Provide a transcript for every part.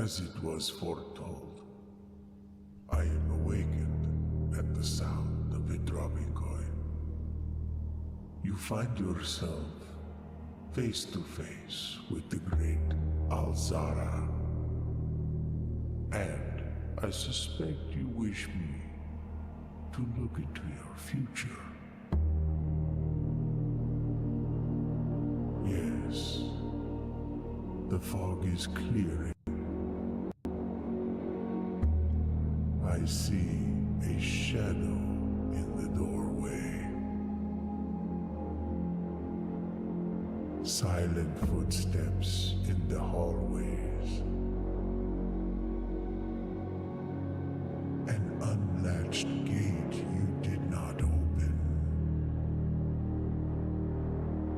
As it was foretold, I am awakened at the sound of a dropping coin. You find yourself face to face with the great Alzara. And I suspect you wish me to look into your future. Yes, the fog is clearing. I see a shadow in the doorway. Silent footsteps in the hallways. An unlatched gate you did not open.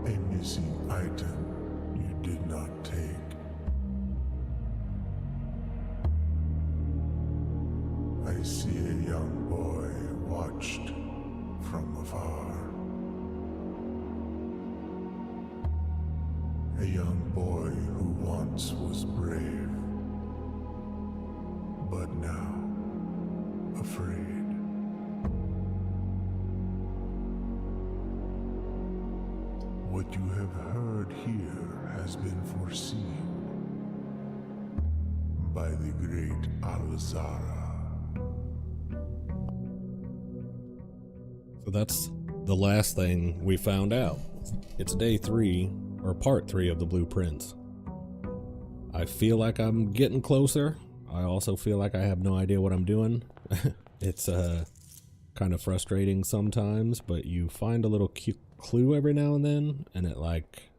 A missing item you did not take. I see a young boy watched from afar. A young boy who once was brave, but now afraid. What you have heard here has been foreseen by the great Alzara. So that's the last thing we found out. It's day 3, or part 3 of the blueprints. I feel like I'm getting closer. I also feel like I have no idea what I'm doing. It's kind of frustrating sometimes, but you find a little clue every now and then, and it like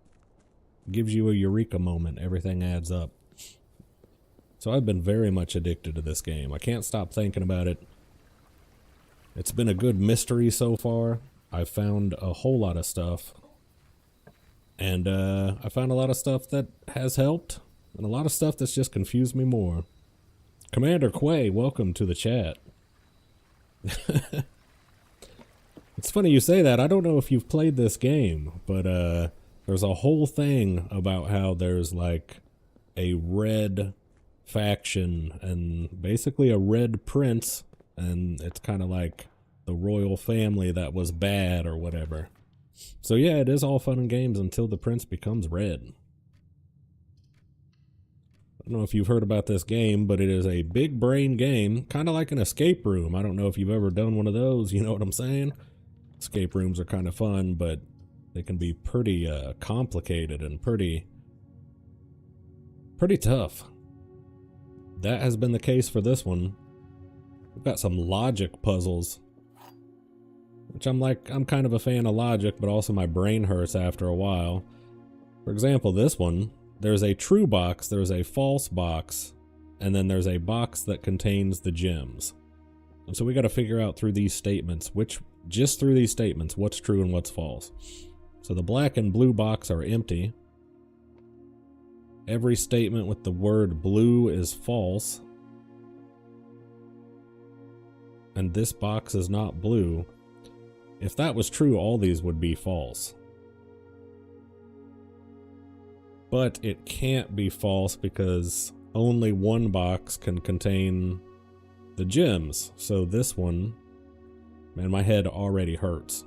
gives you a eureka moment. Everything adds up. So I've been very much addicted to this game. I can't stop thinking about it. It's been a good mystery so far. I've found a whole lot of stuff. And I found a lot of stuff that has helped, and a lot of stuff that's just confused me more. Commander Quay, welcome to the chat. It's funny you say that. I don't know if you've played this game, but there's a whole thing about how there's like a red faction and basically a red prince, and it's kind of like the royal family that was bad or whatever. So yeah, it is all fun and games until the prince becomes red. I don't know if you've heard about this game, but it is a big brain game, kind of like an escape room. I don't know if you've ever done one of those, you know what I'm saying? Escape rooms are kind of fun, but they can be pretty complicated and pretty tough. That has been the case for this one. We've got some logic puzzles, which I'm kind of a fan of logic, but also my brain hurts after a while. For example, this one, there's a true box, there's a false box, and then there's a box that contains the gems. And so we got to figure out through these statements, just through these statements, what's true and what's false. So the black and blue box are empty. Every statement with the word blue is false. And this box is not blue. If that was true, all these would be false. But it can't be false because only one box can contain the gems. So this one, man, my head already hurts.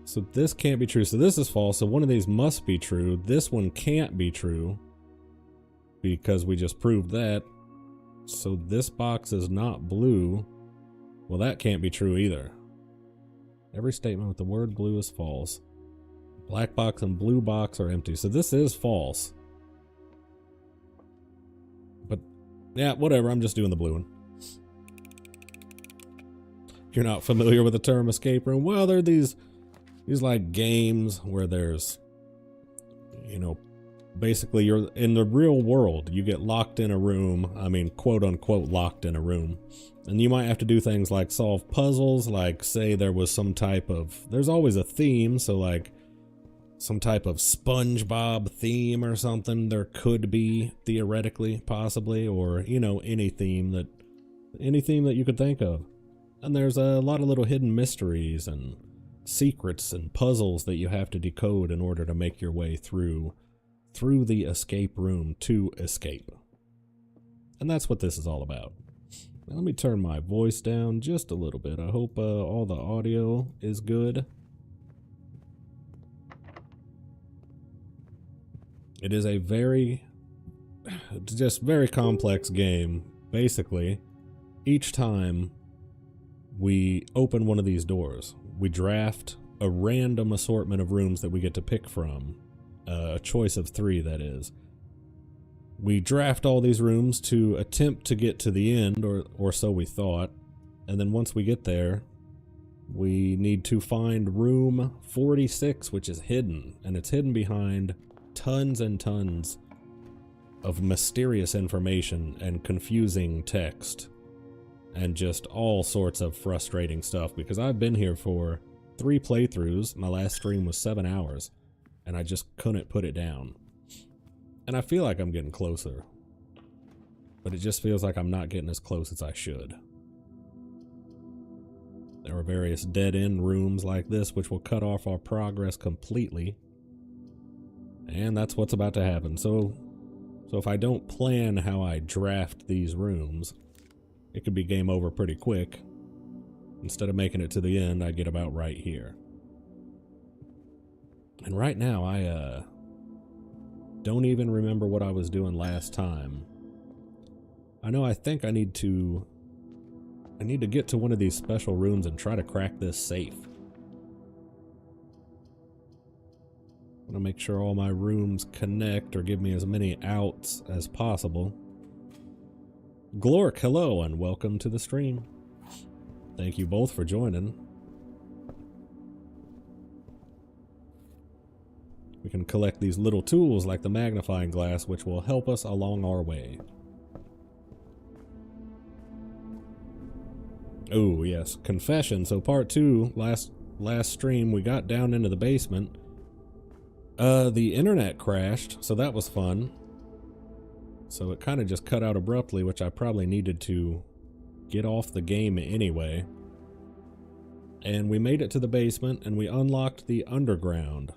So this can't be true. So this is false. So one of these must be true. This one can't be true because we just proved that. So this box is not blue. Well, that can't be true either. Every statement with the word blue is false. Black box and blue box are empty. So this is false. But yeah, whatever. I'm just doing the blue one. You're not familiar with the term escape room? Well, there are these like games where there's, you know, basically you're in the real world. You get locked in a room. I mean, quote unquote, locked in a room. And you might have to do things like solve puzzles, like say there was some type of, there's always a theme. So like some type of SpongeBob theme or something there could be theoretically, possibly, or, you know, any theme that you could think of. And there's a lot of little hidden mysteries and secrets and puzzles that you have to decode in order to make your way through through the escape room to escape. And that's what this is all about. Now, let me turn my voice down just a little bit. I hope all the audio is good. It is a very complex game. Basically, each time we open one of these doors, we draft a random assortment of rooms that we get to pick from. A choice of 3, that is. We draft all these rooms to attempt to get to the end, or so we thought. And then once we get there, we need to find room 46, which is hidden. And it's hidden behind tons and tons of mysterious information and confusing text. And just all sorts of frustrating stuff, because I've been here for 3 playthroughs. My last stream was 7 hours, and I just couldn't put it down. And I feel like I'm getting closer, but it just feels like I'm not getting as close as I should. There are various dead-end rooms like this which will cut off our progress completely. And that's what's about to happen. So if I don't plan how I draft these rooms, it could be game over pretty quick. Instead of making it to the end, I get about right here. And right now, I don't even remember what I was doing last time. I think I need to get to one of these special rooms and try to crack this safe. I'm gonna make sure all my rooms connect or give me as many outs as possible. Glork, hello and welcome to the stream. Thank you both for joining. We can collect these little tools like the magnifying glass, which will help us along our way. Oh, yes. Confession. So part 2, last stream, we got down into the basement. The internet crashed, so that was fun. So it kind of just cut out abruptly, which I probably needed to get off the game anyway. And we made it to the basement, and we unlocked the underground.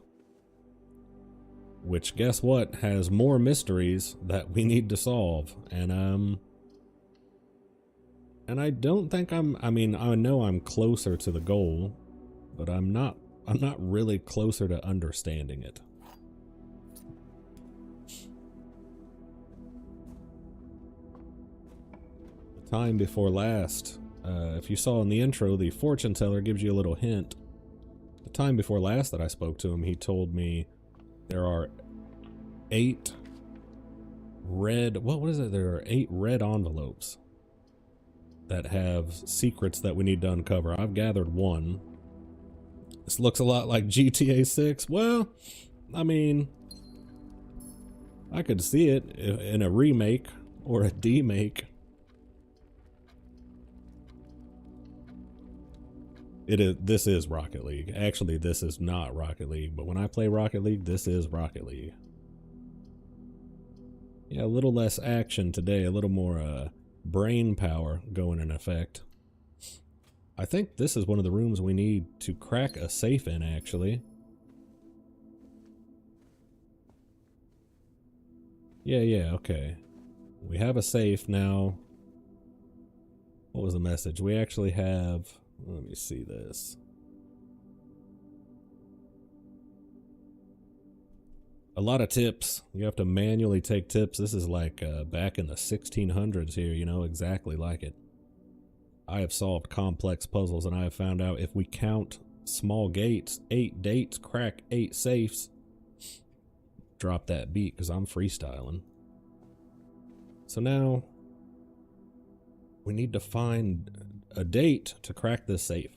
Which, guess what, has more mysteries that we need to solve. And I don't think I know I'm closer to the goal, but I'm not really closer to understanding it. The time before last, if you saw in the intro, the fortune teller gives you a little hint. The time before last that I spoke to him, he told me there are 8 red, what is it? There are 8 red envelopes that have secrets that we need to uncover. I've gathered 1. This looks a lot like GTA 6. Well, I mean, I could see it in a remake or a demake. This is Rocket League. Actually, this is not Rocket League, but when I play Rocket League, this is Rocket League. Yeah, a little less action today, a little more brain power going in effect. I think this is one of the rooms we need to crack a safe in, actually. Yeah, okay. We have a safe now. What was the message? We actually have... Let me see this. A lot of tips. You have to manually take tips. This is like back in the 1600s here, you know, exactly like it. I have solved complex puzzles, and I have found out if we count small gates, 8 dates, crack 8 safes. Drop that beat, because I'm freestyling. So now we need to find a date to crack this safe.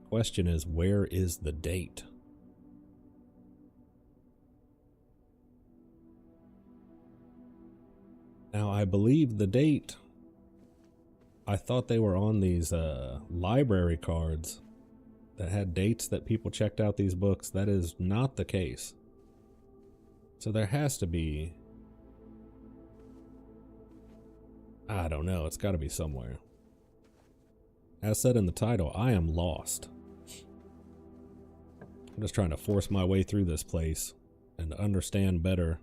The question is, where is the date? Now, I believe the date, I thought they were on these library cards that had dates that people checked out these books. That is not the case. So there has to be, I don't know, it's got to be somewhere. As said in the title, I am lost. I'm just trying to force my way through this place and understand better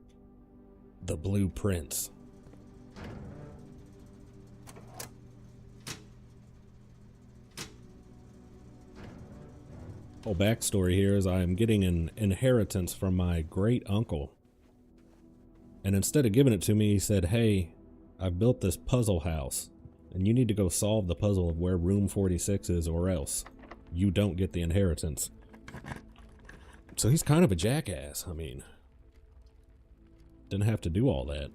the blueprints. Whole backstory here is I am getting an inheritance from my great uncle. And instead of giving it to me, he said, hey, I've built this puzzle house, and you need to go solve the puzzle of where room 46 is, or else you don't get the inheritance. So he's kind of a jackass. I mean, didn't have to do all that.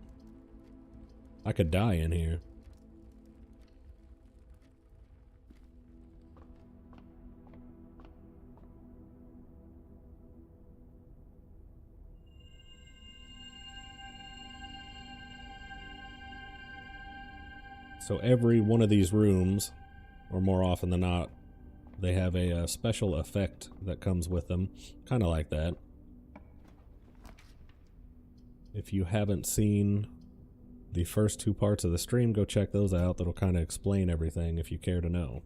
I could die in here. So every one of these rooms, or more often than not, they have a special effect that comes with them. Kind of like that. If you haven't seen the first two parts of the stream, go check those out. That'll kind of explain everything if you care to know.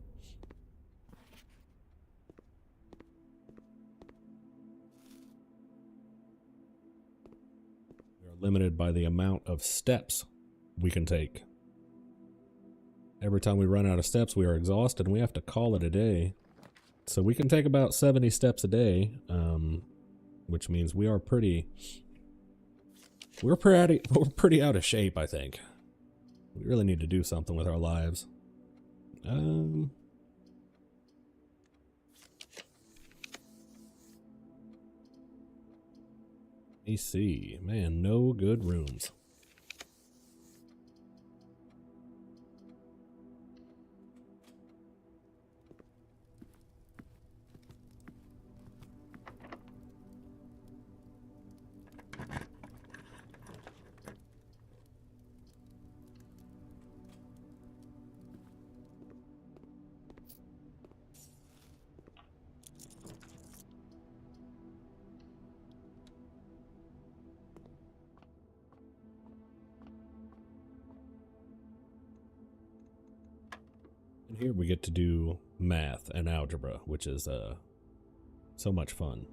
We are limited by the amount of steps we can take. Every time we run out of steps, we are exhausted and we have to call it a day. So we can take about 70 steps a day, which means we're pretty out of shape, I think. We really need to do something with our lives. Let me see. Man, no good rooms. And here we get to do math and algebra, which is so much fun.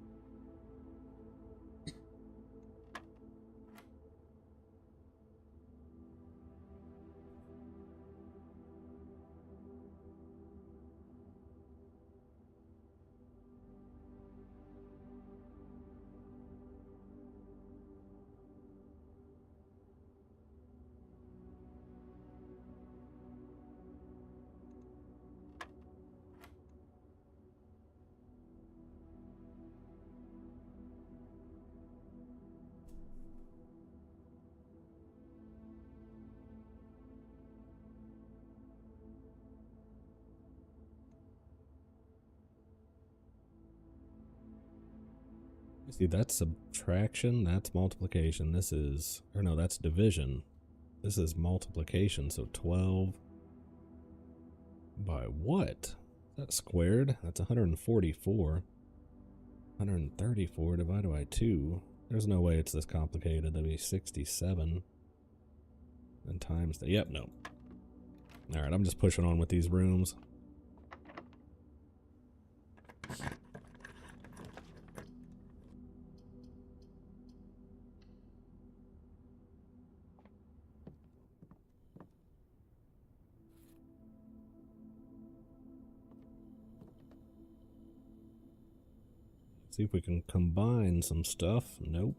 See, that's subtraction, that's multiplication. This is, or no, that's division. This is multiplication, so 12 by what? Is that squared? That's 144. 134 divided by 2. There's no way it's this complicated. That'd be 67. And times the, yep, no. Alright, I'm just pushing on with these rooms. See if we can combine some stuff. Nope.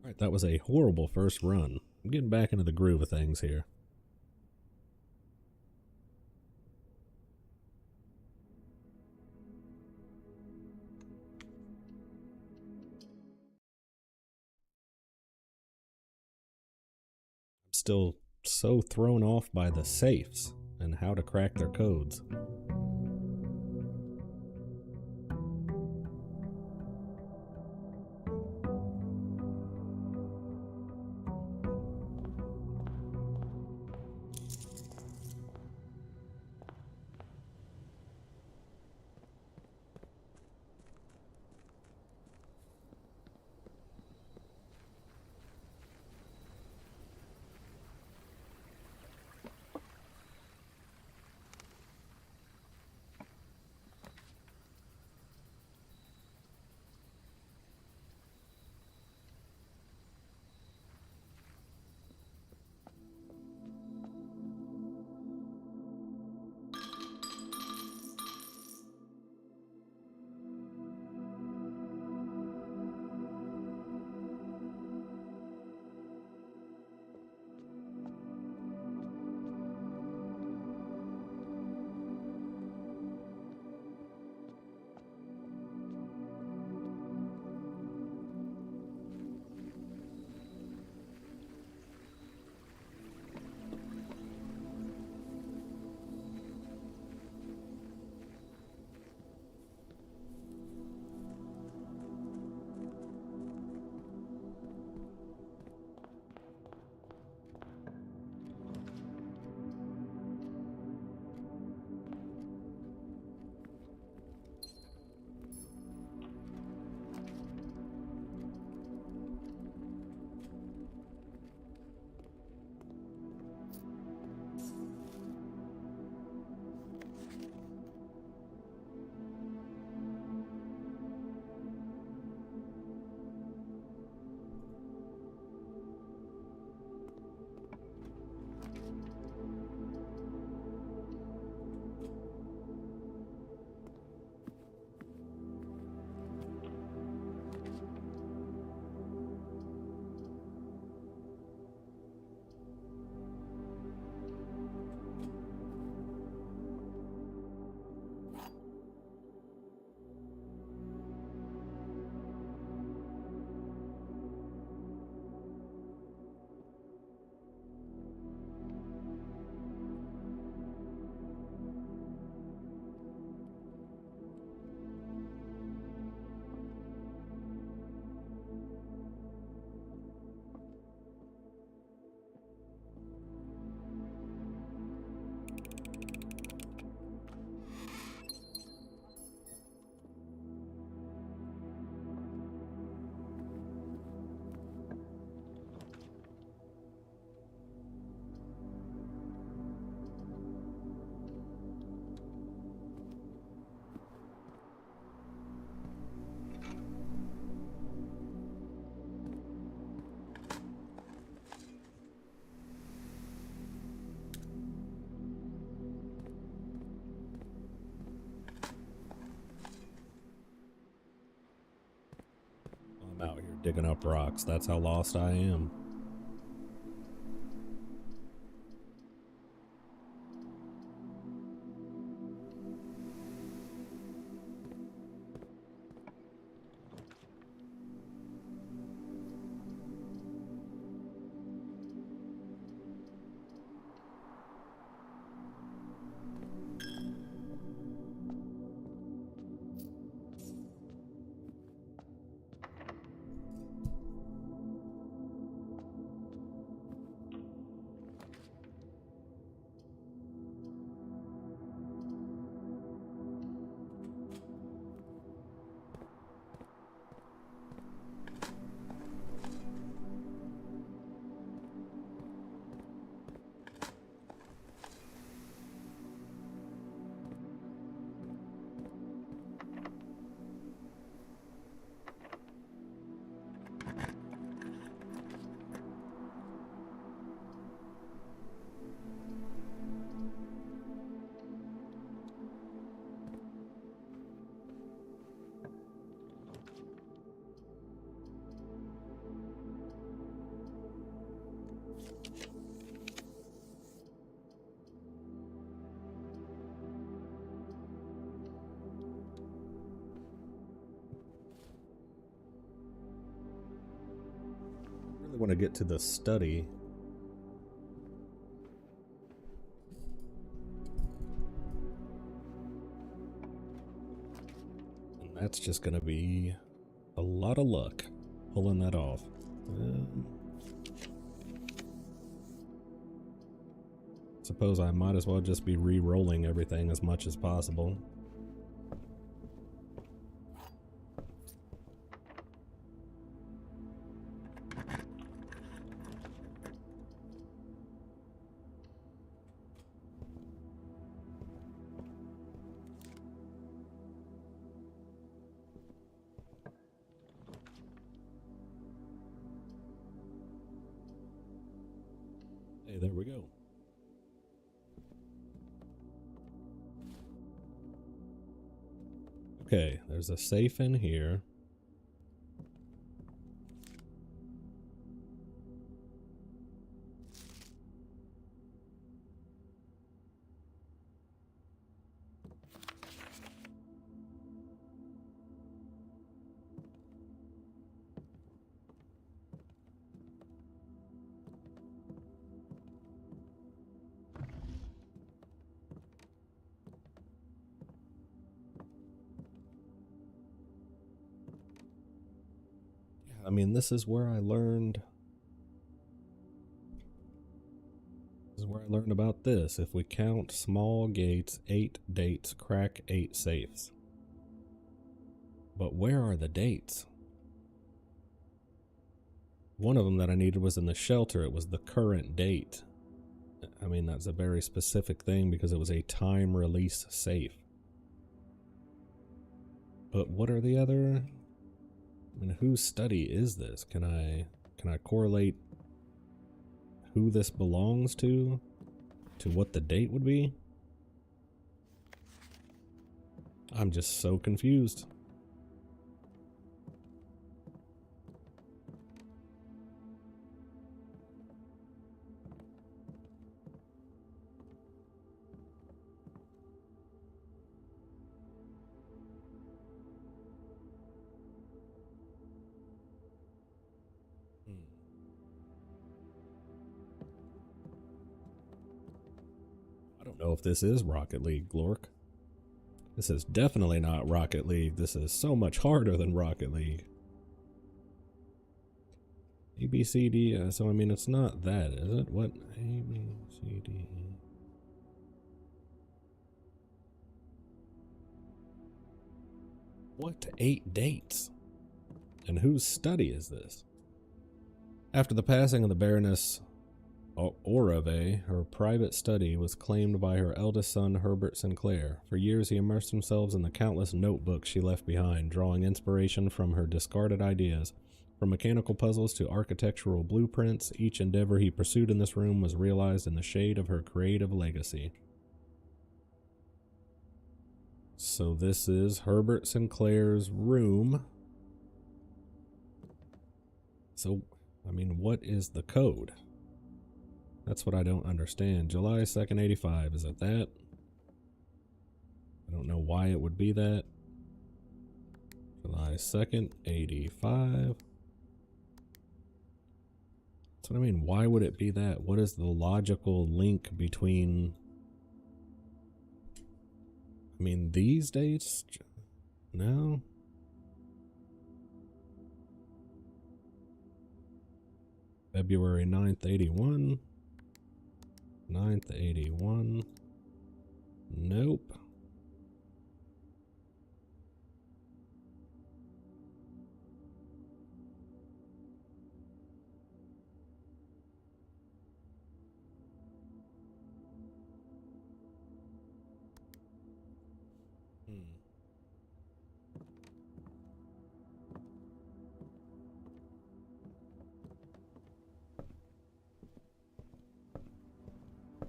Alright, that was a horrible first run. I'm getting back into the groove of things here. Still so thrown off by the safes and how to crack their codes. digging up rocks. That's how lost I am. I really want to get to the study. And that's just going to be a lot of luck pulling that off. Suppose I might as well just be re-rolling everything as much as possible. Hey, there we go. Okay, there's a safe in here. I mean, this is where I learned. This is where I learned about this. If we count small gates, 8 dates, crack 8 safes. But where are the dates? One of them that I needed was in the shelter. It was the current date. I mean, that's a very specific thing because it was a time release safe. But what are the other? I mean, whose study is this? Can I correlate who this belongs to what the date would be? I'm just so confused. I don't know if this is Rocket League, Glork. This is definitely not Rocket League. This is so much harder than Rocket League. A, B, C, D. So, I mean, it's not that, is it? What? A, B, C, D. What 8 dates? And whose study is this? After the passing of the Baroness Orave, her private study was claimed by her eldest son, Herbert Sinclair. For years he immersed himself in the countless notebooks she left behind, drawing inspiration from her discarded ideas. From mechanical puzzles to architectural blueprints, each endeavor he pursued in this room was realized in the shade of her creative legacy. So this is Herbert Sinclair's room. So, I mean, what is the code? That's what I don't understand. July 2nd, 85. Is it that? I don't know why it would be that. July 2nd, 85. That's what I mean. Why would it be that? What is the logical link between... I mean, these dates? No? February 9th, 81. 9th, 81. Nope.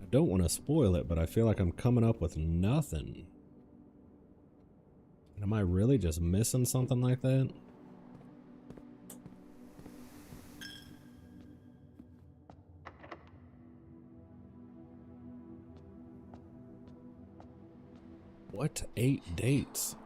I don't want to spoil it, but I feel like I'm coming up with nothing. Am I really just missing something like that? What 8 dates?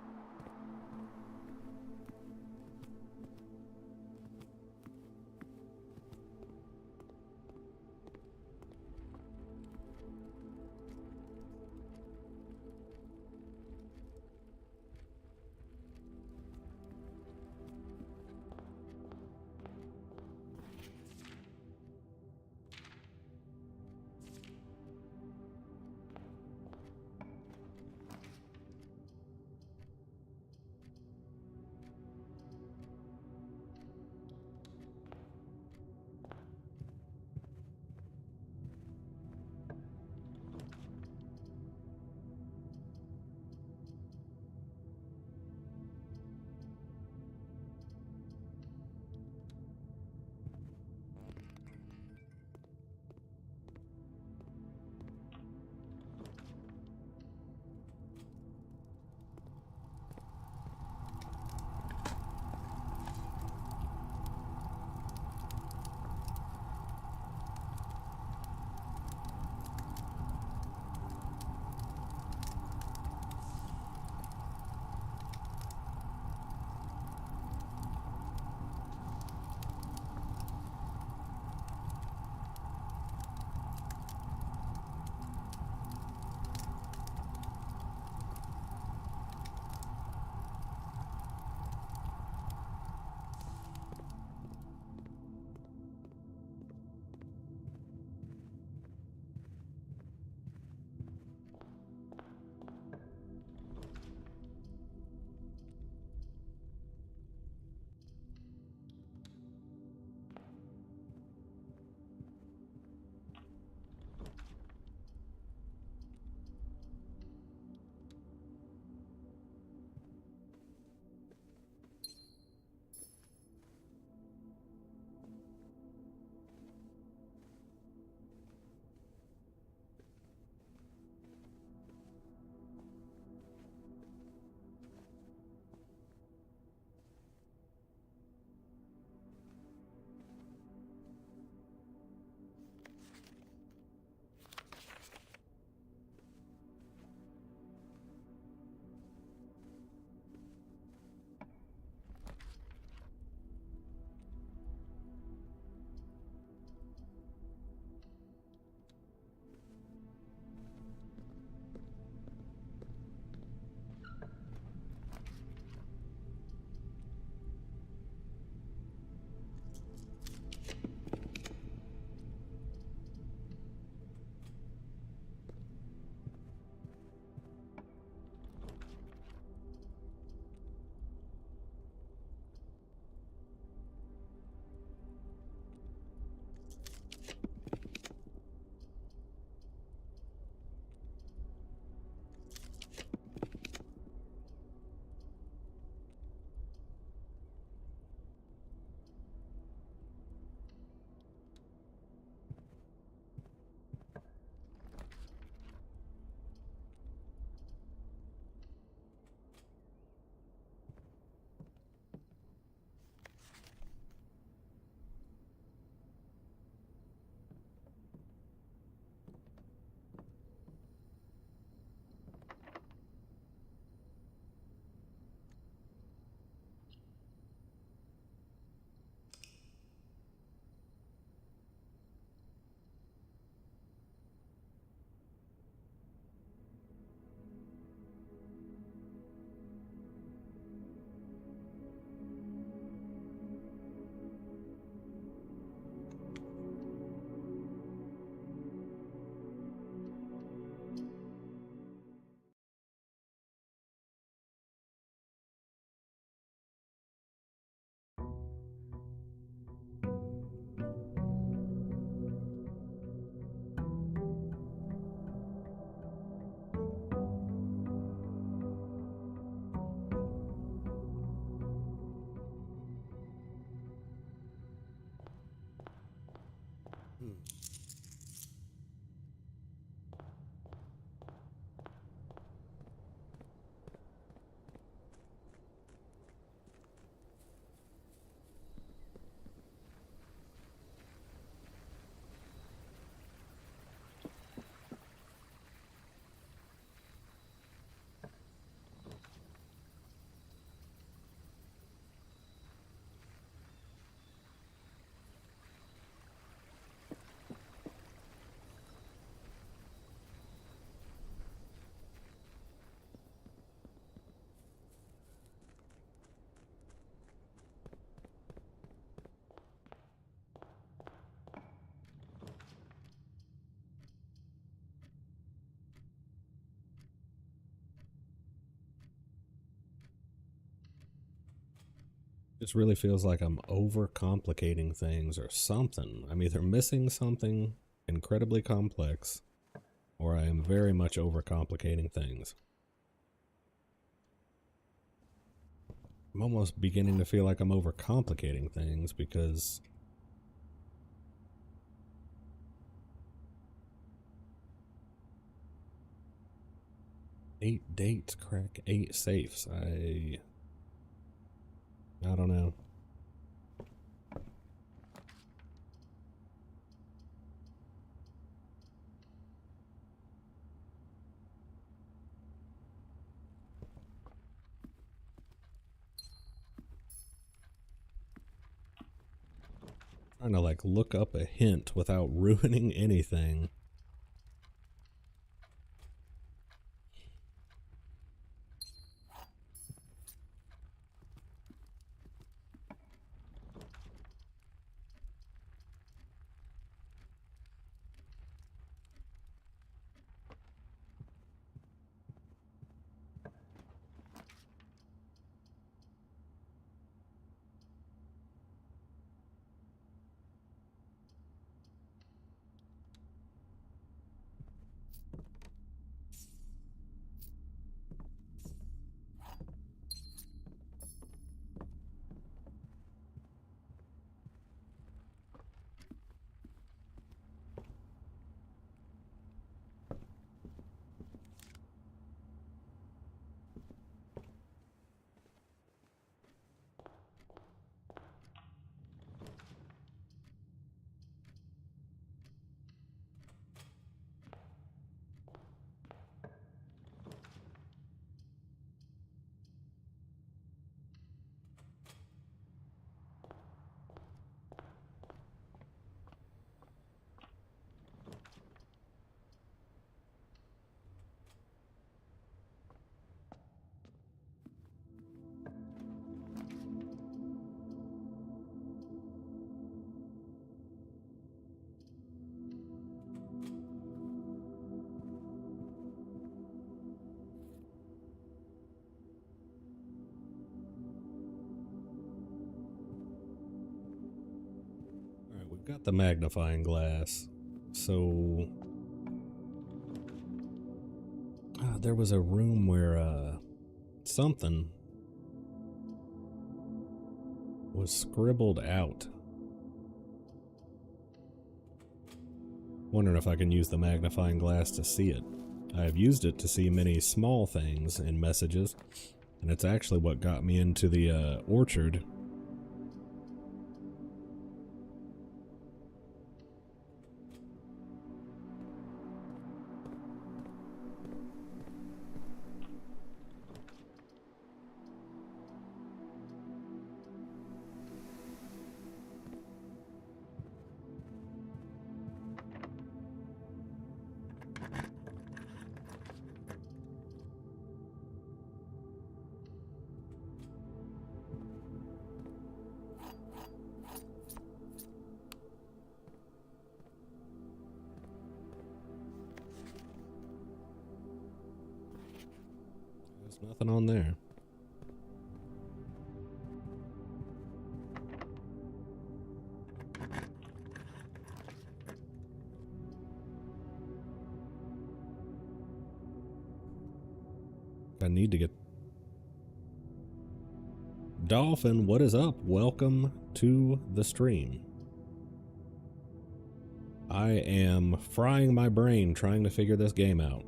It really feels like I'm overcomplicating things or something. I'm either missing something incredibly complex, or I am very much overcomplicating things. I'm almost beginning to feel like I'm overcomplicating things because eight dates crack 8 safes. I don't know. Trying to like look up a hint without ruining anything. Alright, we've got the magnifying glass. So there was a room where something was scribbled out. Wondering if I can use the magnifying glass to see it. I have used it to see many small things in messages, and it's actually what got me into the orchard. There's nothing on there. I need to get... Dolphin, what is up? Welcome to the stream. I am frying my brain trying to figure this game out.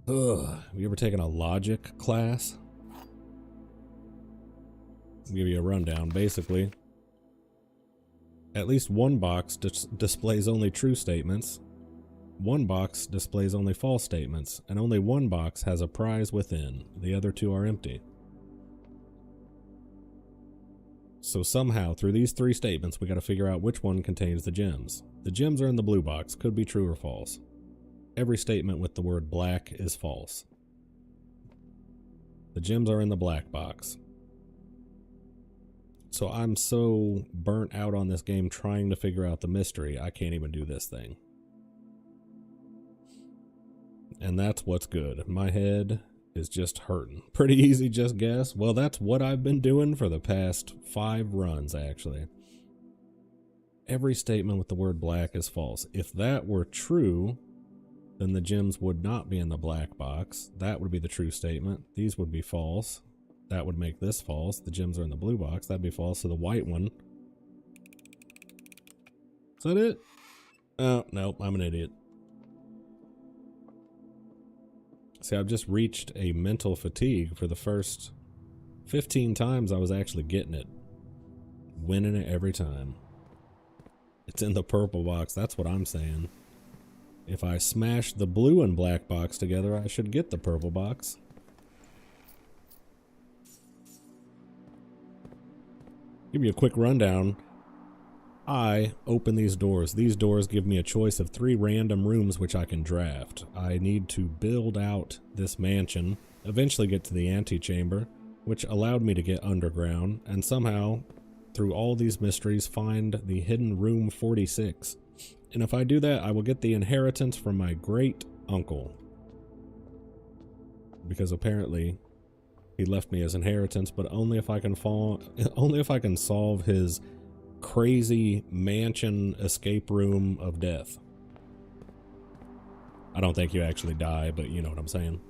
Ugh, have you ever taken a logic class? I'll give you a rundown. Basically, at least one box displays only true statements, one box displays only false statements, and only one box has a prize within. The other two are empty. So somehow, through these three statements, we gotta figure out which one contains the gems. The gems are in the blue box, could be true or false. Every statement with the word black is false. The gems are in the black box. So I'm so burnt out on this game trying to figure out the mystery, I can't even do this thing. And that's what's good. My head is just hurting. Pretty easy, just guess. Well, that's what I've been doing for the past 5 runs, actually. Every statement with the word black is false. If that were true, then the gems would not be in the black box. That would be the true statement. These would be false. That would make this false. The gems are in the blue box. That'd be false. So the white one. Is that it? Oh, nope, I'm an idiot. See, I've just reached a mental fatigue. For the first 15 times I was actually getting it. Winning it every time. It's in the purple box, that's what I'm saying. If I smash the blue and black box together, I should get the purple box. Give you a quick rundown. I open these doors. These doors give me a choice of 3 random rooms which I can draft. I need to build out this mansion, eventually get to the antechamber, which allowed me to get underground, and somehow, through all these mysteries, find the hidden room 46. And if I do that, I will get the inheritance from my great uncle. Because apparently he left me as inheritance, but only if I can solve his crazy mansion escape room of death. I don't think you actually die, but you know what I'm saying.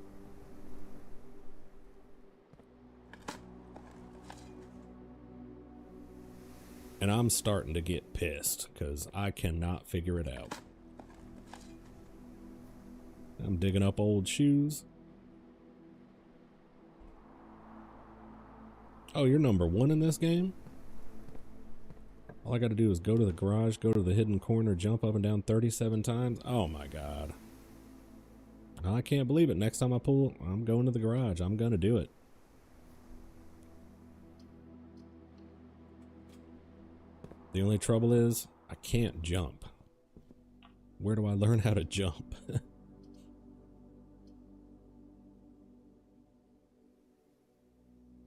And I'm starting to get pissed because I cannot figure it out. I'm digging up old shoes. Oh, you're number 1 in this game? All I gotta do is go to the garage, go to the hidden corner, jump up and down 37 times. Oh my god. I can't believe it. Next time I pull, I'm going to the garage. I'm gonna do it. The only trouble is, I can't jump. Where do I learn how to jump?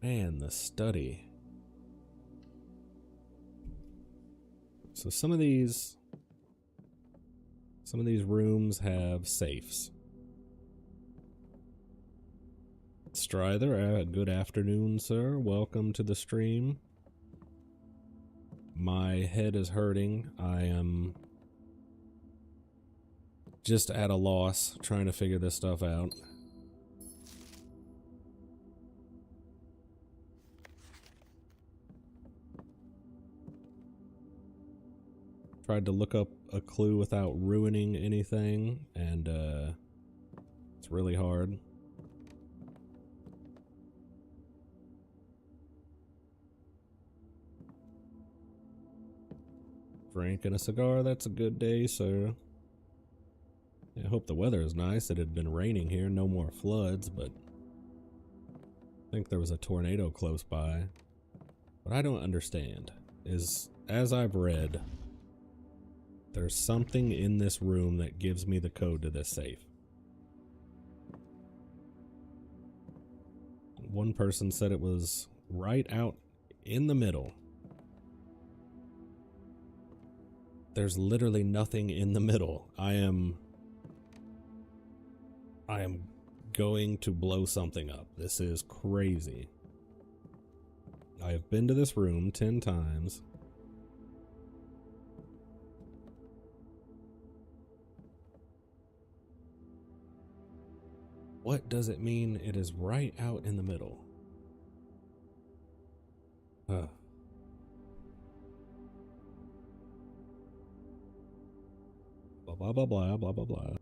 Man, the study. So some of these rooms have safes. Stryther, good afternoon, sir. Welcome to the stream. My head is hurting. I am just at a loss trying to figure this stuff out. Tried to look up a clue without ruining anything, and it's really hard. Drink and a cigar, that's a good day, sir. I hope the weather is nice. It had been raining here, no more floods, but I think there was a tornado close by. What I don't understand is, as I've read, there's something in this room that gives me the code to this safe. One person said it was right out in the middle. There's literally nothing in the middle. I am going to blow something up. This is crazy. I have been to this room 10 times. What does it mean it is right out in the middle? Blah, blah, blah, blah, blah, blah, blah.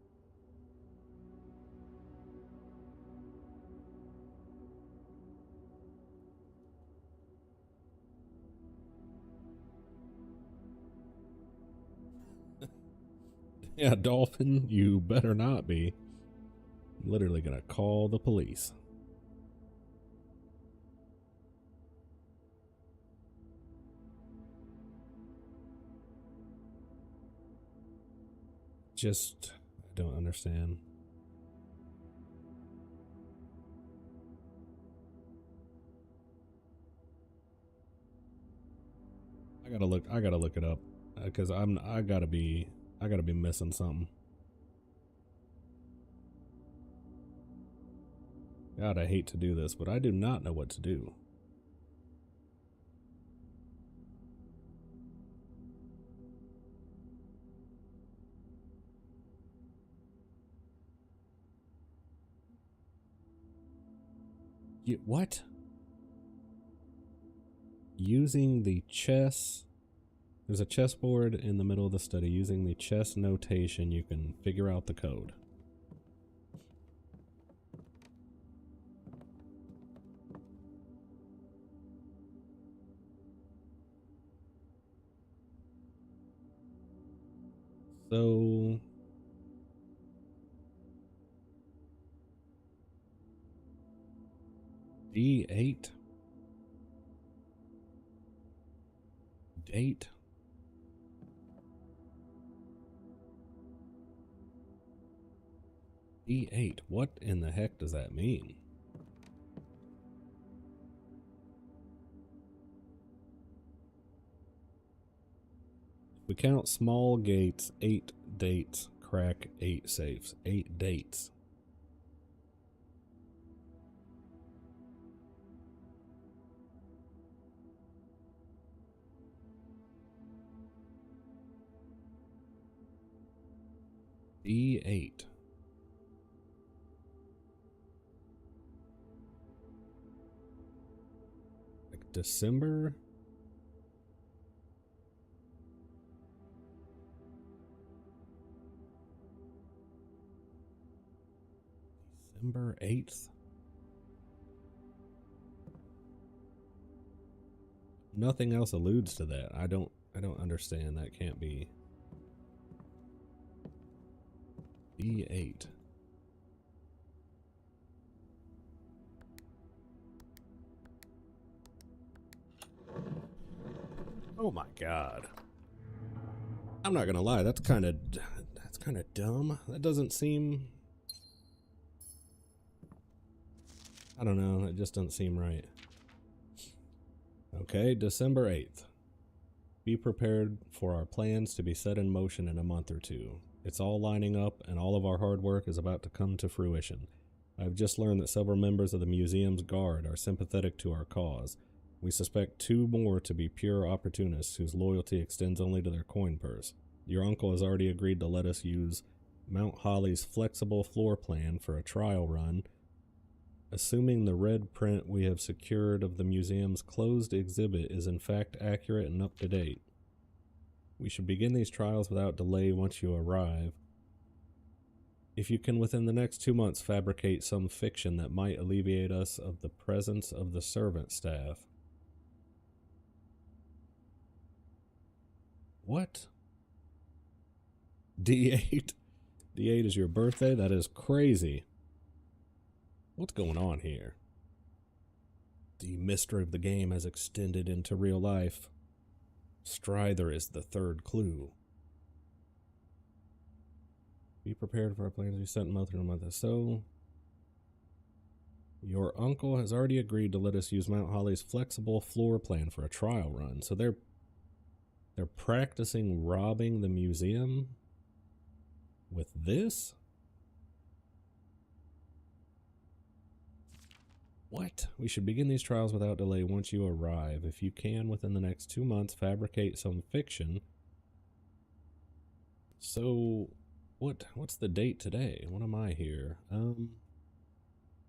Yeah, Dolphin, you better not be. I'm literally gonna call the police. Just, I don't understand. I gotta look it up, because I gotta be missing something. God, I hate to do this, but I do not know what to do. What? Using the chess... There's a chessboard in the middle of the study. Using the chess notation, you can figure out the code. So... D8? Date? D8. What in the heck does that mean? If we count small gates, 8 dates, crack 8 safes. 8 dates. D8. Like December? December 8th? Nothing else alludes to that. I don't understand. That can't be. D8. Oh my god. I'm not gonna lie, that's kind of dumb. That doesn't seem... I don't know, it just doesn't seem right. Okay, December 8th. Be prepared for our plans to be set in motion in a month or two. It's all lining up, and all of our hard work is about to come to fruition. I've just learned that several members of the museum's guard are sympathetic to our cause. We suspect 2 more to be pure opportunists whose loyalty extends only to their coin purse. Your uncle has already agreed to let us use Mount Holly's flexible floor plan for a trial run, assuming the red print we have secured of the museum's closed exhibit is in fact accurate and up to date. We should begin these trials without delay once you arrive. If you can within the next 2 months fabricate some fiction that might alleviate us of the presence of the servant staff. What? D8? D8 is your birthday? That is crazy. What's going on here? The mystery of the game has extended into real life. Stryther is the 3rd clue. Be prepared for our plans to be set in month or month. So, your uncle has already agreed to let us use Mount Holly's flexible floor plan for a trial run. So they're practicing robbing the museum with this? What? We should begin these trials without delay once you arrive. If you can, within the next 2 months, fabricate some fiction. So, what's the date today? What am I here?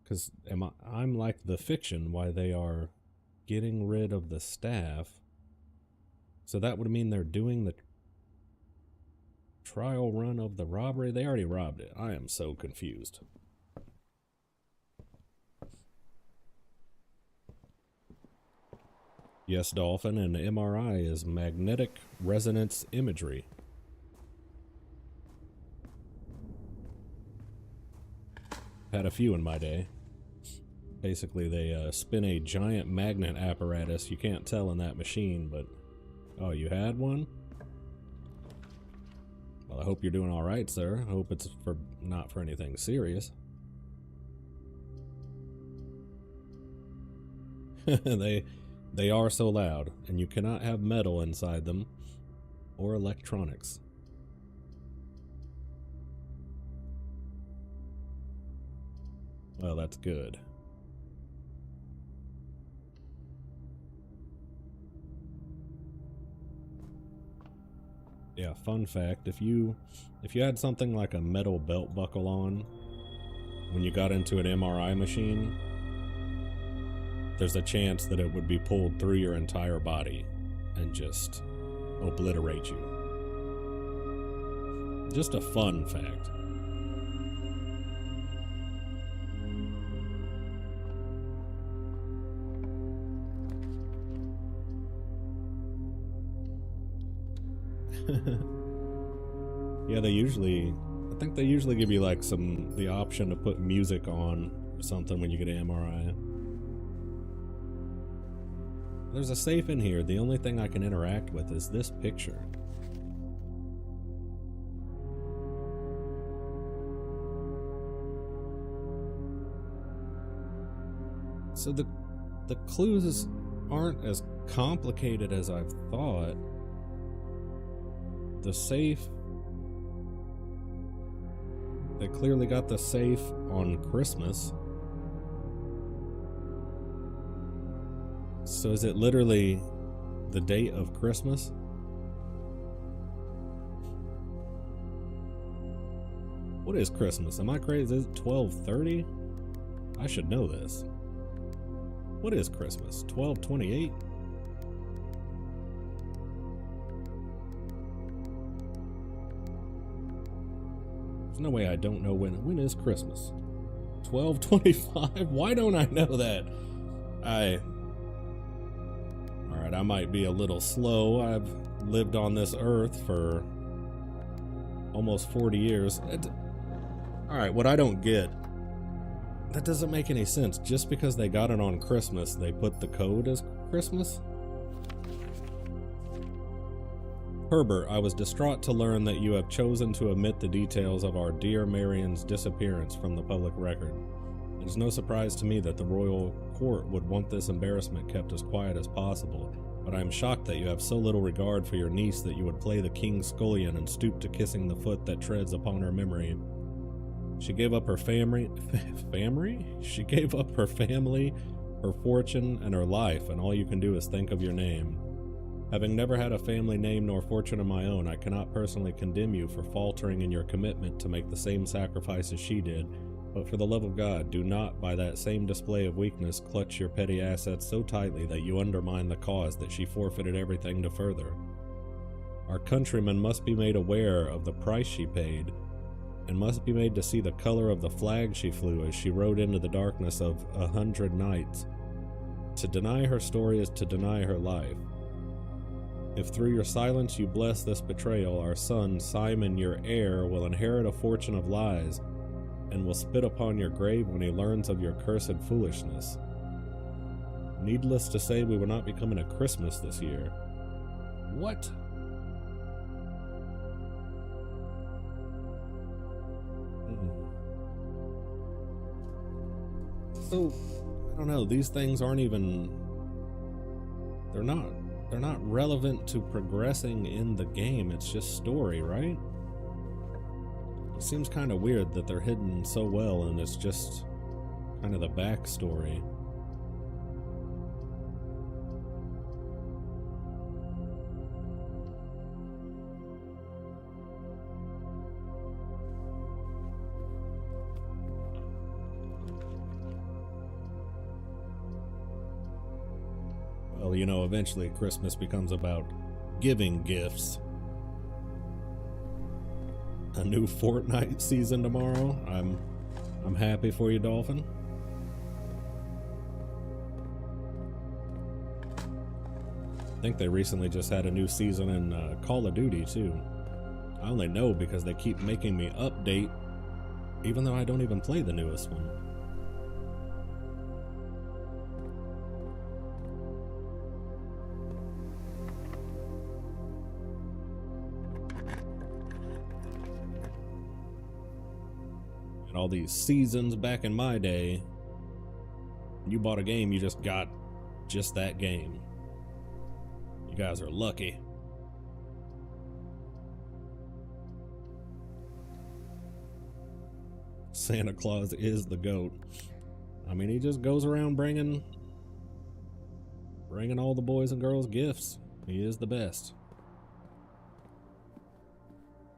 Because I'm like the fiction why they are getting rid of the staff. So that would mean they're doing the trial run of the robbery. They already robbed it. I am so confused. Yes, Dolphin, and MRI is magnetic resonance imagery. Had a few in my day. Basically, they spin a giant magnet apparatus. You can't tell in that machine, but... Oh, you had one? Well, I hope you're doing alright, sir. I hope it's not for anything serious. They are so loud, and you cannot have metal inside them, or electronics. Well, that's good. Yeah, fun fact, if you had something like a metal belt buckle on when you got into an MRI machine, there's a chance that it would be pulled through your entire body and just obliterate you. Just a fun fact. Yeah, I think they usually give you like the option to put music on or something when you get an MRI. There's a safe in here. The only thing I can interact with is this picture. So the clues aren't as complicated as I've thought. The safe, they clearly got the safe on Christmas. So is it literally the date of Christmas? What is Christmas? Am I crazy? Is it 12:30? I should know this. What is Christmas? 12:28? There's no way I don't know when is Christmas. 12:25? Why don't I know that? Alright, I might be a little slow. I've lived on this earth for almost 40 years. Alright, what I don't get, that doesn't make any sense. Just because they got it on Christmas, they put the code as Christmas? Herbert, I was distraught to learn that you have chosen to omit the details of our dear Marion's disappearance from the public record. It is no surprise to me that the royal court would want this embarrassment kept as quiet as possible, but I am shocked that you have so little regard for your niece that you would play the king's scullion and stoop to kissing the foot that treads upon her memory. She gave up her family? She gave up her family, her fortune, and her life, and all you can do is think of your name. Having never had a family name nor fortune of my own, I cannot personally condemn you for faltering in your commitment to make the same sacrifices she did, but for the love of God, do not, by that same display of weakness, clutch your petty assets so tightly that you undermine the cause that she forfeited everything to further. Our countrymen must be made aware of the price she paid, and must be made to see the color of the flag she flew as she rode into the darkness of 100 nights. To deny her story is to deny her life. If through your silence you bless this betrayal, our son, Simon, your heir, will inherit a fortune of lies, and will spit upon your grave when he learns of your cursed foolishness. Needless to say, we will not be coming to Christmas this year. What? So, I don't know, these things aren't even... They're not relevant to progressing in the game, it's just story, right? It seems kind of weird that they're hidden so well and it's just kind of the backstory. Well, you know, eventually Christmas becomes about giving gifts. A new Fortnite season tomorrow. I'm happy for you, Dolphin. I think they recently just had a new season in Call of Duty too. I only know because they keep making me update, even though I don't even play the newest one. All these seasons back in my day, you bought a game, you just got just that game. You guys are lucky. Santa Claus is the GOAT. I mean, he just goes around bringing all the boys and girls gifts. He is the best.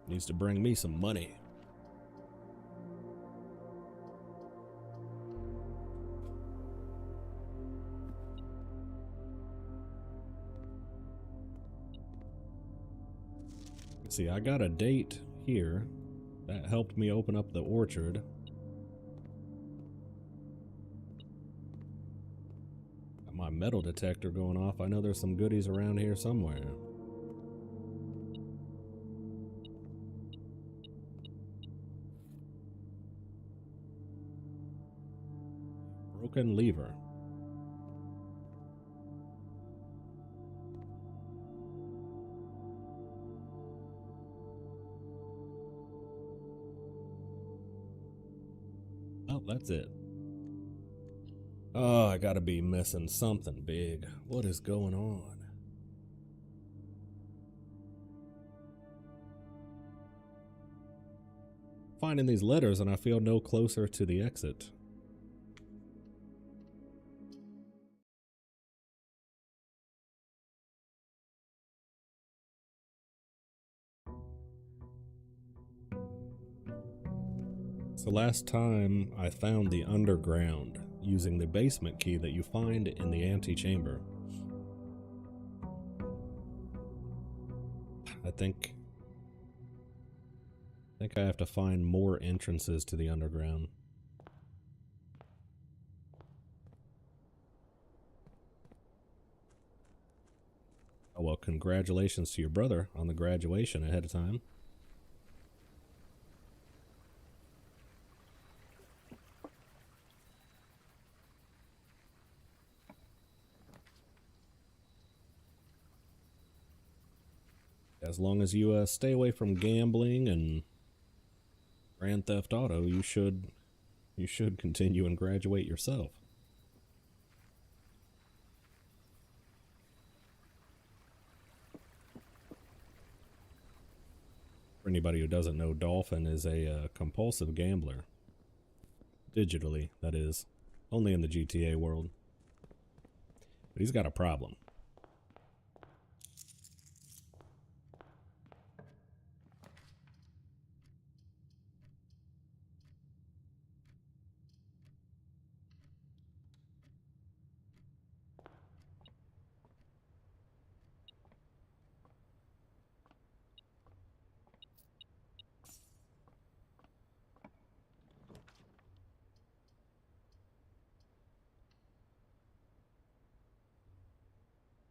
Needs to bring me some money. See, I got a date here. That helped me open up the orchard. Got my metal detector going off. I know there's some goodies around here somewhere. Broken lever. Oh, that's it. Oh, I gotta be missing something big. What is going on? Finding these letters and I feel no closer to the exit. So last time I found the underground using the basement key that you find in the antechamber. I think I have to find more entrances to the underground. Oh well, congratulations to your brother on the graduation ahead of time. As long as you stay away from gambling and Grand Theft Auto, you should continue and graduate yourself. For anybody who doesn't know, Dolphin is a compulsive gambler. Digitally, that is. Only in the GTA world. But he's got a problem.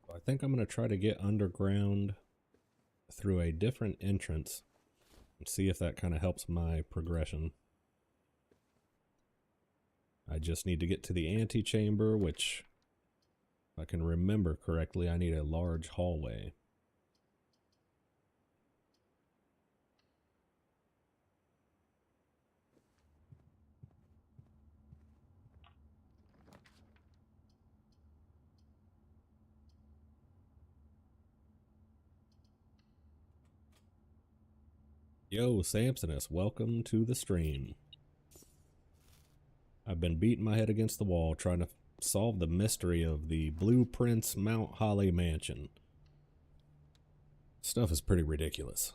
I think I'm going to try to get underground through a different entrance and see if that kind of helps my progression. I just need to get to the antechamber, which, if I can remember correctly, I need a large hallway. Yo, Samsonus, welcome to the stream. I've been beating my head against the wall trying to solve the mystery of the Blueprints Mount Holly mansion. Stuff is pretty ridiculous.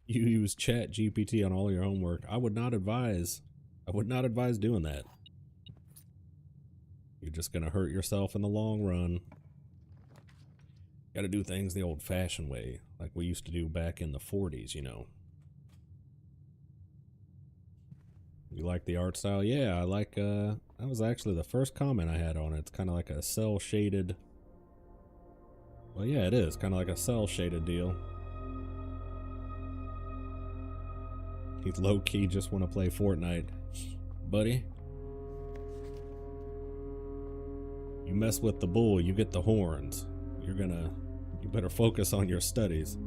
You use Chat GPT on all your homework. I would not advise doing that. You're just gonna hurt yourself in the long run. Gotta do things the old-fashioned way, like we used to do back in the 40s, you know. You like the art style? Yeah, I like, that was actually the first comment I had on it. It's kind of like a cel-shaded... Well, yeah, it is. Kind of like a cel-shaded deal. You low-key just want to play Fortnite. Buddy. You mess with the bull, you get the horns. You better focus on your studies.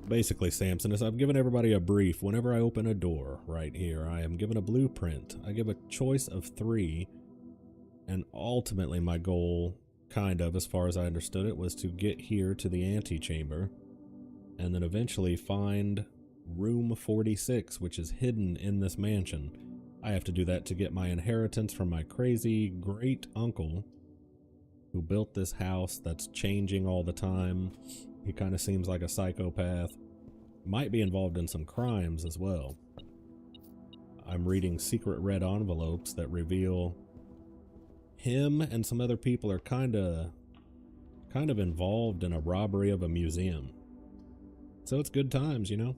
Basically, Samson, as I've given everybody a brief, whenever I open a door right here, I am given a blueprint. I give a choice of 3, And ultimately my goal, kind of, as far as I understood it, was to get here to the antechamber and then eventually find room 46, which is hidden in this mansion. I have to do that to get my inheritance from my crazy great uncle who built this house that's changing all the time. He kind of seems like a psychopath. Might be involved in some crimes as well. I'm reading secret red envelopes that reveal him and some other people are kind of involved in a robbery of a museum. So it's good times, you know?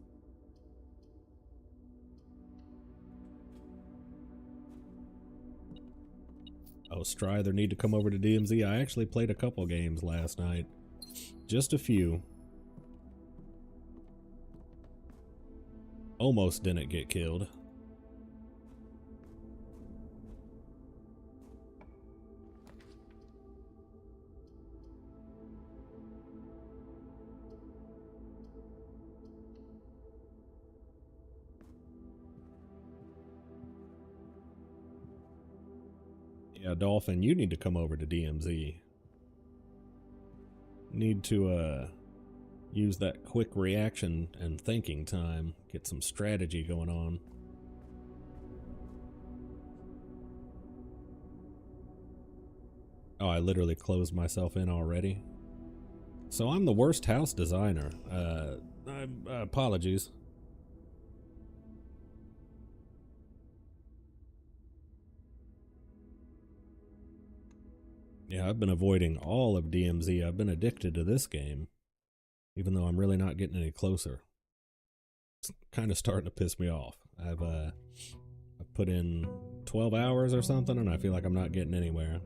Oh, Stryther need to come over to DMZ. I actually played a couple games last night. Just a few. Almost didn't get killed. Yeah, Dolphin, you need to come over to DMZ. Need to, use that quick reaction and thinking time. Get some strategy going on. Oh, I literally closed myself in already. So I'm the worst house designer. Apologies. Yeah, I've been avoiding all of DMZ. I've been addicted to this game, even though I'm really not getting any closer. It's kind of starting to piss me off. I've put in 12 hours or something, and I feel like I'm not getting anywhere.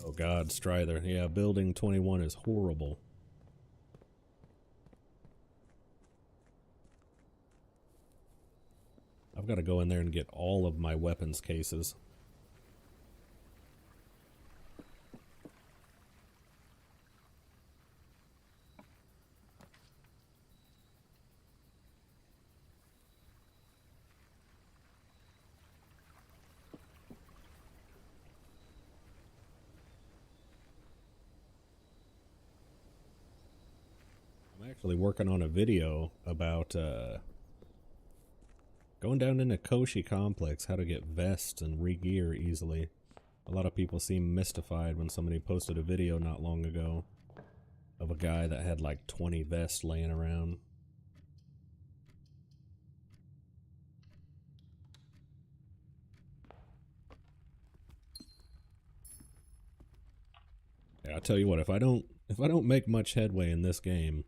Oh God, Stryther. Yeah, building 21 is horrible. I've got to go in there and get all of my weapons cases. I'm actually working on a video about going down into Koshi Complex, how to get vests and re-gear easily. A lot of people seem mystified when somebody posted a video not long ago of a guy that had like 20 vests laying around. Yeah, I tell you what, if I don't make much headway in this game,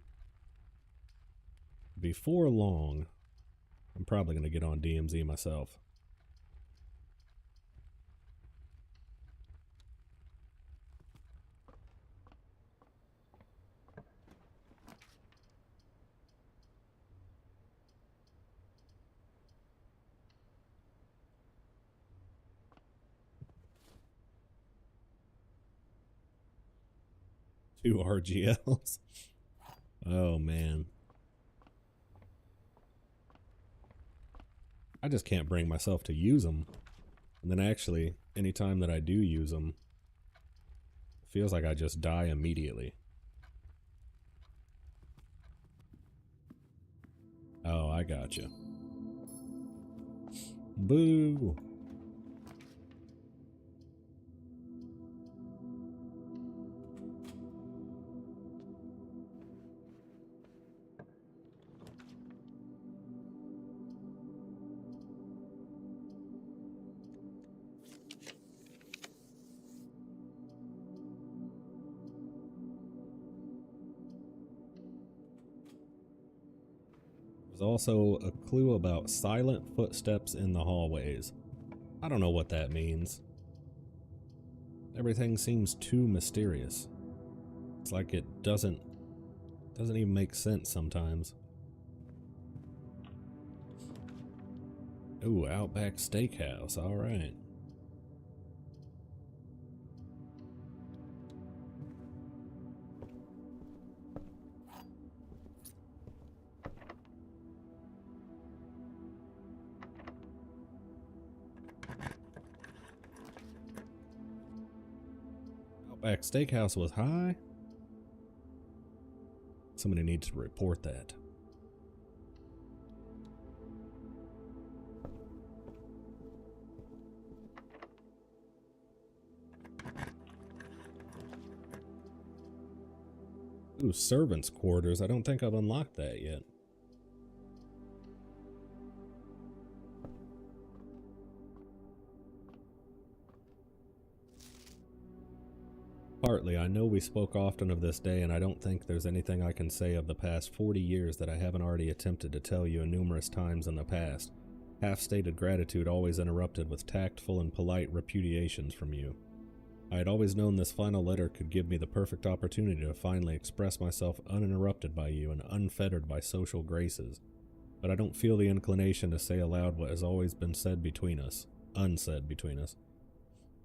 before long, I'm probably going to get on DMZ myself. Two RGLs. Oh man. I just can't bring myself to use them. And then actually, anytime that I do use them, it feels like I just die immediately. Oh, I gotcha. Boo! There's also a clue about silent footsteps in the hallways. I don't know what that means. Everything seems too mysterious. It's like it doesn't even make sense sometimes. Ooh, Outback Steakhouse, alright. Back Steakhouse was high? Somebody needs to report that. Ooh, servants' quarters. I don't think I've unlocked that yet. Partly, I know we spoke often of this day, and I don't think there's anything I can say of the past 40 years that I haven't already attempted to tell you numerous times in the past. Half-stated gratitude always interrupted with tactful and polite repudiations from you. I had always known this final letter could give me the perfect opportunity to finally express myself uninterrupted by you and unfettered by social graces. But I don't feel the inclination to say aloud what has always been said between us, unsaid between us.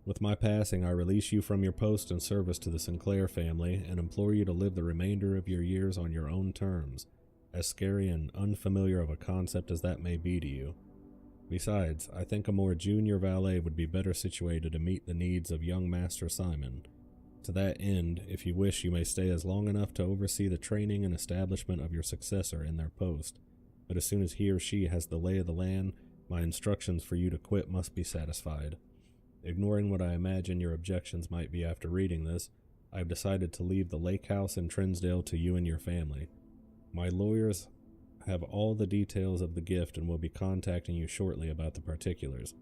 With my passing, I release you from your post and service to the Sinclair family and implore you to live the remainder of your years on your own terms, as scary and unfamiliar of a concept as that may be to you. Besides, I think a more junior valet would be better situated to meet the needs of young Master Simon. To that end, if you wish, you may stay as long enough to oversee the training and establishment of your successor in their post, but as soon as he or she has the lay of the land, my instructions for you to quit must be satisfied. Ignoring what I imagine your objections might be after reading this, I have decided to leave the lake house in Trinsdale to you and your family. My lawyers have all the details of the gift and will be contacting you shortly about the particulars.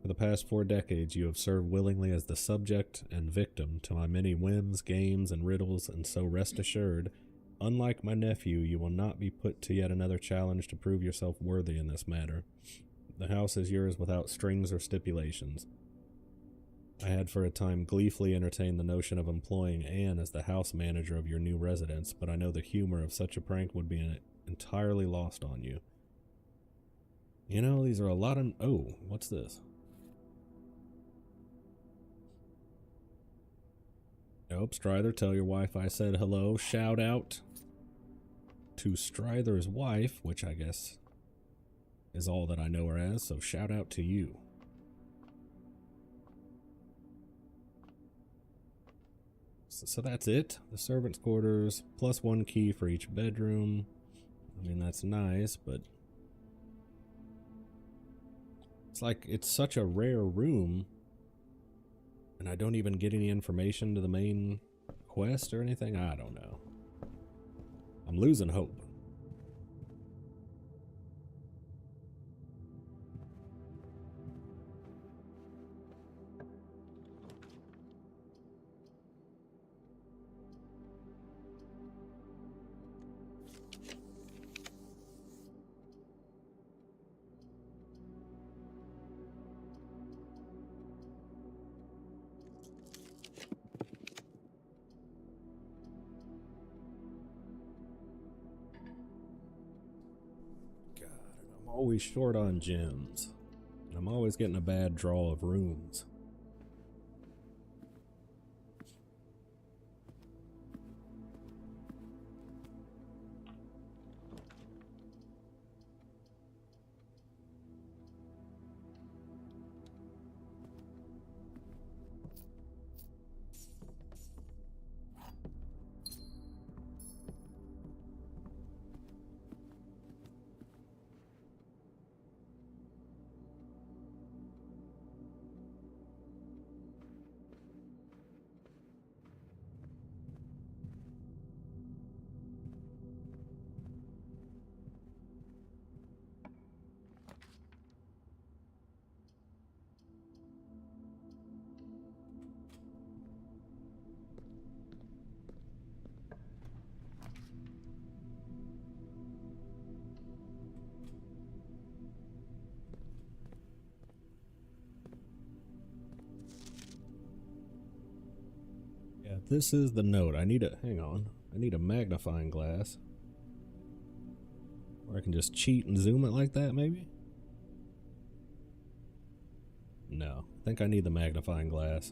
For the past 4 decades, you have served willingly as the subject and victim to my many whims, games, and riddles, and so rest assured, unlike my nephew, you will not be put to yet another challenge to prove yourself worthy in this matter. The house is yours without strings or stipulations. I had for a time gleefully entertained the notion of employing Anne as the house manager of your new residence, but I know the humor of such a prank would be entirely lost on you. You know, these are a lot of... Oh, what's this? Nope, Stryther, tell your wife I said hello. Shout out to Stryther's wife, which I guess is all that I know her as, so shout out to you. So that's it. The servants' quarters, plus 1 key for each bedroom. I mean, that's nice, but it's like it's such a rare room, and I don't even get any information to the main quest or anything. I don't know. I'm losing hope. Always short on gems, and I'm always getting a bad draw of rooms. Yeah, this is the note. I need a, hang on, I need a magnifying glass. Or I can just cheat and zoom it like that, maybe? No, I think I need the magnifying glass.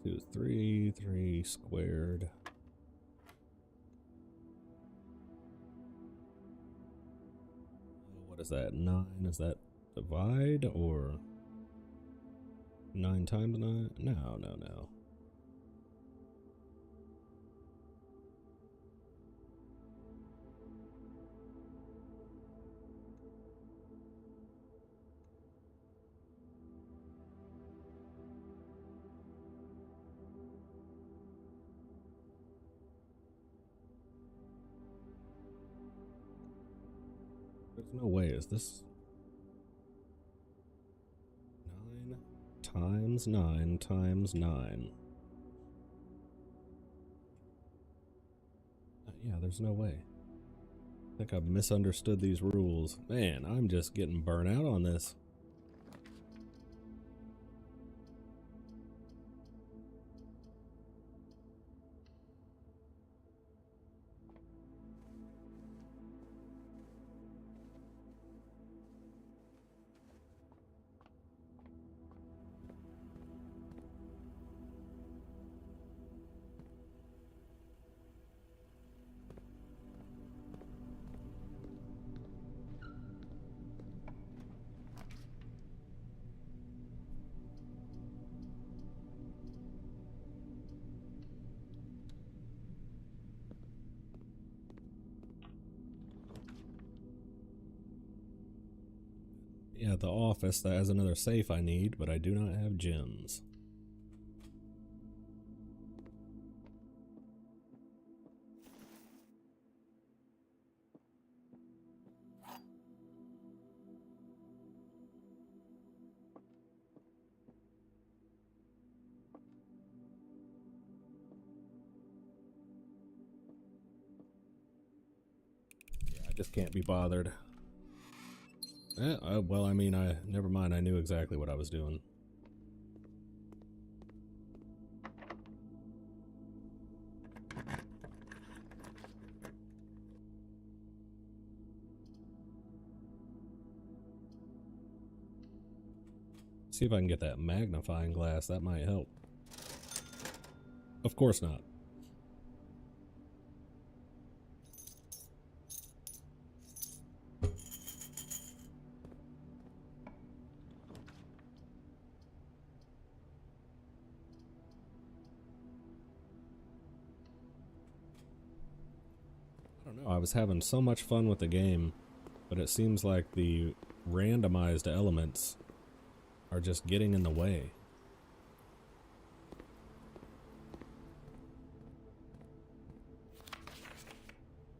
2 is 3, 3 squared. What is that? 9? Is that divide or 9 times 9? No, no, no. There's no way. Is this 9 times 9 times 9? Yeah, there's no way. I think I've misunderstood these rules. Man, I'm just getting burnt out on this. Yeah, the office, that has another safe I need, but I do not have gems. Yeah, I just can't be bothered. Well, I mean, never mind, I knew exactly what I was doing. See if I can get that magnifying glass, that might help. Of course not. I don't know, I was having so much fun with the game, but it seems like the randomized elements are just getting in the way.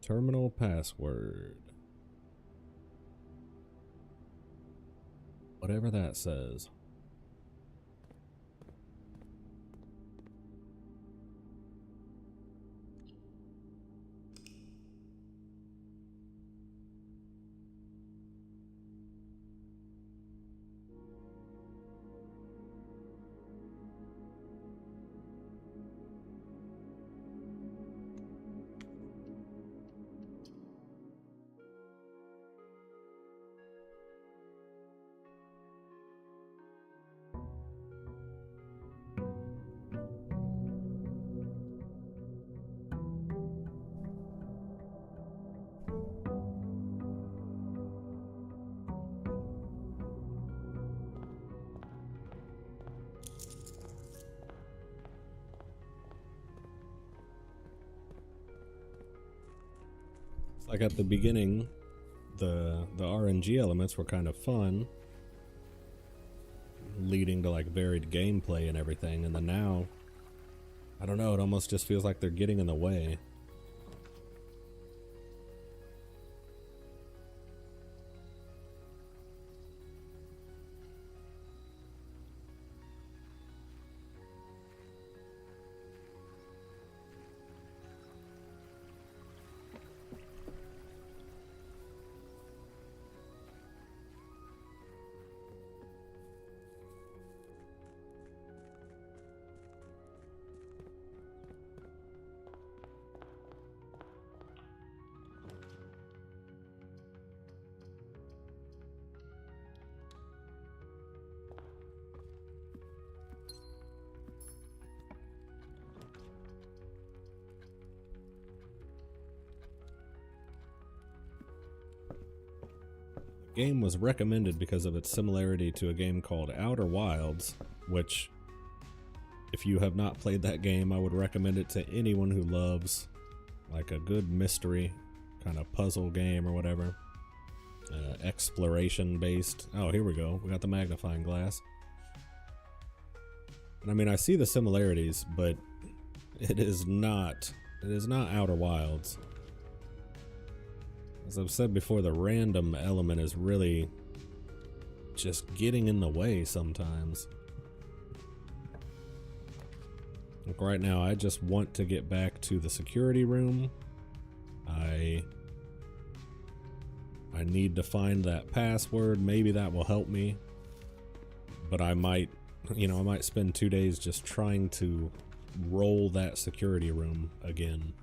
Terminal password. Whatever that says. Like at the beginning, the RNG elements were kind of fun, leading to like varied gameplay and everything, and then now, I don't know, it almost just feels like they're getting in the way. game was recommended because of its similarity to a game called Outer Wilds, which, if you have not played that game, I would recommend it to anyone who loves like a good mystery kind of puzzle game or whatever. Exploration based. Oh, here we go. We got the magnifying glass. And I mean, I see the similarities, but it is not Outer Wilds. As I've said before, the random element is really just getting in the way sometimes. Like right now, I just want to get back to the security room. I need to find that password. Maybe that will help me. But I might spend 2 days just trying to roll that security room again.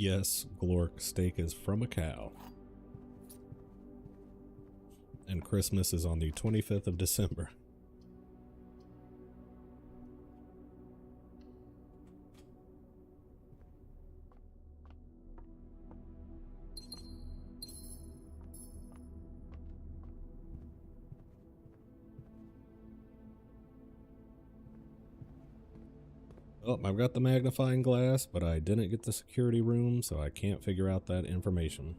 Yes, Glork, steak is from a cow. And Christmas is on the 25th of December. Oh, I've got the magnifying glass, but I didn't get the security room, so I can't figure out that information.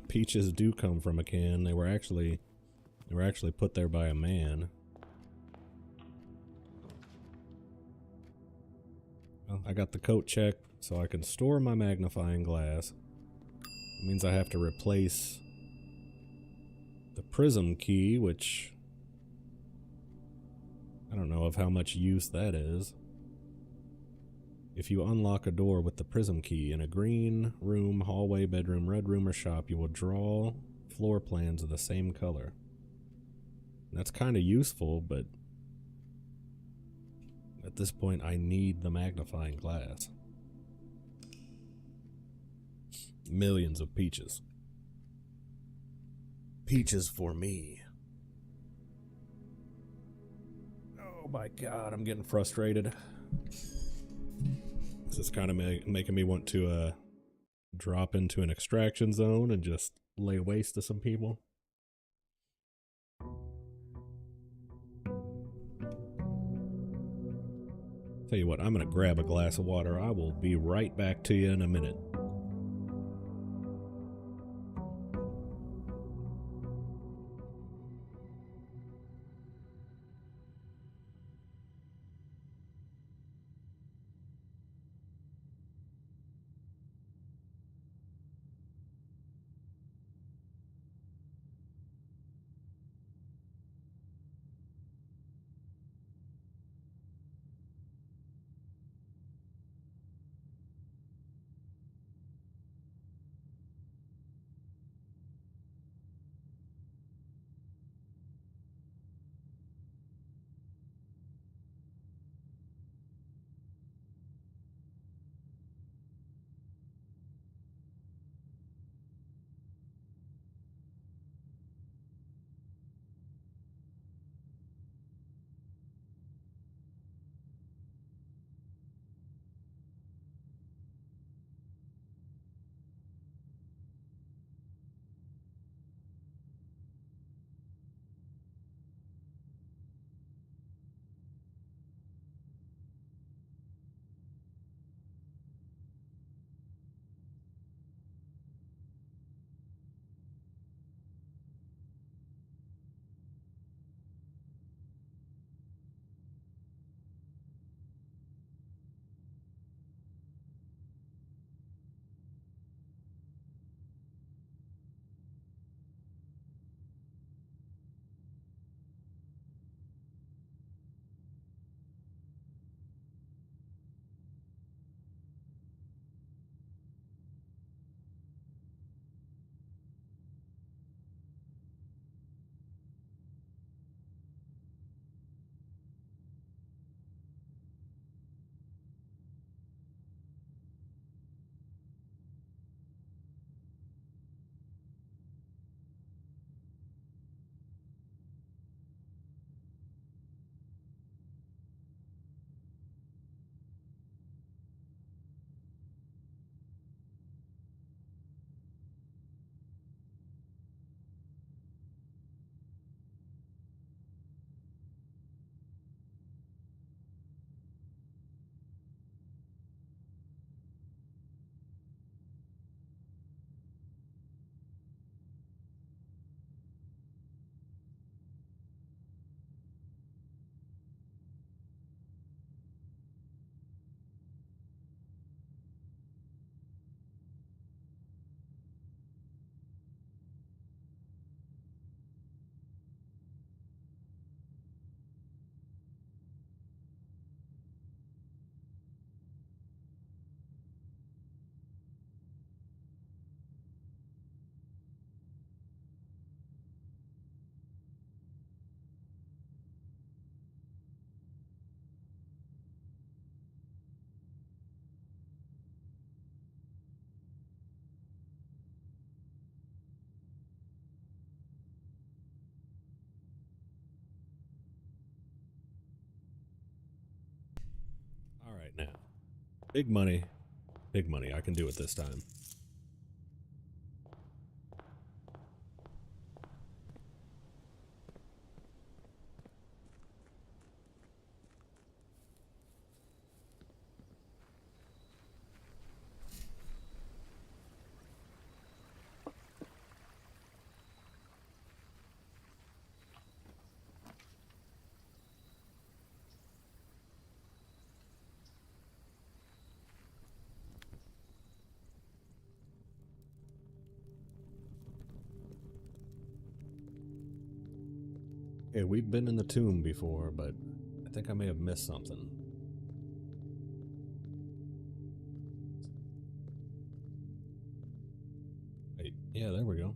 Peaches do come from a can. They were actually put there by a man. Well, I got the coat check, so I can store my magnifying glass. It means I have to replace the prism key, which I don't know of how much use that is. If you unlock a door with the prism key in a green room, hallway, bedroom, red room, or shop, you will draw floor plans of the same color. That's kind of useful, but at this point I need the magnifying glass. Millions of peaches. Peaches for me. Oh my god, I'm getting frustrated. This is kind of making me want to drop into an extraction zone and just lay waste to some people. Tell you what, I'm gonna grab a glass of water. I will be right back to you in a minute. Big money. Big money. I can do it this time. Okay, we've been in the tomb before, but I think I may have missed something. Wait, yeah, there we go.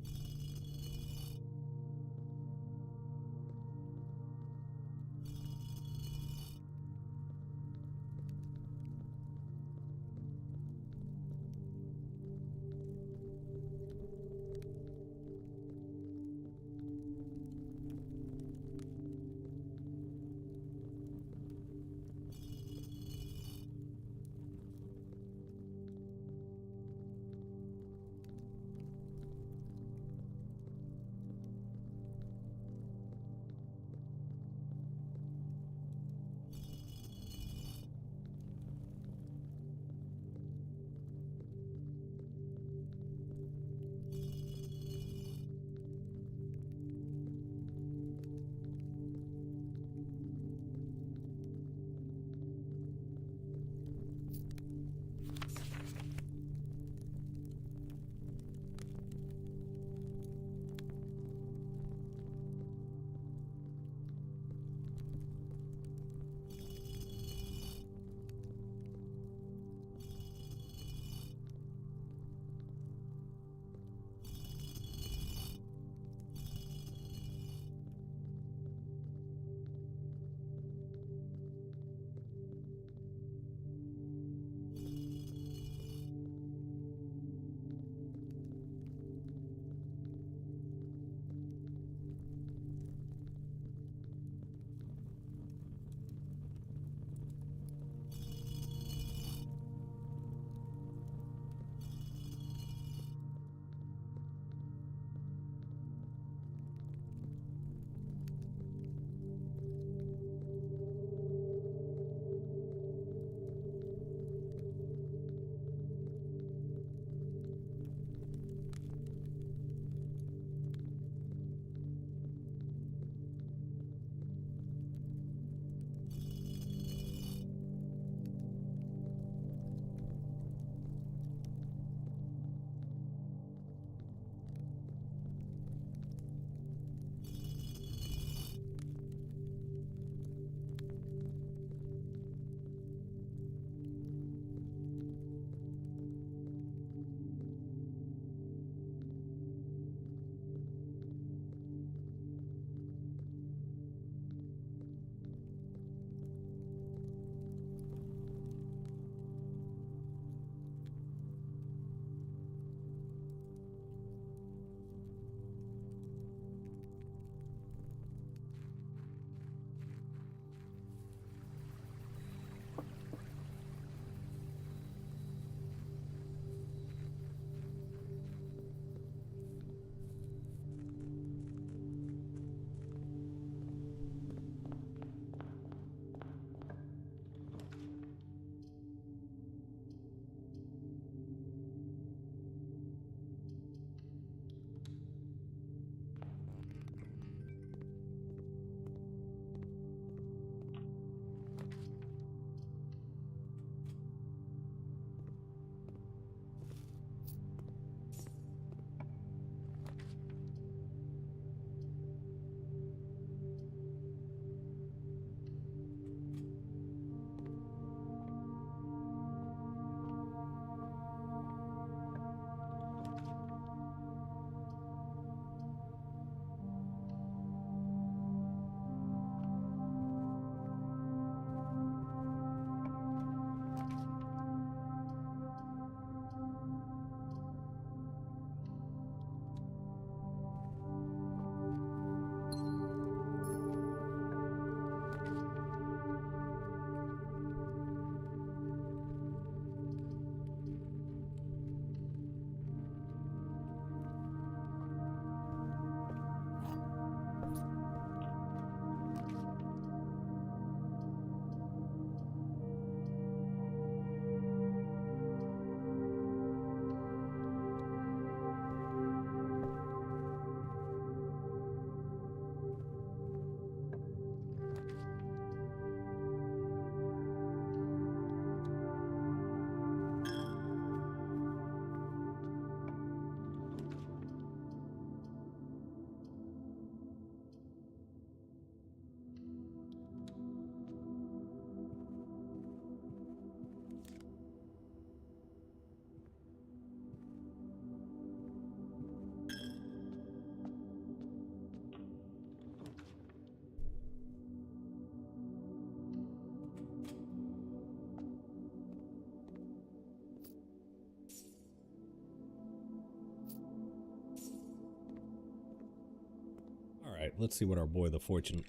Alright, let's see what our boy the fortune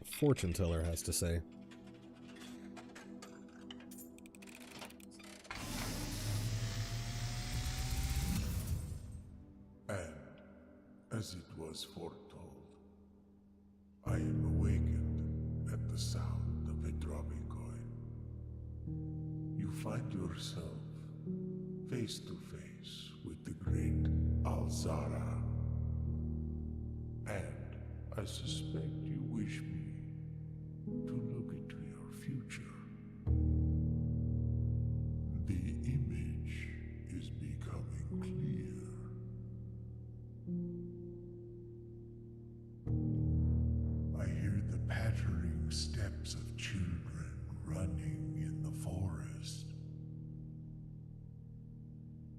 teller has to say. And, as it was foretold, I am awakened at the sound of a dropping coin. You find yourself face to face with the great Alzara. And I suspect you wish me to look into your future. The image is becoming clear. I hear the pattering steps of children running in the forest.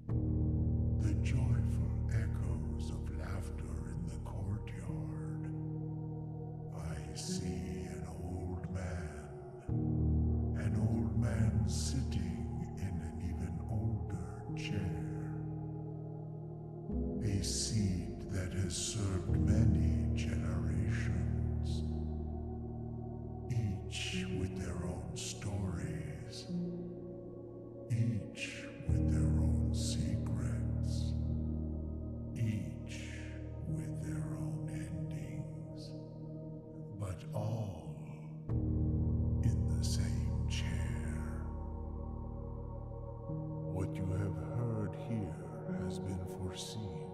The joyful echoes of laughter in the courtyard. I see an old man sitting in an even older chair. A seed that has served many generations, each with their own stories, each with their own secrets, each with their own endings, but all in the same chair. What you have heard here has been foreseen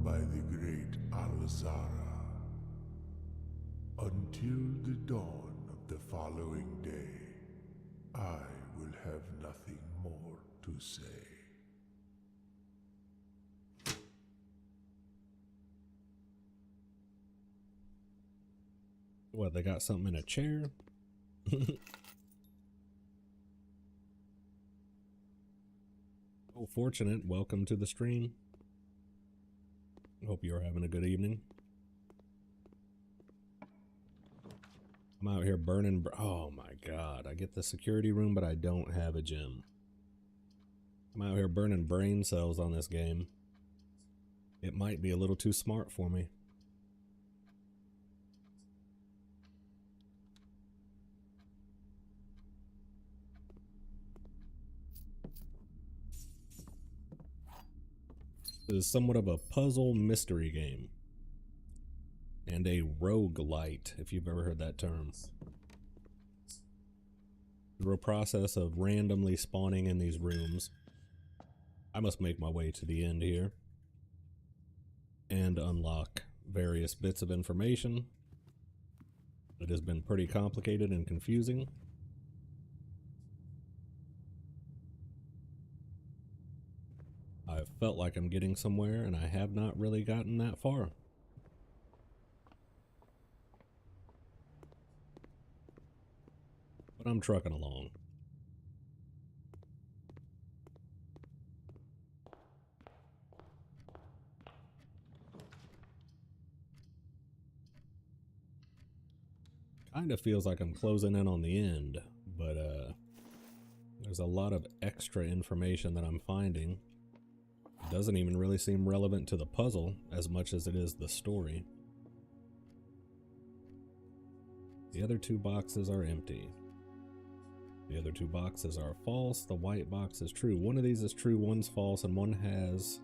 by the great Alzara. Until the dawn of the following day, I will have nothing more to say. What, they got something in a chair? Oh, Fortunate, welcome to the stream. Hope you're having a good evening. I'm out here burning. Oh my god, I get the security room, but I don't have a gym. I'm out here burning brain cells on this game. It might be a little too smart for me. This is somewhat of a puzzle mystery game. And a roguelite, if you've ever heard that term. Through a process of randomly spawning in these rooms, I must make my way to the end here and unlock various bits of information. It has been pretty complicated and confusing. I've felt like I'm getting somewhere, and I have not really gotten that far. But I'm trucking along. Kind of feels like I'm closing in on the end, but there's a lot of extra information that I'm finding. It doesn't even really seem relevant to the puzzle as much as it is the story. The other two boxes are empty. The other two boxes are false. The white box is true. One of these is true, one's false, and one has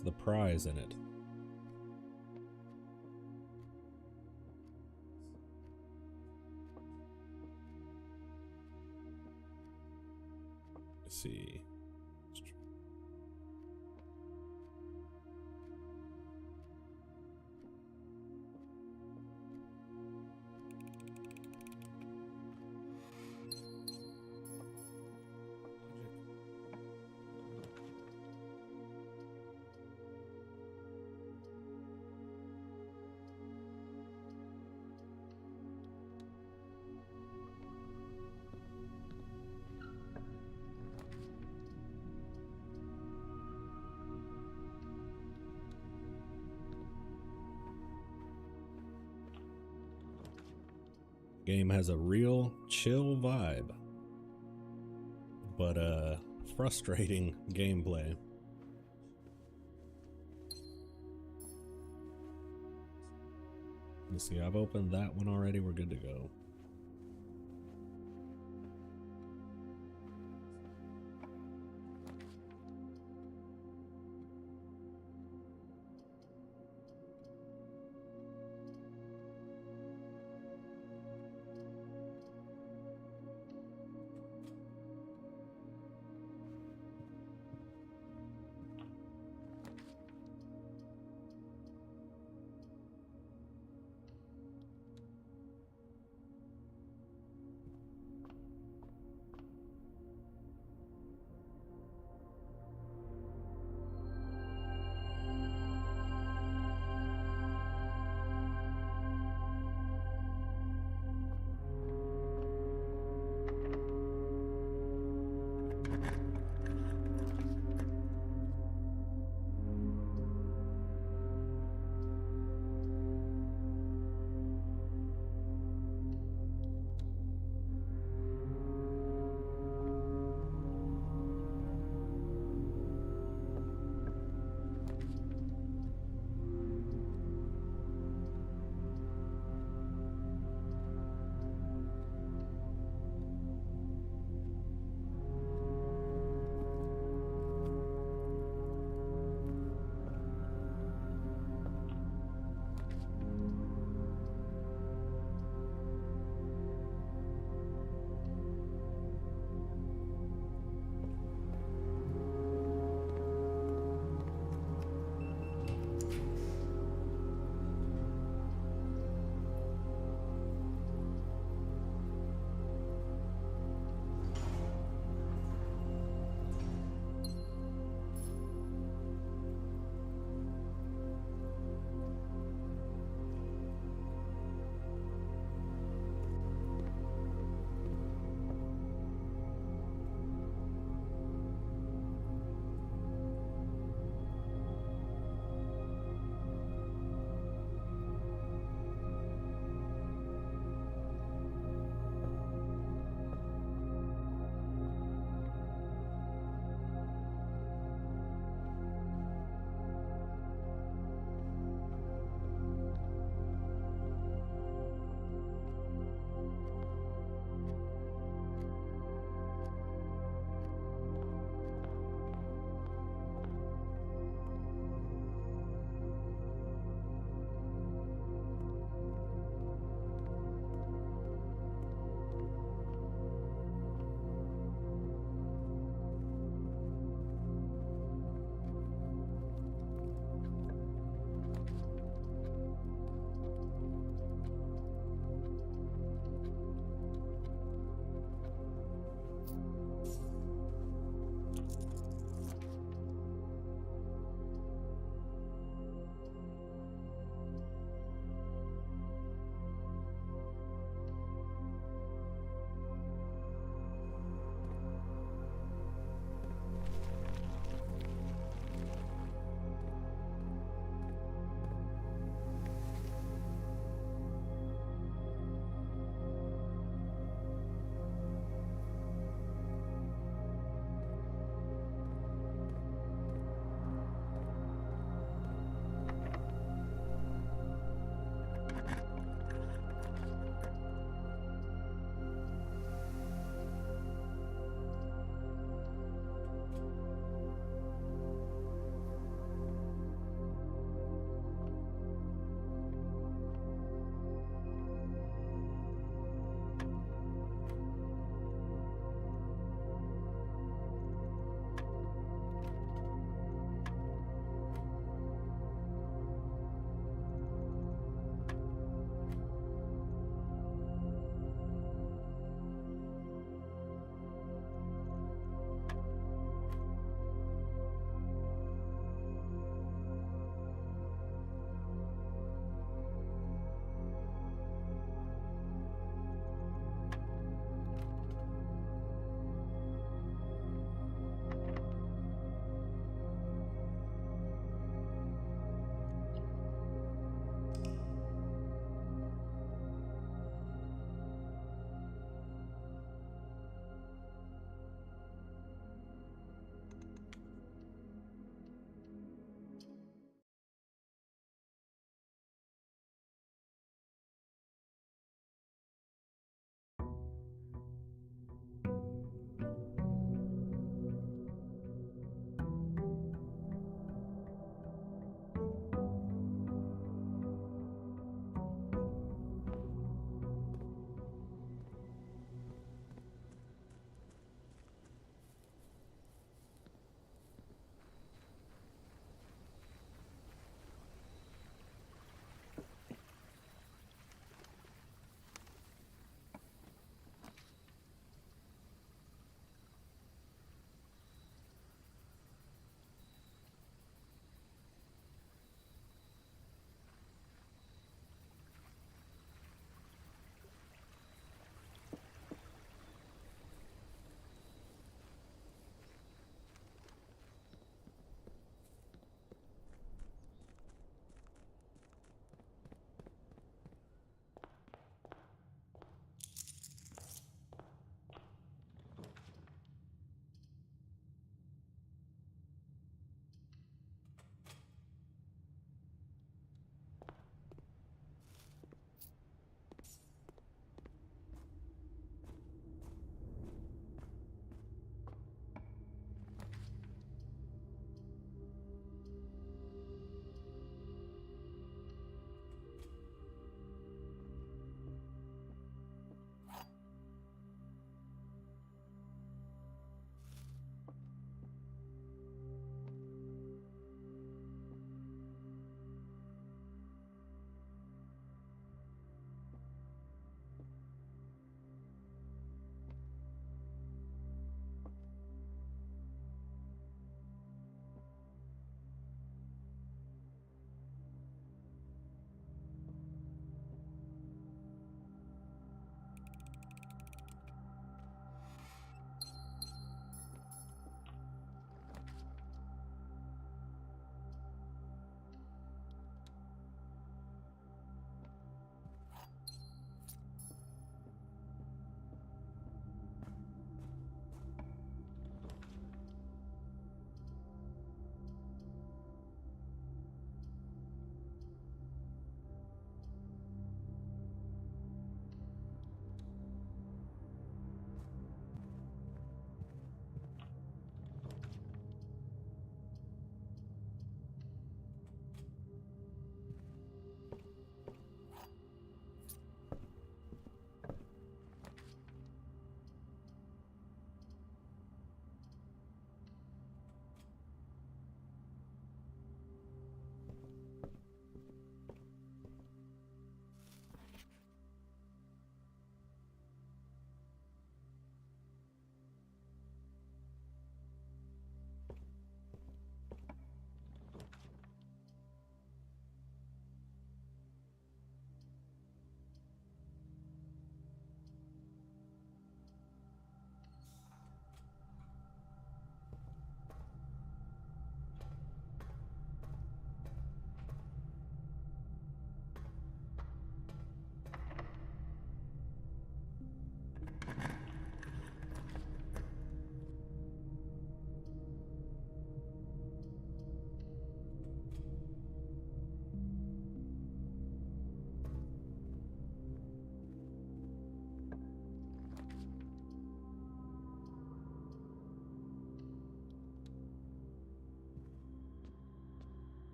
the prize in it. Let's see. Game has a real chill vibe, but frustrating gameplay. me see. I've opened that one already. We're good to go.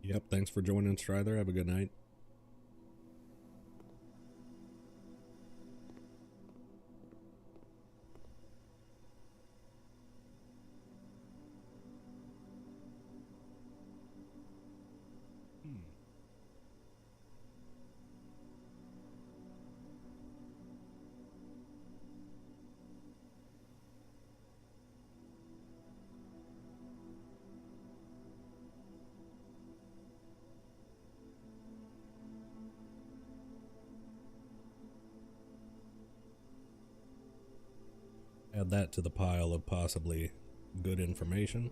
Yep, thanks for joining, Strider. Have a good night. Add that to the pile of possibly good information.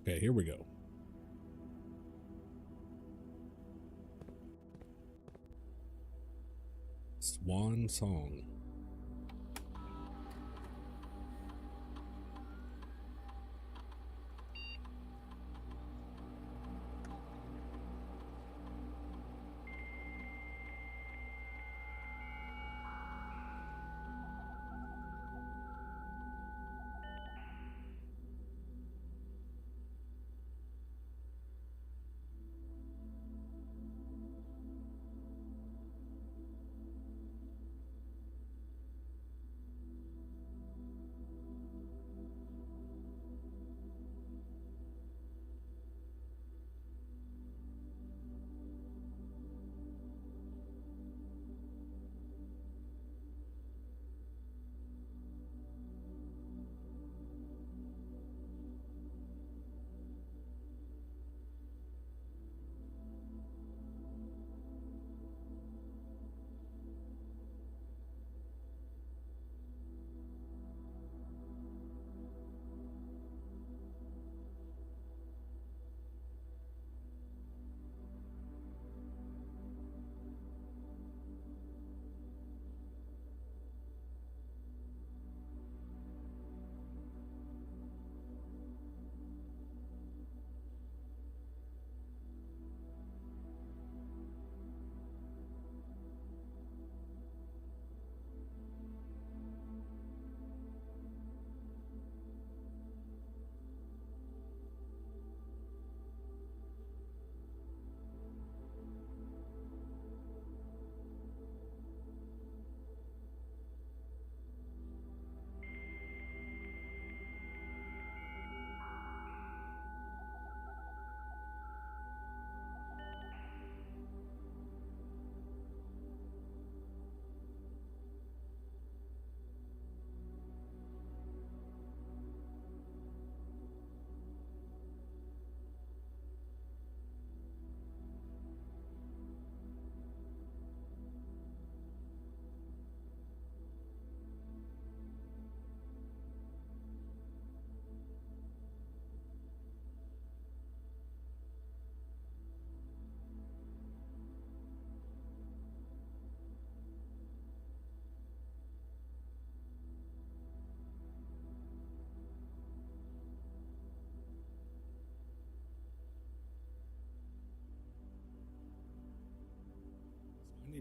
Okay, here we go. Swan Song.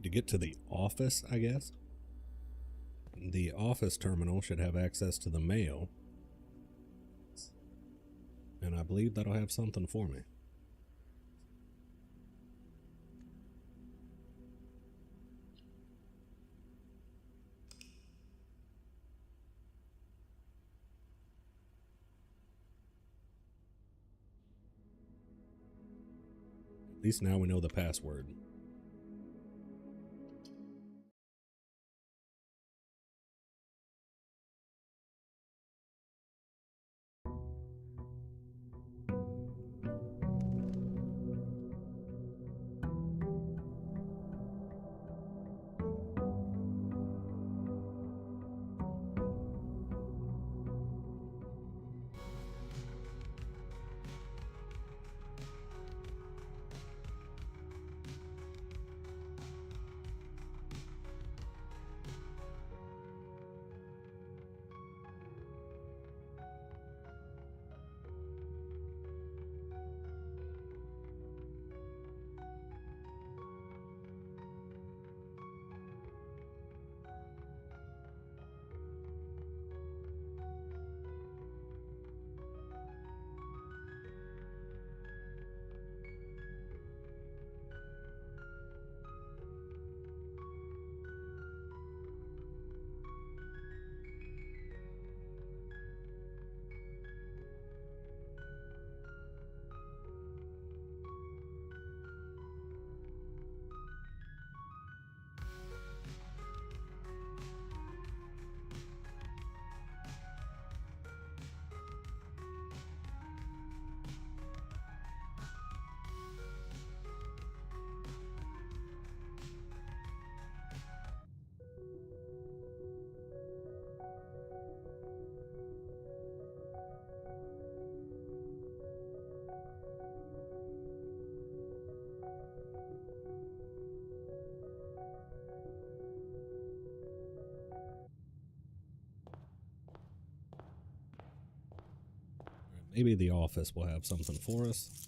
to get to the office, I guess. The office terminal should have access to the mail. And I believe that'll have something for me. At least now we know the password. Maybe the office will have something for us.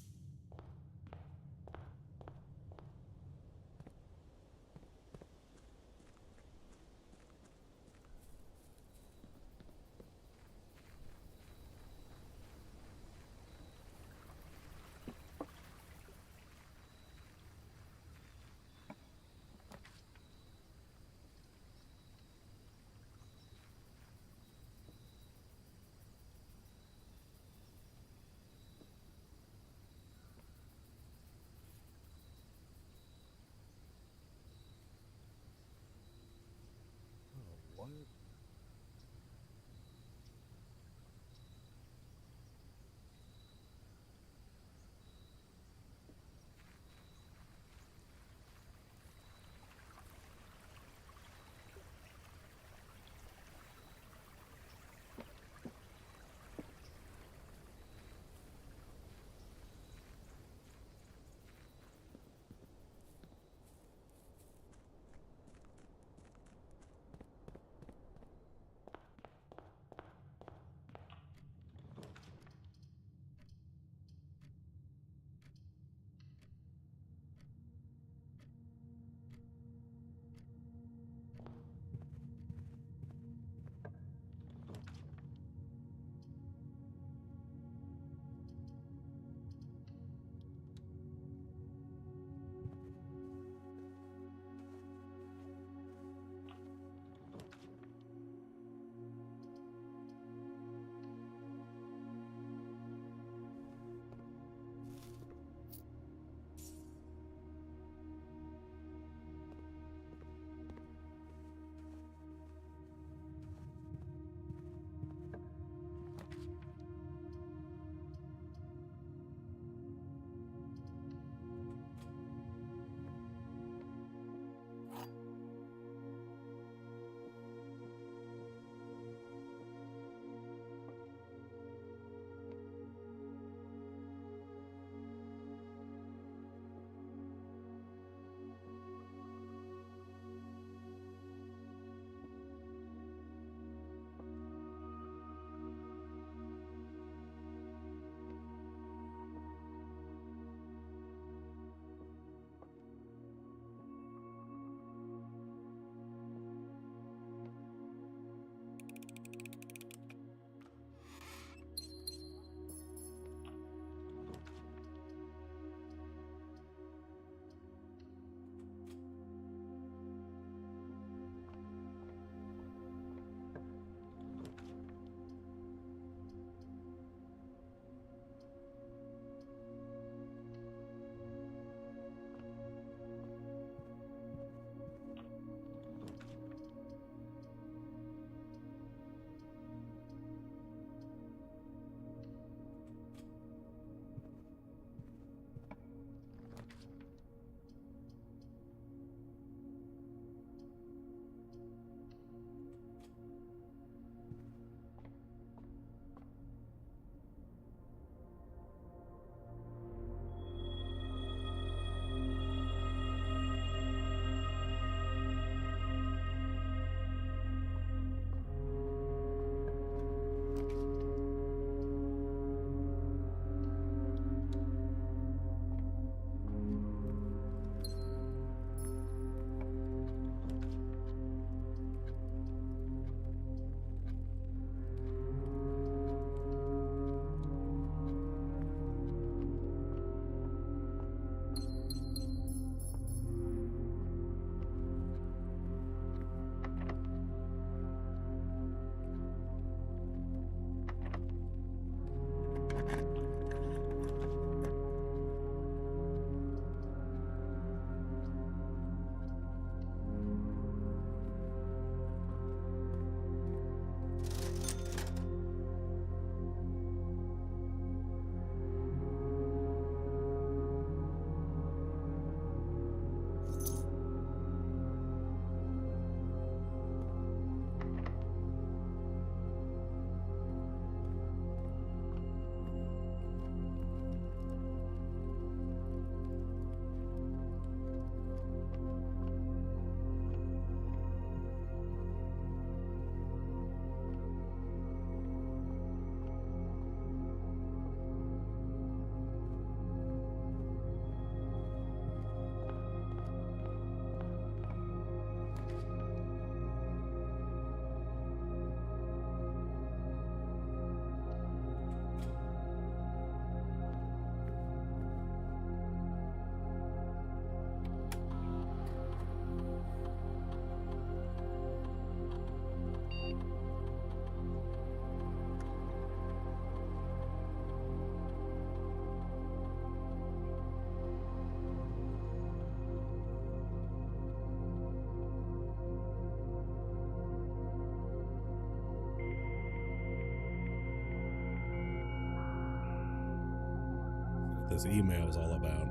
what this email is all about.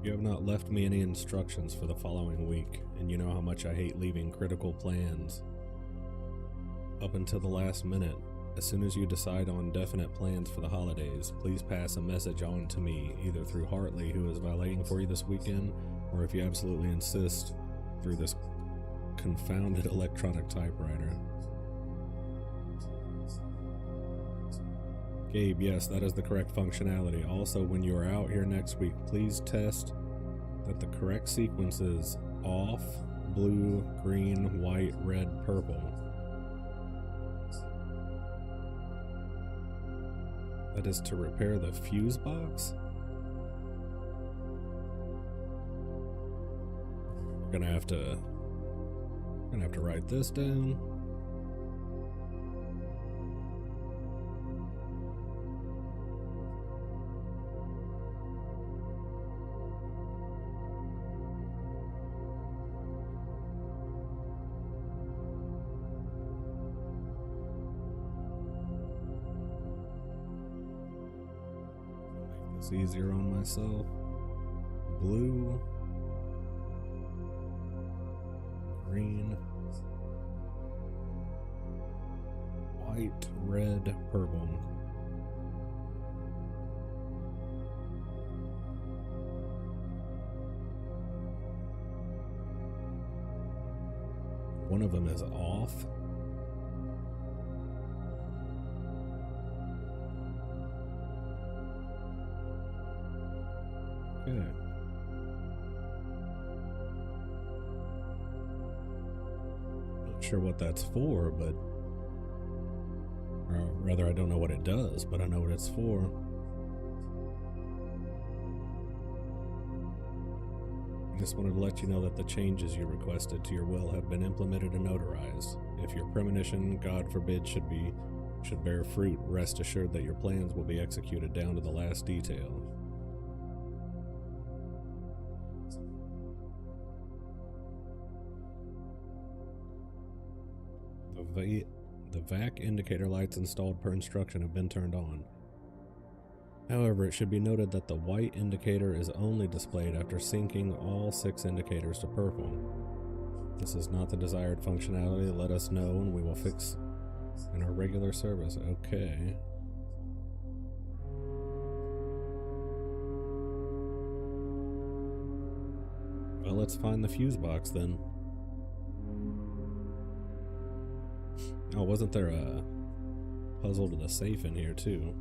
You have not left me any instructions for the following week, and you know how much I hate leaving critical plans up until the last minute. As soon as you decide on definite plans for the holidays, please pass a message on to me, either through Hartley, who is valeting for you this weekend, or if you absolutely insist, through this confounded electronic typewriter. Gabe, yes, that is the correct functionality. Also, when you are out here next week, please test that the correct sequence is off, blue, green, white, red, purple. That is to repair the fuse box? We're gonna have to write this down. Make this easier on myself. Blue, green, white, red, purple. One of them is off. Okay. Not sure what that's for, but or rather I don't know what it does, but I know what it's for. I just wanted to let you know that the changes you requested to your will have been implemented and notarized. If your premonition, God forbid, should bear fruit, rest assured that your plans will be executed down to the last detail. The VAC indicator lights installed per instruction have been turned on. However, it should be noted that the white indicator is only displayed after syncing all 6 indicators to purple. This is not the desired functionality. Let us know and we will fix in our regular service. Okay. Well, let's find the fuse box then. Oh, wasn't there a puzzle to the safe in here too?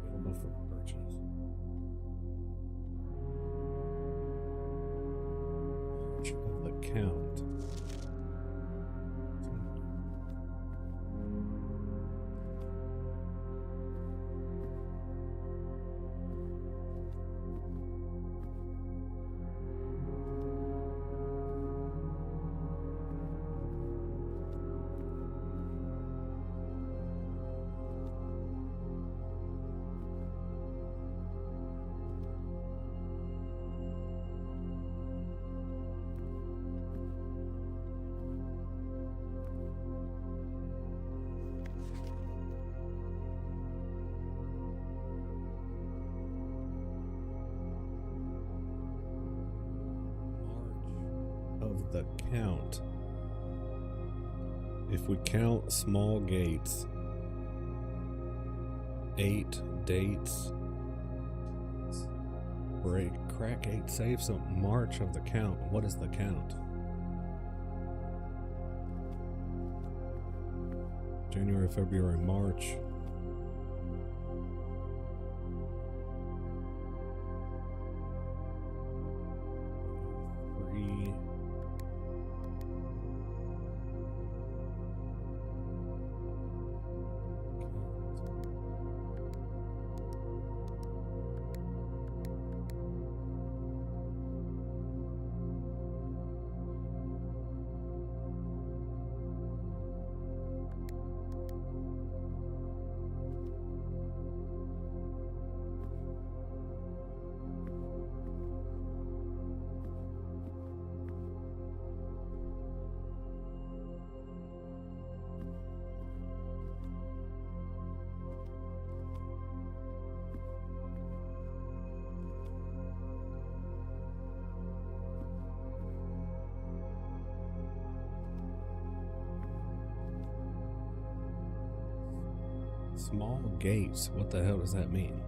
Available for purchase. March of the Count. Of the Count. If we count small gates, 8 dates, break, crack 8 safes, so March of the Count. What is the count? January, February, March. Small gates. What the hell does that mean?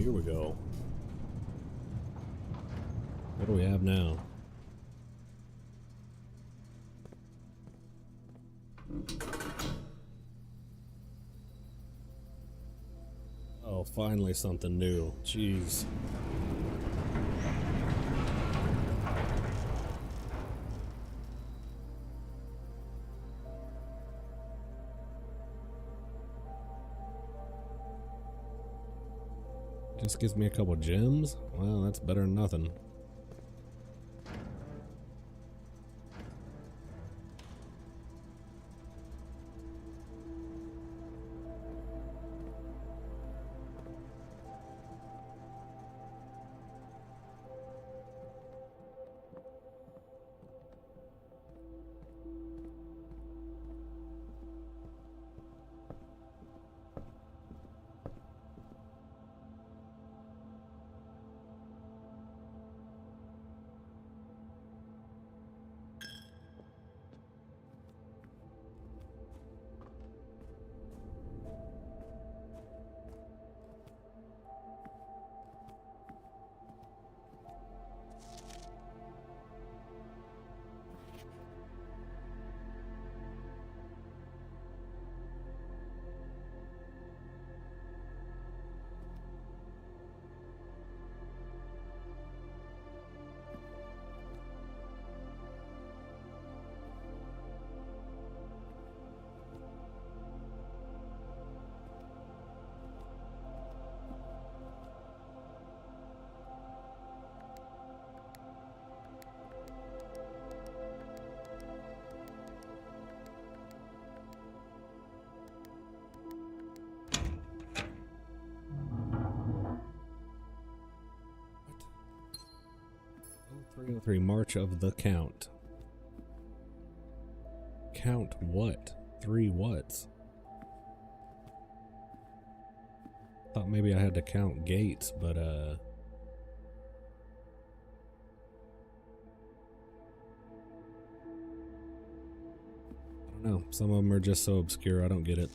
here we go. What do we have now? Oh, finally something new. Jeez. Just gives me a couple gems? Well, that's better than nothing. What? 303 March of the Count. Count what? 3 whats? Thought maybe I had to count gates, but I don't know. Some of them are just so obscure, I don't get it.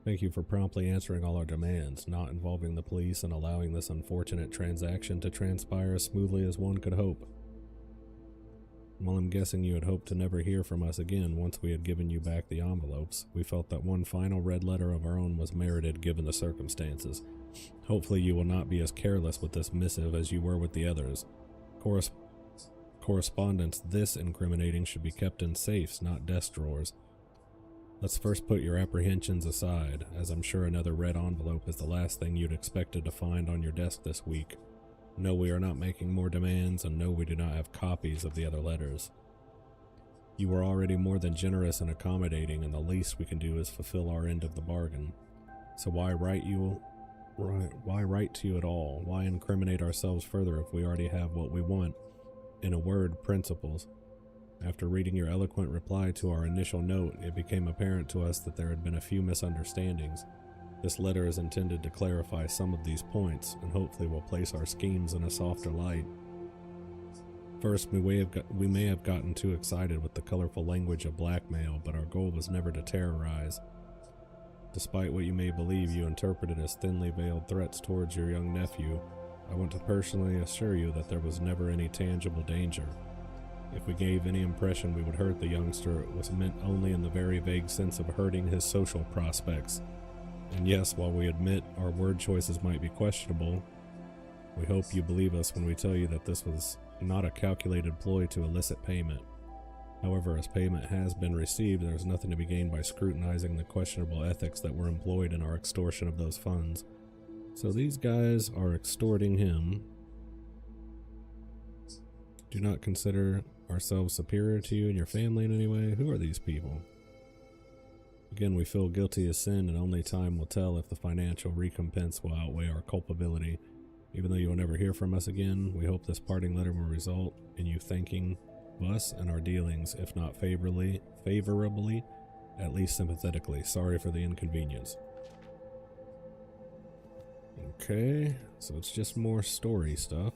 Thank you for promptly answering all our demands, not involving the police, and allowing this unfortunate transaction to transpire as smoothly as one could hope. While I'm guessing you had hoped to never hear from us again once we had given you back the envelopes, we felt that one final red letter of our own was merited given the circumstances. Hopefully you will not be as careless with this missive as you were with the others. Correspondence this incriminating should be kept in safes, not desk drawers. Let's first put your apprehensions aside, as I'm sure another red envelope is the last thing you'd expected to find on your desk this week. No, we are not making more demands, and no, we do not have copies of the other letters. You were already more than generous and accommodating, and the least we can do is fulfill our end of the bargain. So why write to you at all? Why incriminate ourselves further if we already have what we want? In a word, principles. After reading your eloquent reply to our initial note, it became apparent to us that there had been a few misunderstandings. This letter is intended to clarify some of these points, and hopefully will place our schemes in a softer light. First, we may have gotten too excited with the colorful language of blackmail, but our goal was never to terrorize. Despite what you may believe you interpreted as thinly veiled threats towards your young nephew, I want to personally assure you that there was never any tangible danger. If we gave any impression we would hurt the youngster, it was meant only in the very vague sense of hurting his social prospects. And yes, while we admit our word choices might be questionable, we hope you believe us when we tell you that this was not a calculated ploy to elicit payment. However, as payment has been received, there is nothing to be gained by scrutinizing the questionable ethics that were employed in our extortion of those funds. So these guys are extorting him. Do not consider ourselves superior to you and your family in any way. Who are these people? Again, we feel guilty as sin, and only time will tell if the financial recompense will outweigh our culpability. Even though you will never hear from us again, we hope this parting letter will result in you thanking us and our dealings, if not favorably, at least sympathetically. Sorry for the inconvenience. Okay, so it's just more story stuff.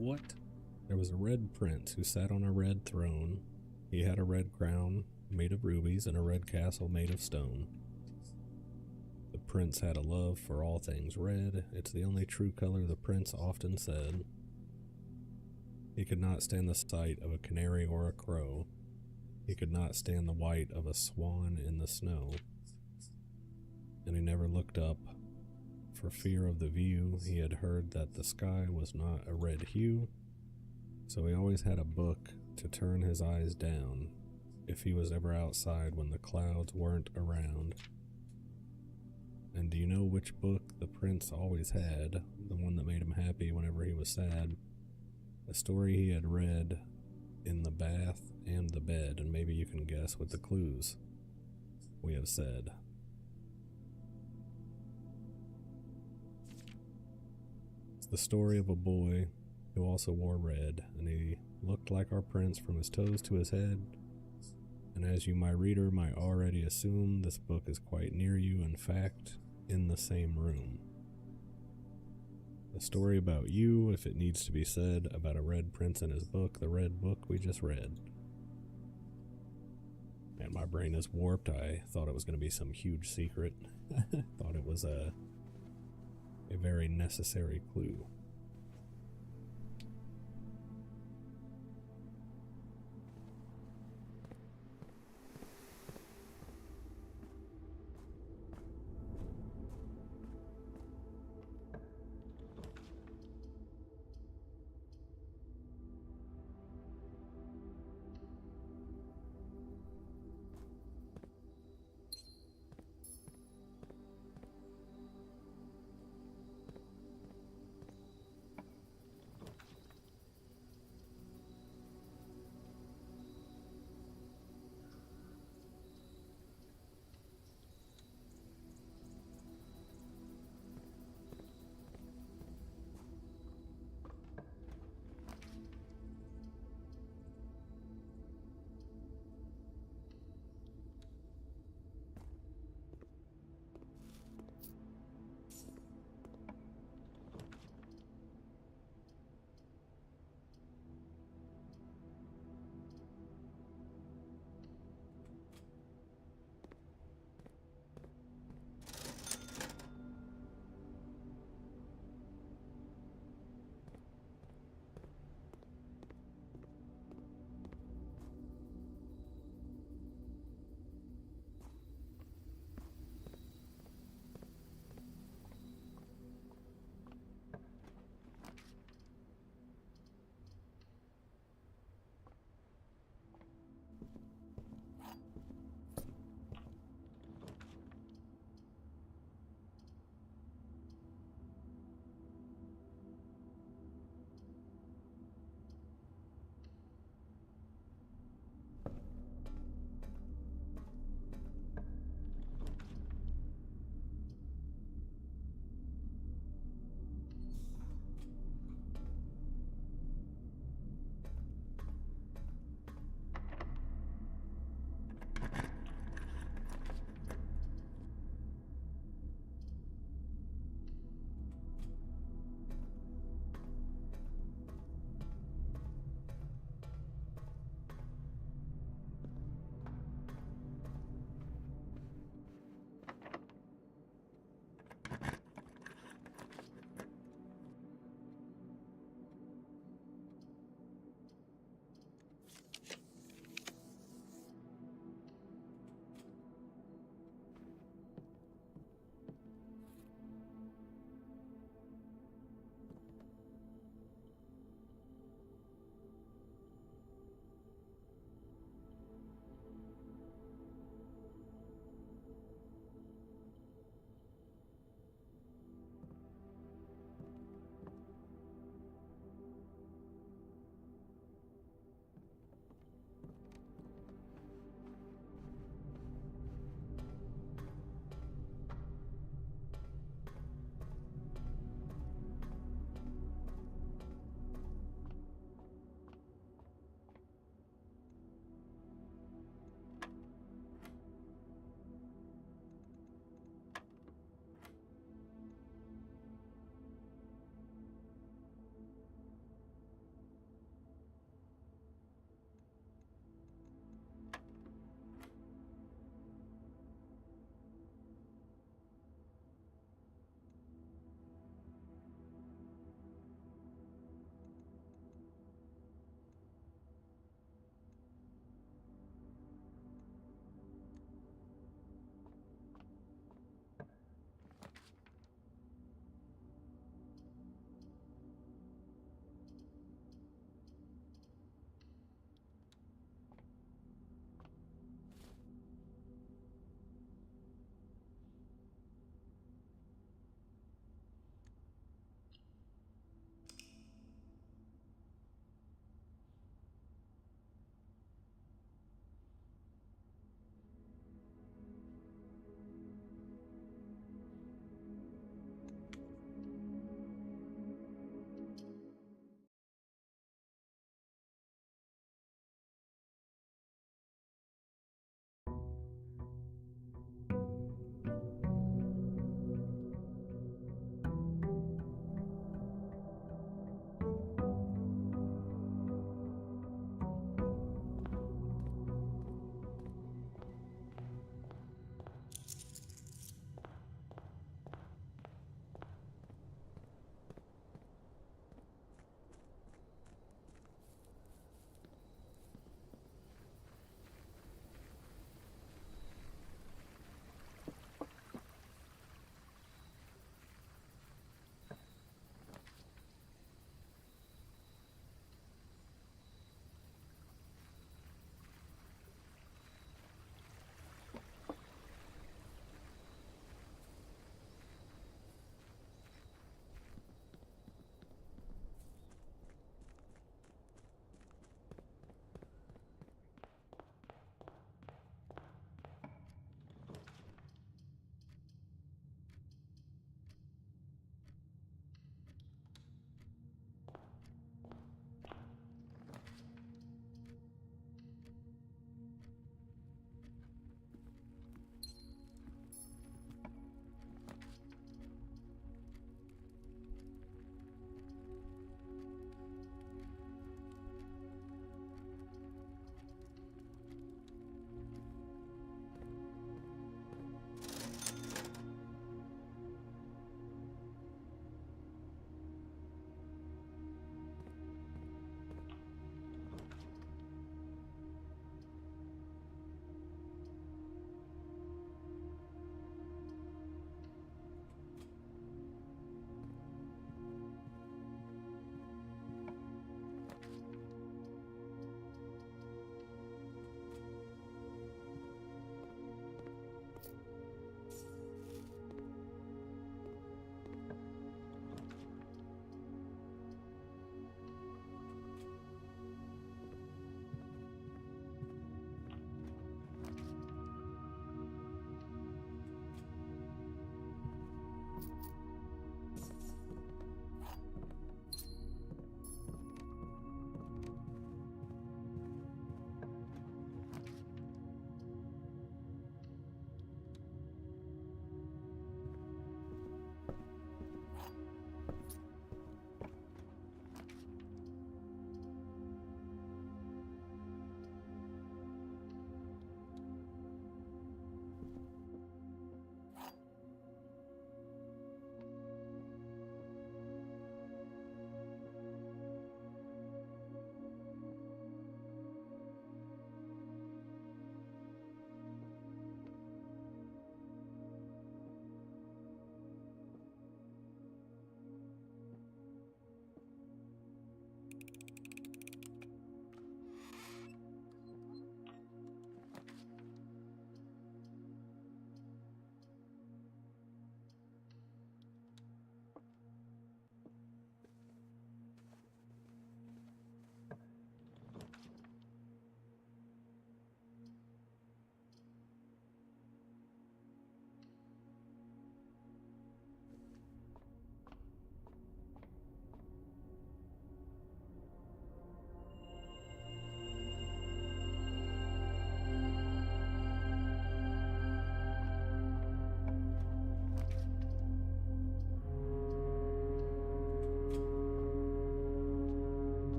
What? There was a red prince who sat on a red throne. He had a red crown made of rubies and a red castle made of stone. The prince had a love for all things red. It's the only true color, the prince often said. He could not stand the sight of a canary or a crow. He could not stand the white of a swan in the snow. And he never looked up for fear of the view. He had heard that the sky was not a red hue, so he always had a book to turn his eyes down if he was ever outside when the clouds weren't around. And do you know which book the prince always had? The one that made him happy whenever he was sad. A story he had read in the bath and the bed, and maybe you can guess with the clues we have said. It's the story of a boy who also wore red, and he looked like our prince from his toes to his head. And as you, my reader, might already assume, this book is quite near you, in fact, in the same room. A story about you, if it needs to be said, about a red prince and his book, the red book we just read. Man, my brain is warped. I thought it was going to be some huge secret. Thought it was a very necessary clue.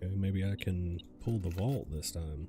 Okay, maybe I can pull the vault this time.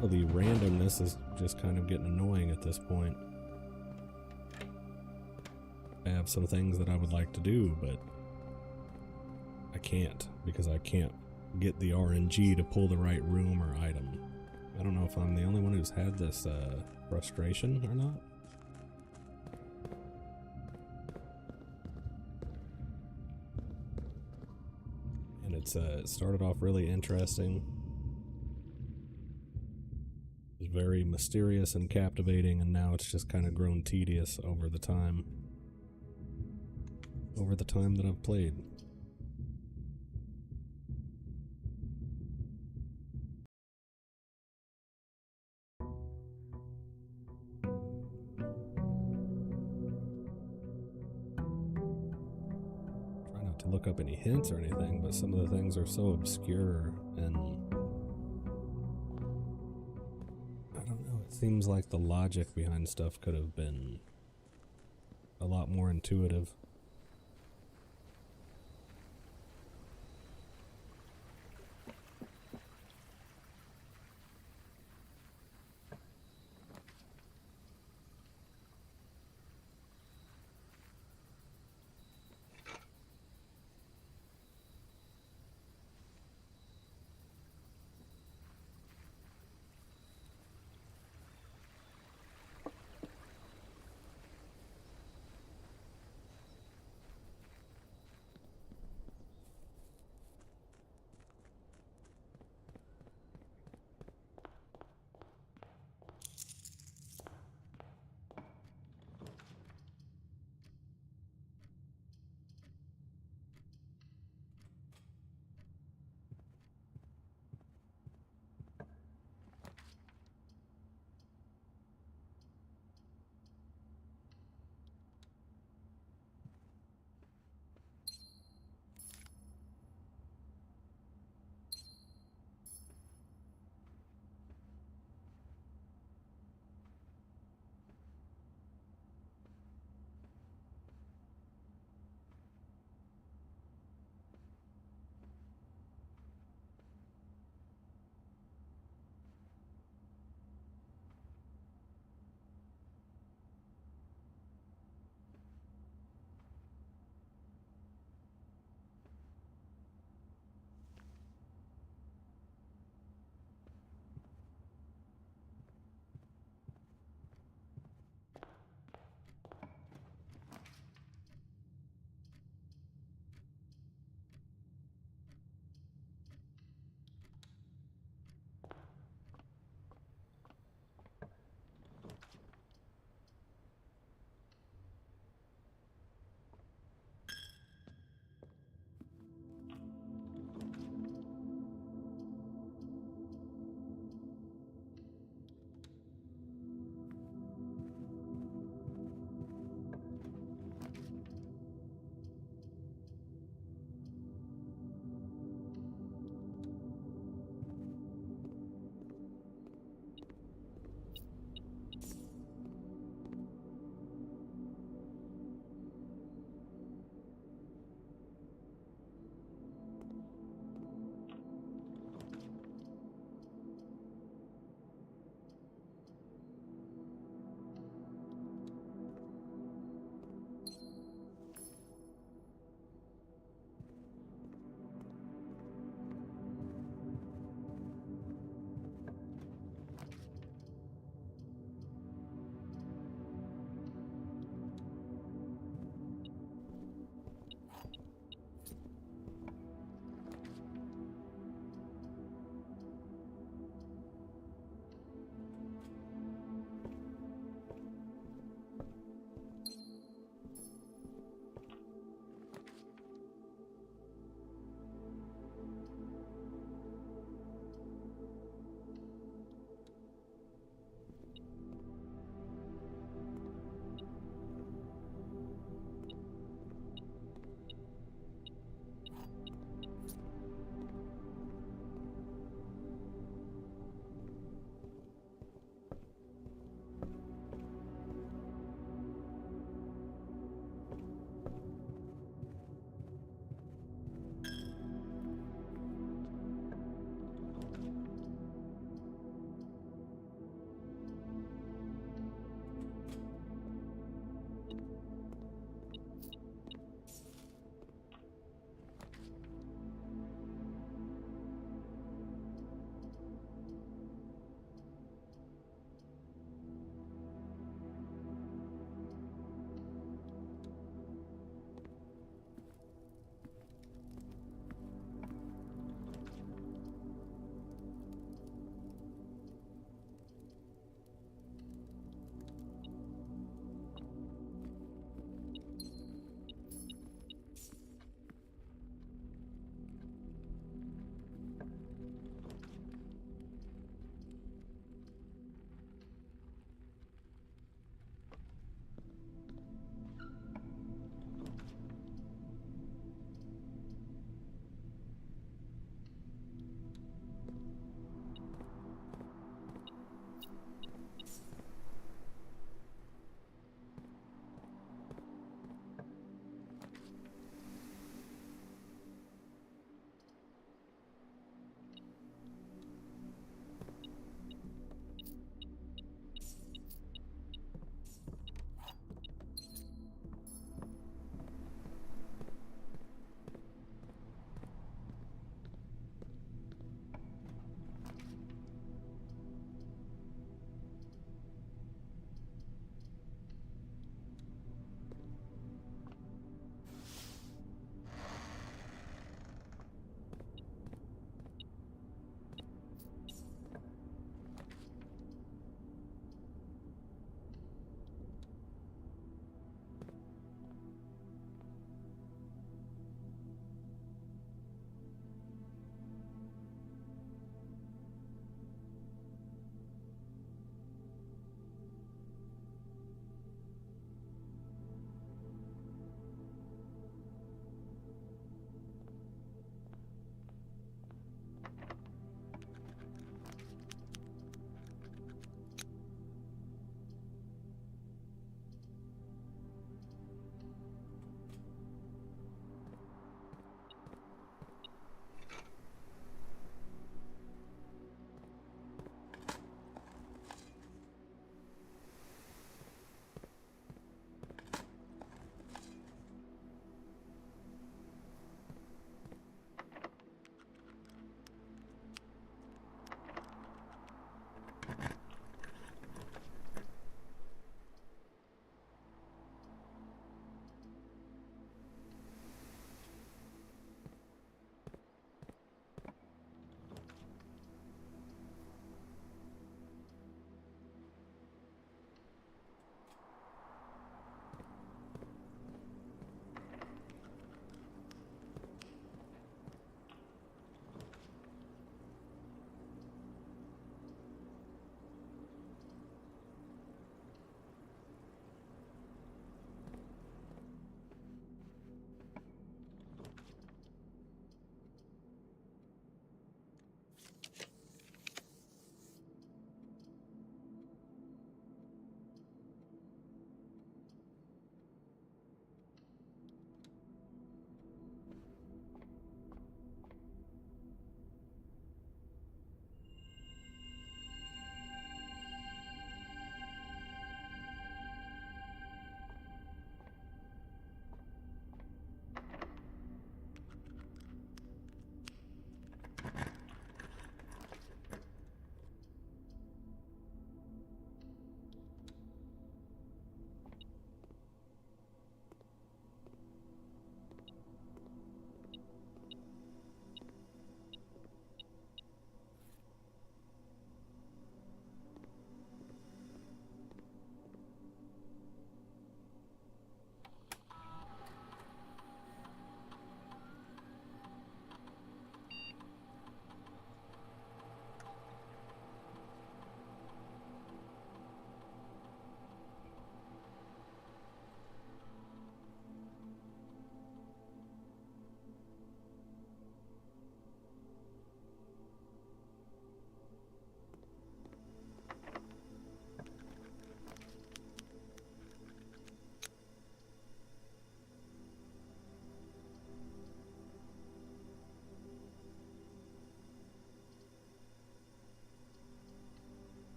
Well, the randomness is just kind of getting annoying at this point. I have some things that I would like to do, but I can't because I can't get the RNG to pull the right room or item. I don't know if I'm the only one who's had this frustration or not. And it started off really interesting. It was very mysterious and captivating, and now it's just kind of grown tedious over the time. Over the time that I've played. Try not to look up any hints or anything, but some of the things are so obscure, and I don't know, it seems like the logic behind stuff could have been a lot more intuitive.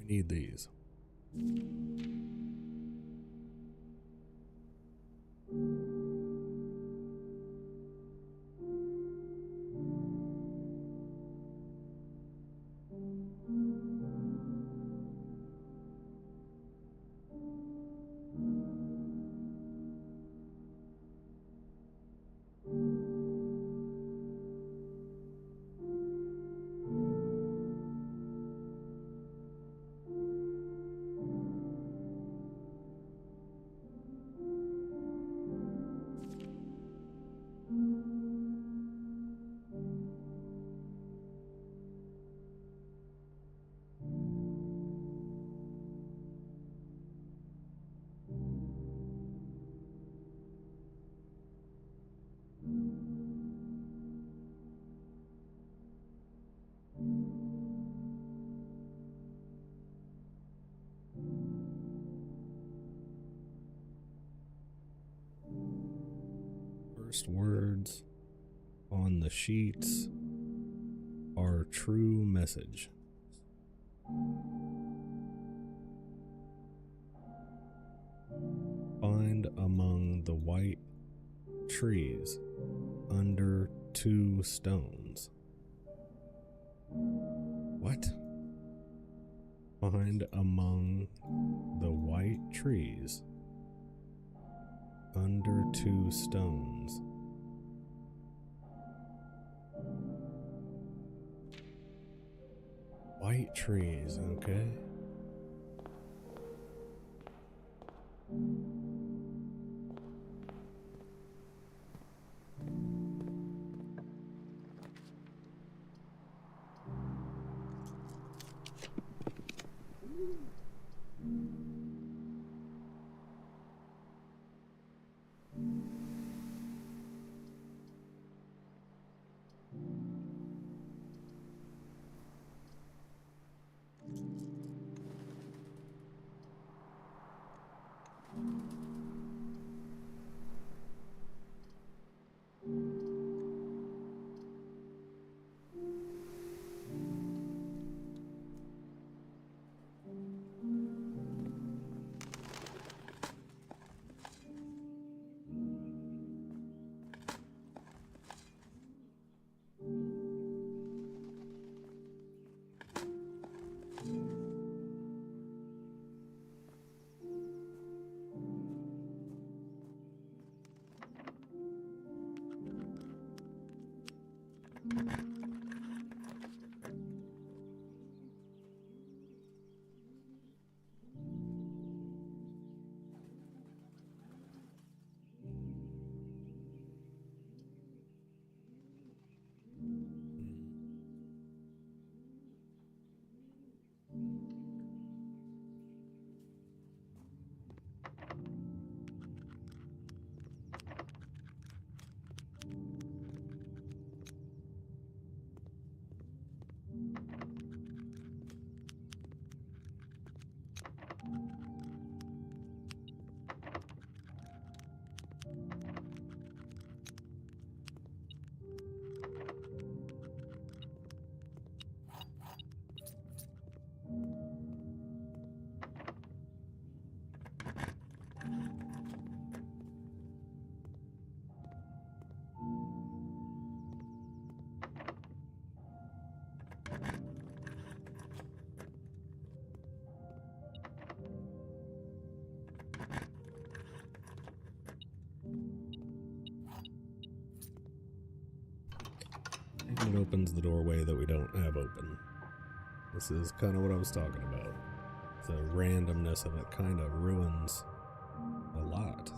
Need these. First words on the sheets are true message. Find among the white trees under 2 stones. What? Find among the white trees under 2 stones. White trees, okay. And it opens the doorway that we don't have open. This is kind of what I was talking about. The randomness of it kind of ruins a lot.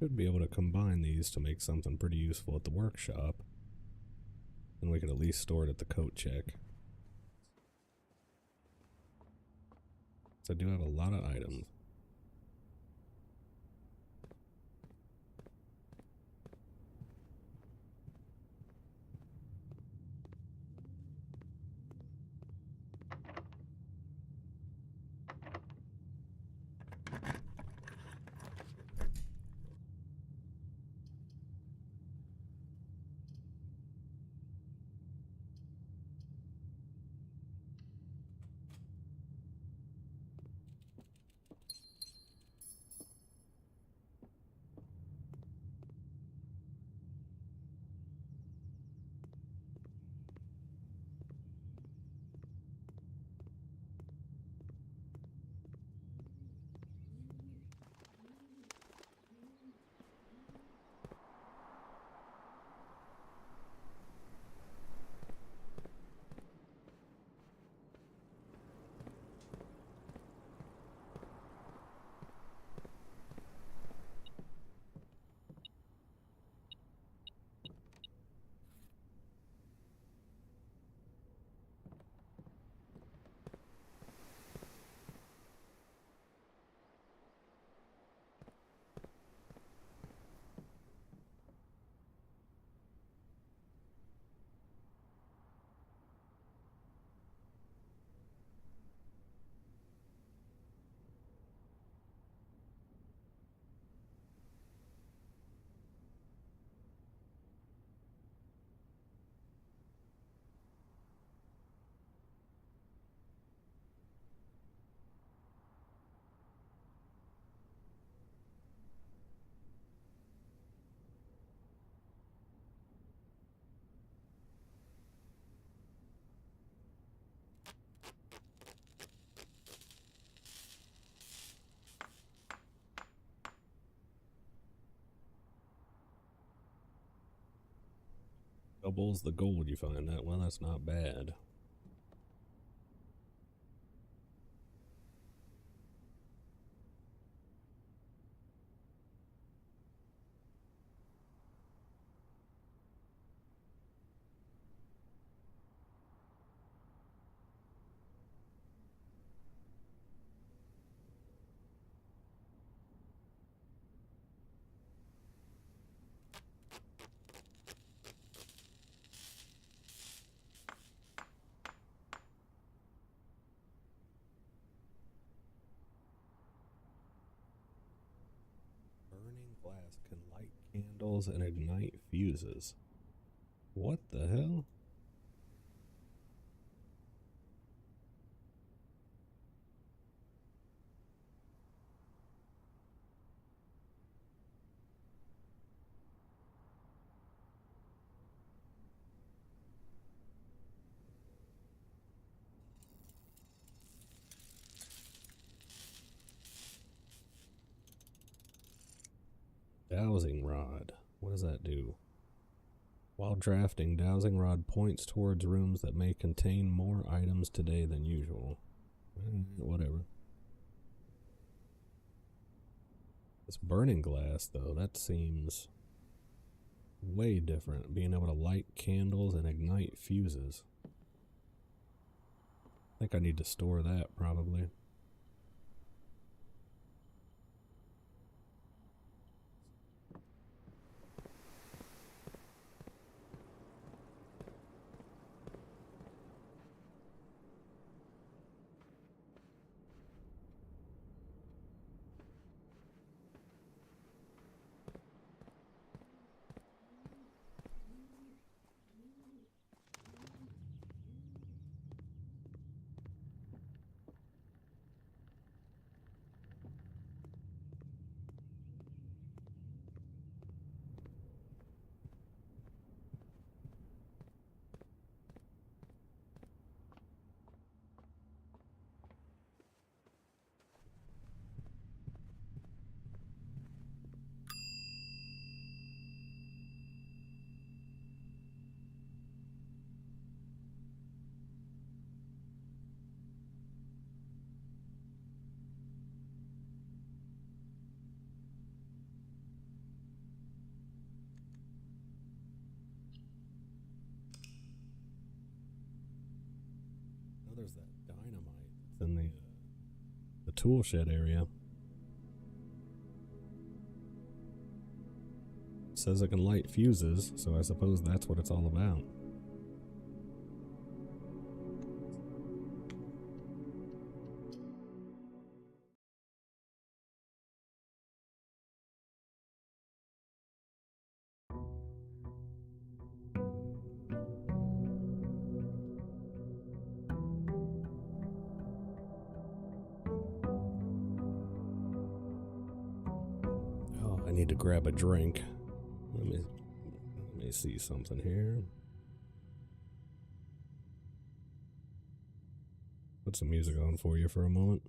Should be able to combine these to make something pretty useful at the workshop. And we could at least store it at the coat check. So I do have a lot of items. Doubles the gold you find that. Well, that's not bad. Burning glass can light candles and ignite fuses. What the hell? Dowsing rod. What does that do? While drafting, dowsing rod points towards rooms that may contain more items today than usual. Whatever. This burning glass, though, that seems way different. Being able to light candles and ignite fuses. I think I need to store that, probably. there's that dynamite. It's in the tool shed area. It says it can light fuses, so I suppose that's what it's all about. Oh, I need to grab a drink. Let me see something here. Put some music on for you for a moment.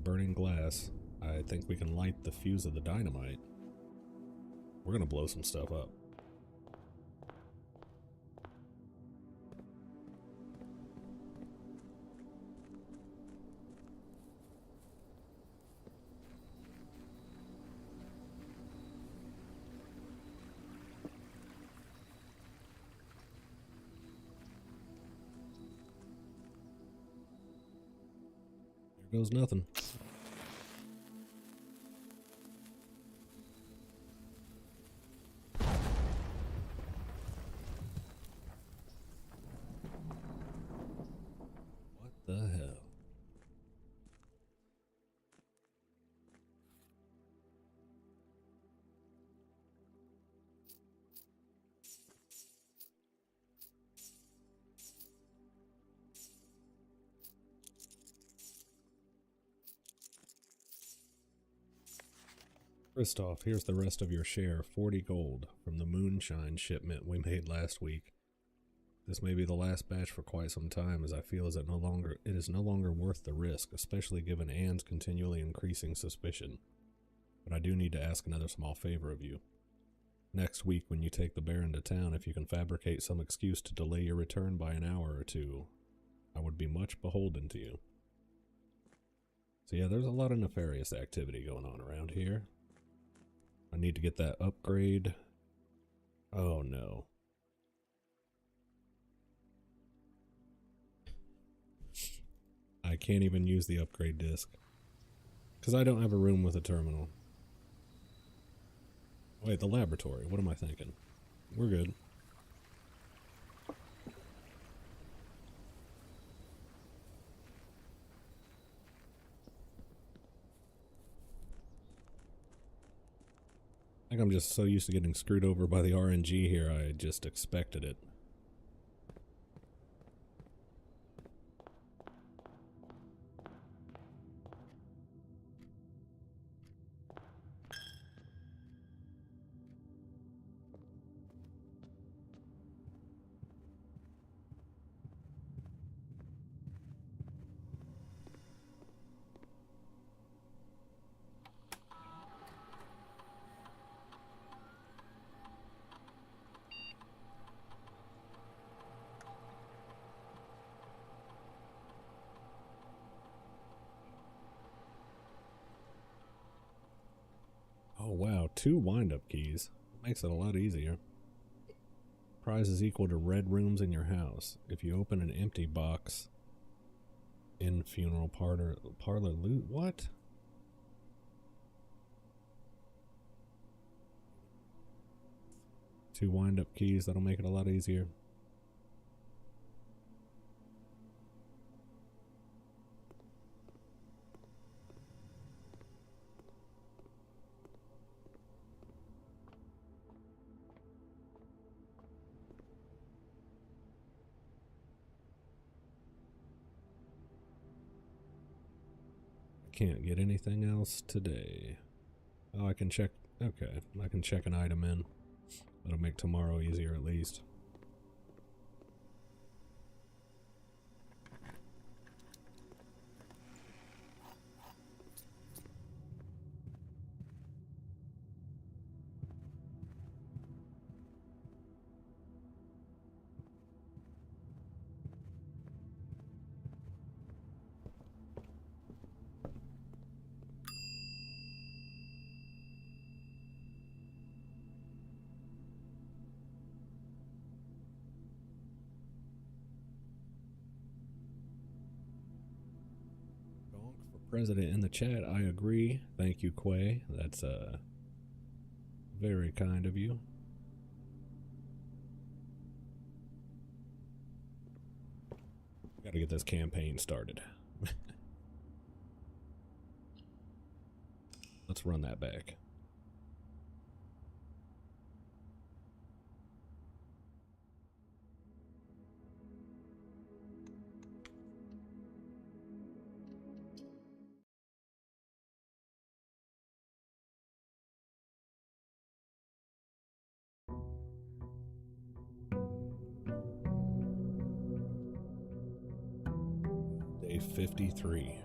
burning glass. I think we can light the fuse of the dynamite. We're gonna blow some stuff up. Here goes nothing. What the hell? Christoph, here's the rest of your share, 40 gold, from the moonshine shipment we made last week. This may be the last batch for quite some time, as I feel it is no longer worth the risk, especially given Anne's continually increasing suspicion. But I do need to ask another small favor of you. Next week, when you take the Baron to town, if you can fabricate some excuse to delay your return by an hour or two, I would be much beholden to you. So yeah, there's a lot of nefarious activity going on around here. I need to get that upgrade. Oh no. I can't even use the upgrade disc because I don't have a room with a terminal. Wait, the laboratory. What am I thinking? We're good. I think I'm just so used to getting screwed over by the RNG here, I just expected it. Oh wow, 2 wind-up keys. Makes it a lot easier. Prize is equal to red rooms in your house. If you open an empty box in funeral parlor loot, what? Two wind-up keys, that'll make it a lot easier. Can't get anything else today. Oh, I can check. Okay, I can check an item in. That'll make tomorrow easier at least. President in the chat, I agree. Thank you, Quay. That's very kind of you. Gotta get this campaign started. Let's run that back. Day 53.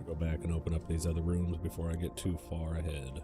Go back and open up these other rooms before I get too far ahead.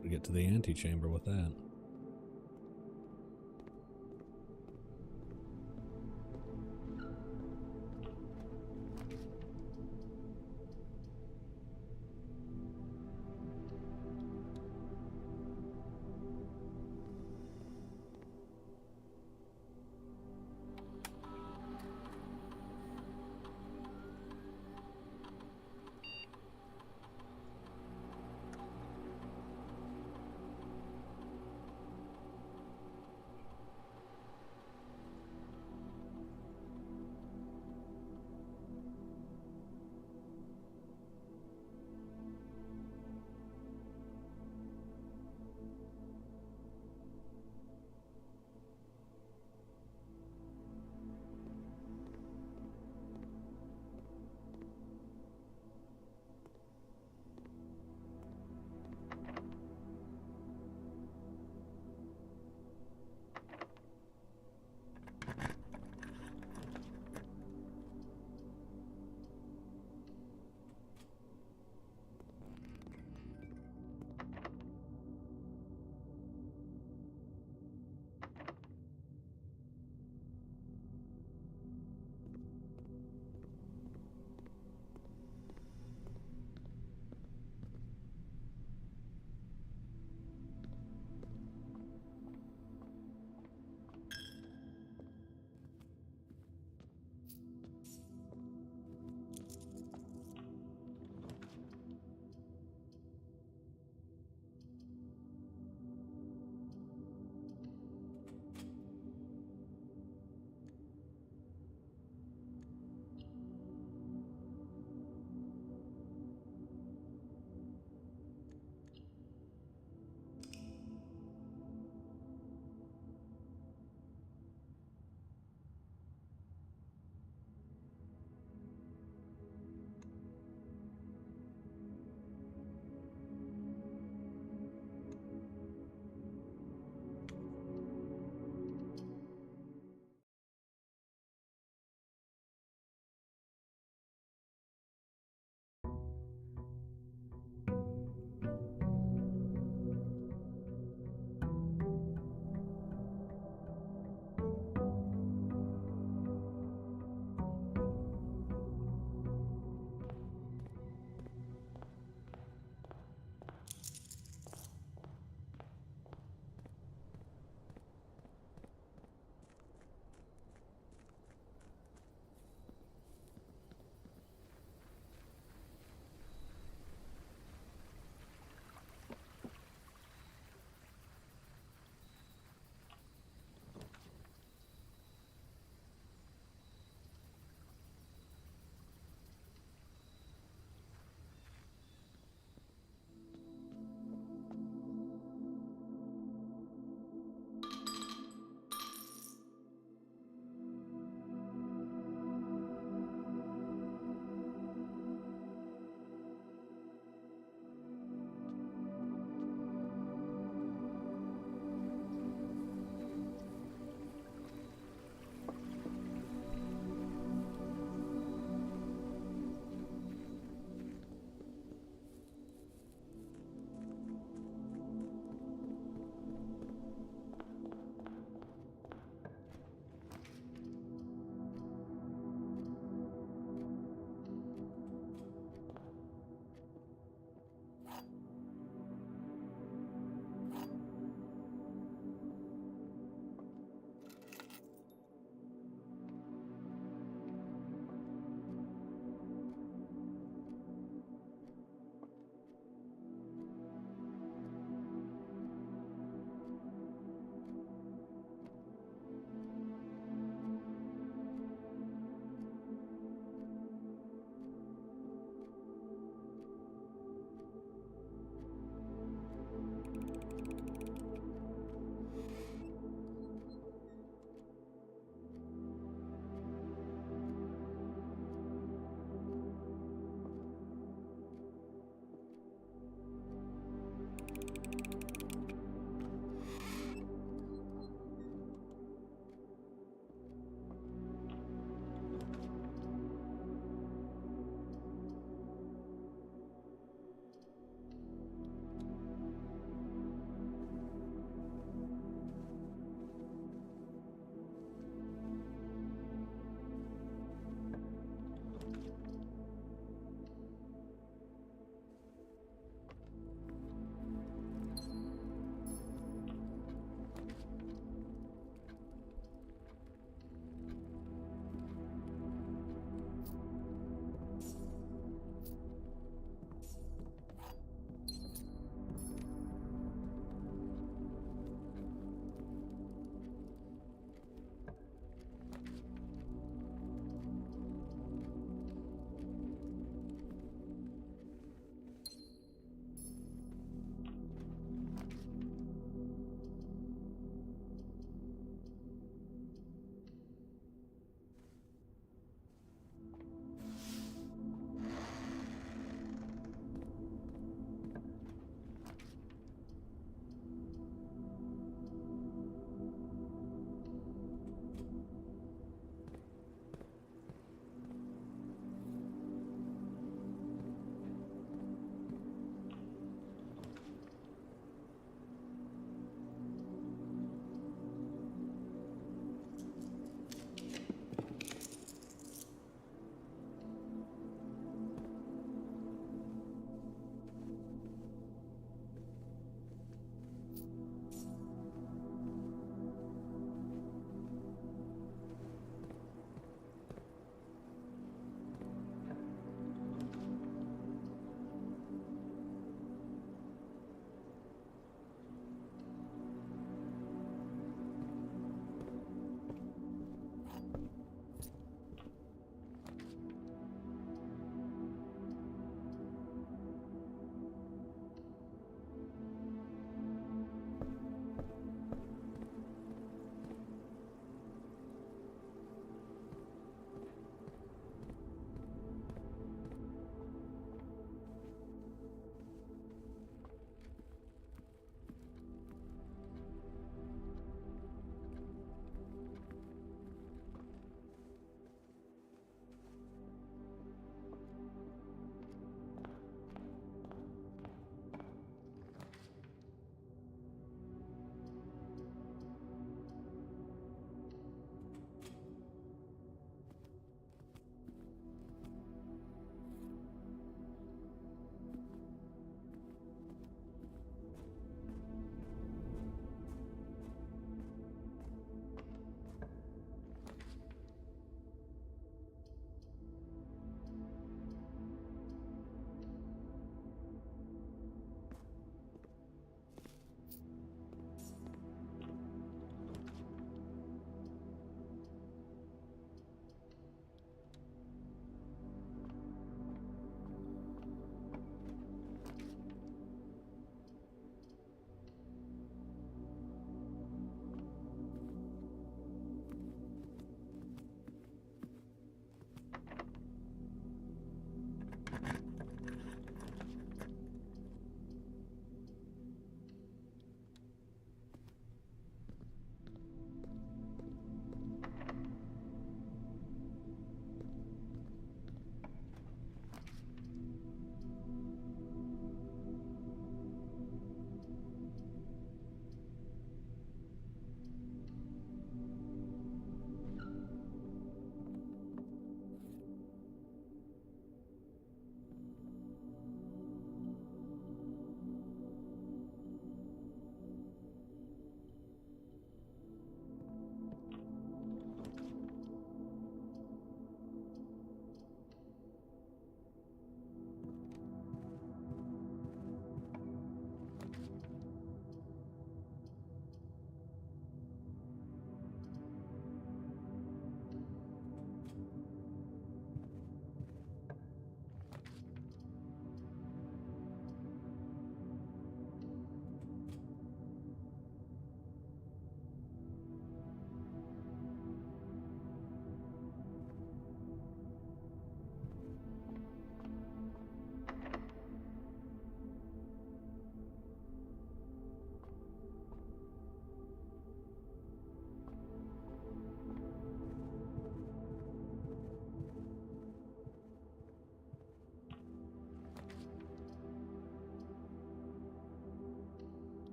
To get to the antechamber with that.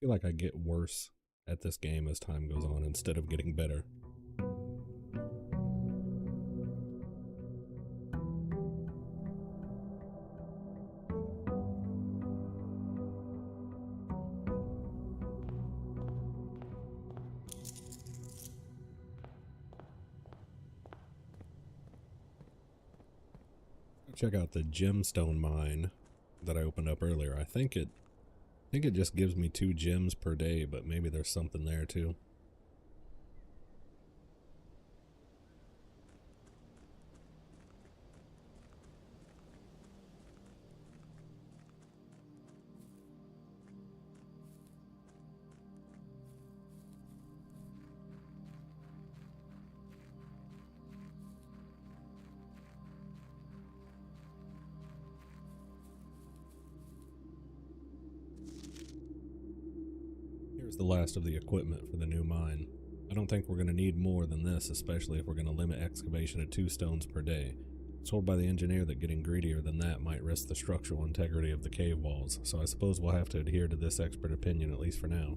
feel like I get worse at this game as time goes on instead of getting better. Check out the gemstone mine that I opened up earlier. I think it just gives me 2 gems per day, but maybe there's something there too. Here's the last of the equipment for the new mine. I don't think we're going to need more than this, especially if we're going to limit excavation to 2 stones per day. Told by the engineer that getting greedier than that might risk the structural integrity of the cave walls, so I suppose we'll have to adhere to this expert opinion at least for now.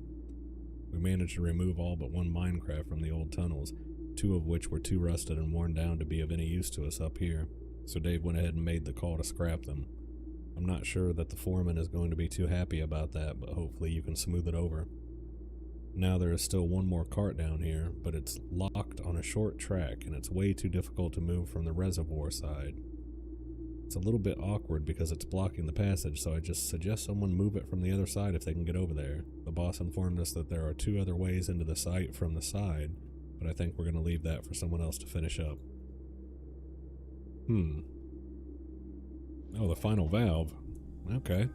We managed to remove all but 1 minecraft from the old tunnels, 2 of which were too rusted and worn down to be of any use to us up here, so Dave went ahead and made the call to scrap them. I'm not sure that the foreman is going to be too happy about that, but hopefully you can smooth it over. Now there is still 1 more cart down here, but it's locked on a short track and it's way too difficult to move from the reservoir side. It's a little bit awkward because it's blocking the passage, so I just suggest someone move it from the other side if they can get over there. The boss informed us that there are 2 other ways into the site from the side, but I think we're going to leave that for someone else to finish up. Oh, the final valve. Okay.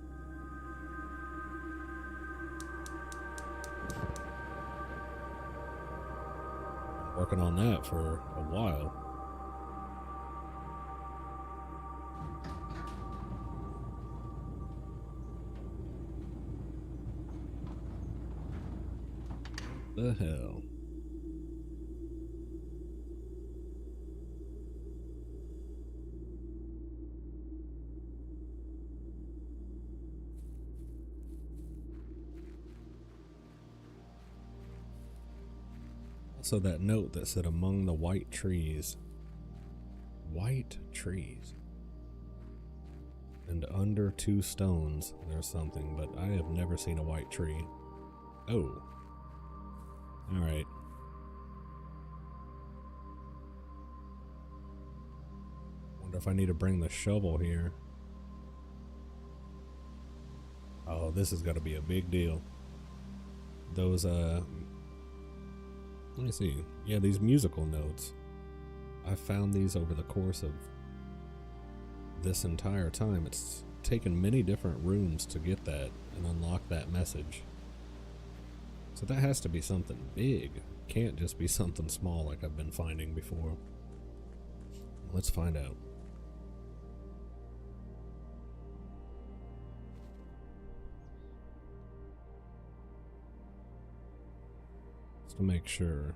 Working on that for a while. The hell? Also that note that said among the white trees. White trees. And under 2 stones there's something, but I have never seen a white tree. Oh. Alright. Wonder if I need to bring the shovel here. Oh, this is gotta be a big deal. Those, let me see. Yeah, these musical notes. I found these over the course of this entire time. It's taken many different rooms to get that and unlock that message. So that has to be something big. Can't just be something small like I've been finding before. Let's find out. Just to make sure.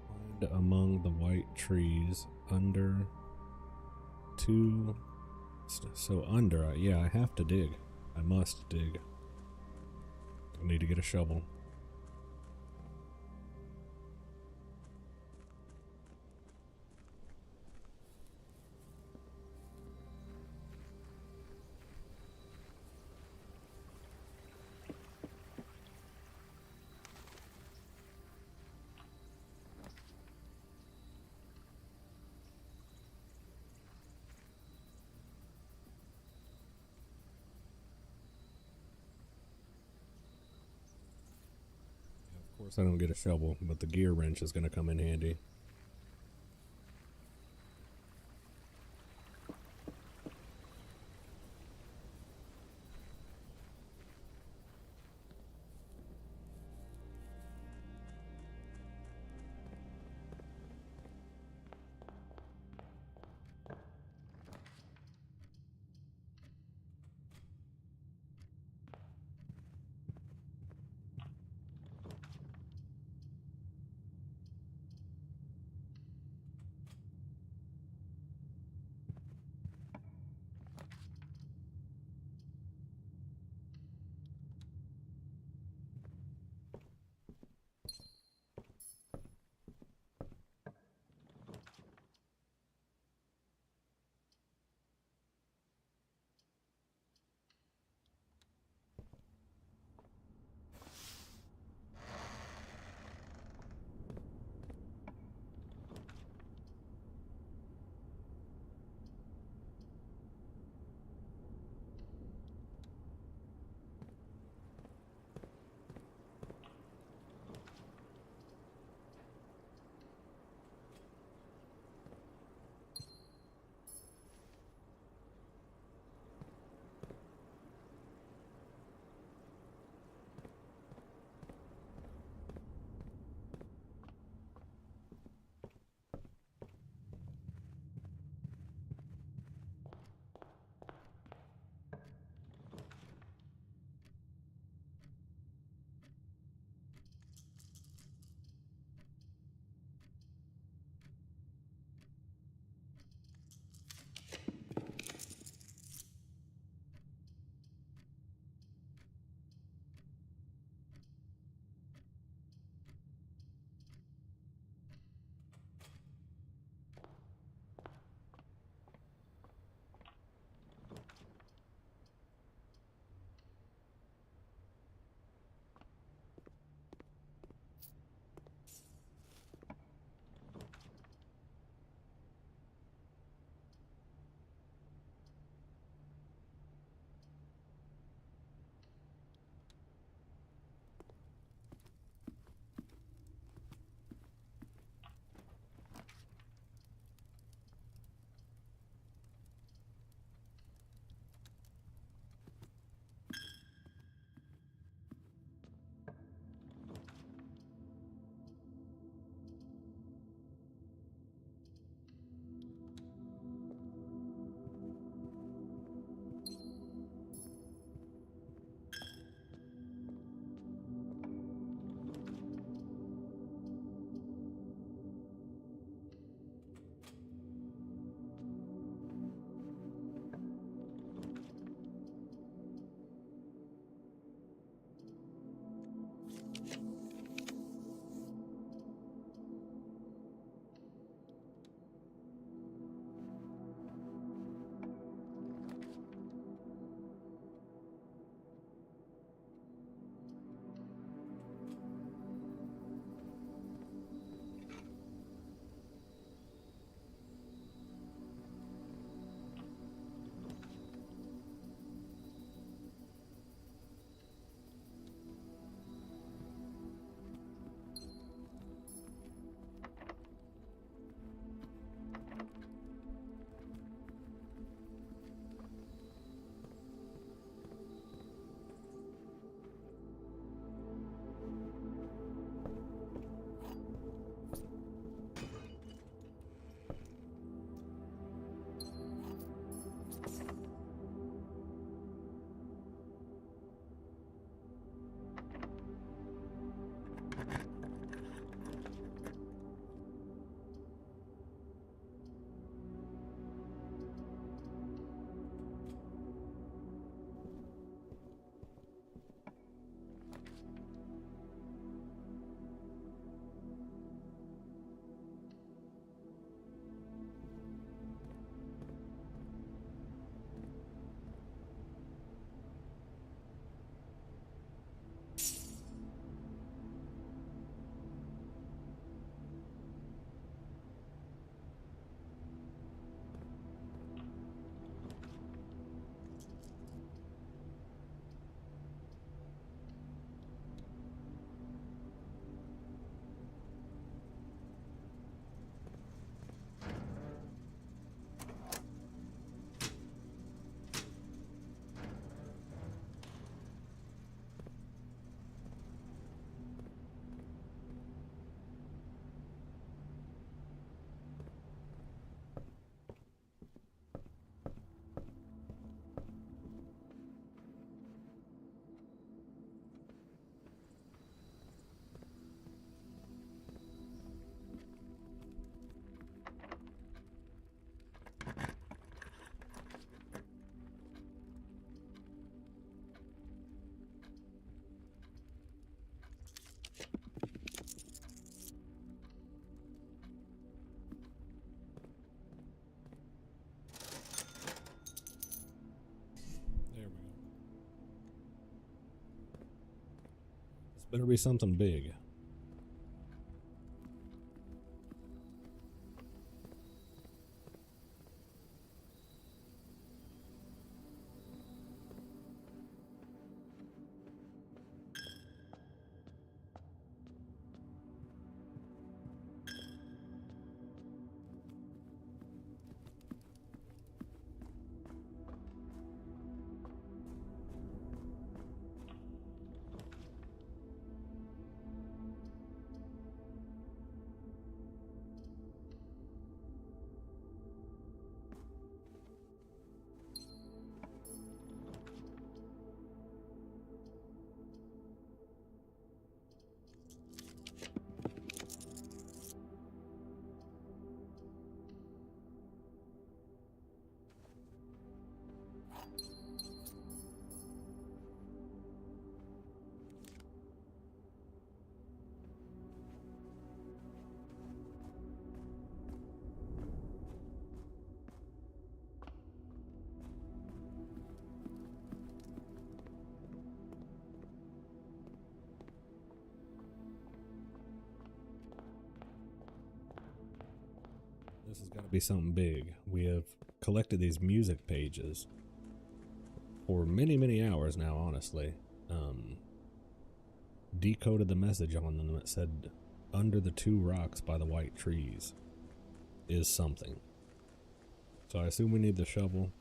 Find among the white trees under 2. So under, yeah, I have to dig. I must dig. I need to get a shovel. Of course I don't get a shovel, but the gear wrench is going to come in handy. Better be something big. This has got to be something big. We have collected these music pages for many, many hours now, honestly. Decoded the message on them that said, "Under the two rocks by the white trees is something." So I assume we need the shovel.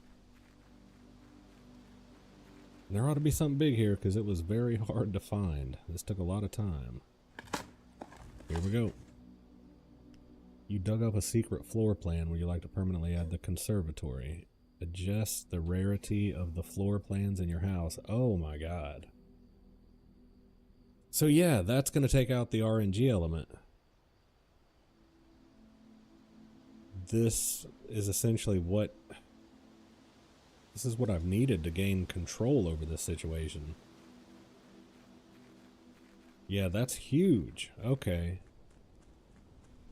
And there ought to be something big here because it was very hard to find. This took a lot of time. Here we go. You dug up a secret floor plan where you like to permanently add the conservatory. Adjust the rarity of the floor plans in your house. Oh my god. So yeah, that's going to take out the RNG element. This is essentially what... This is what I've needed to gain control over this situation. Yeah, that's huge. Okay.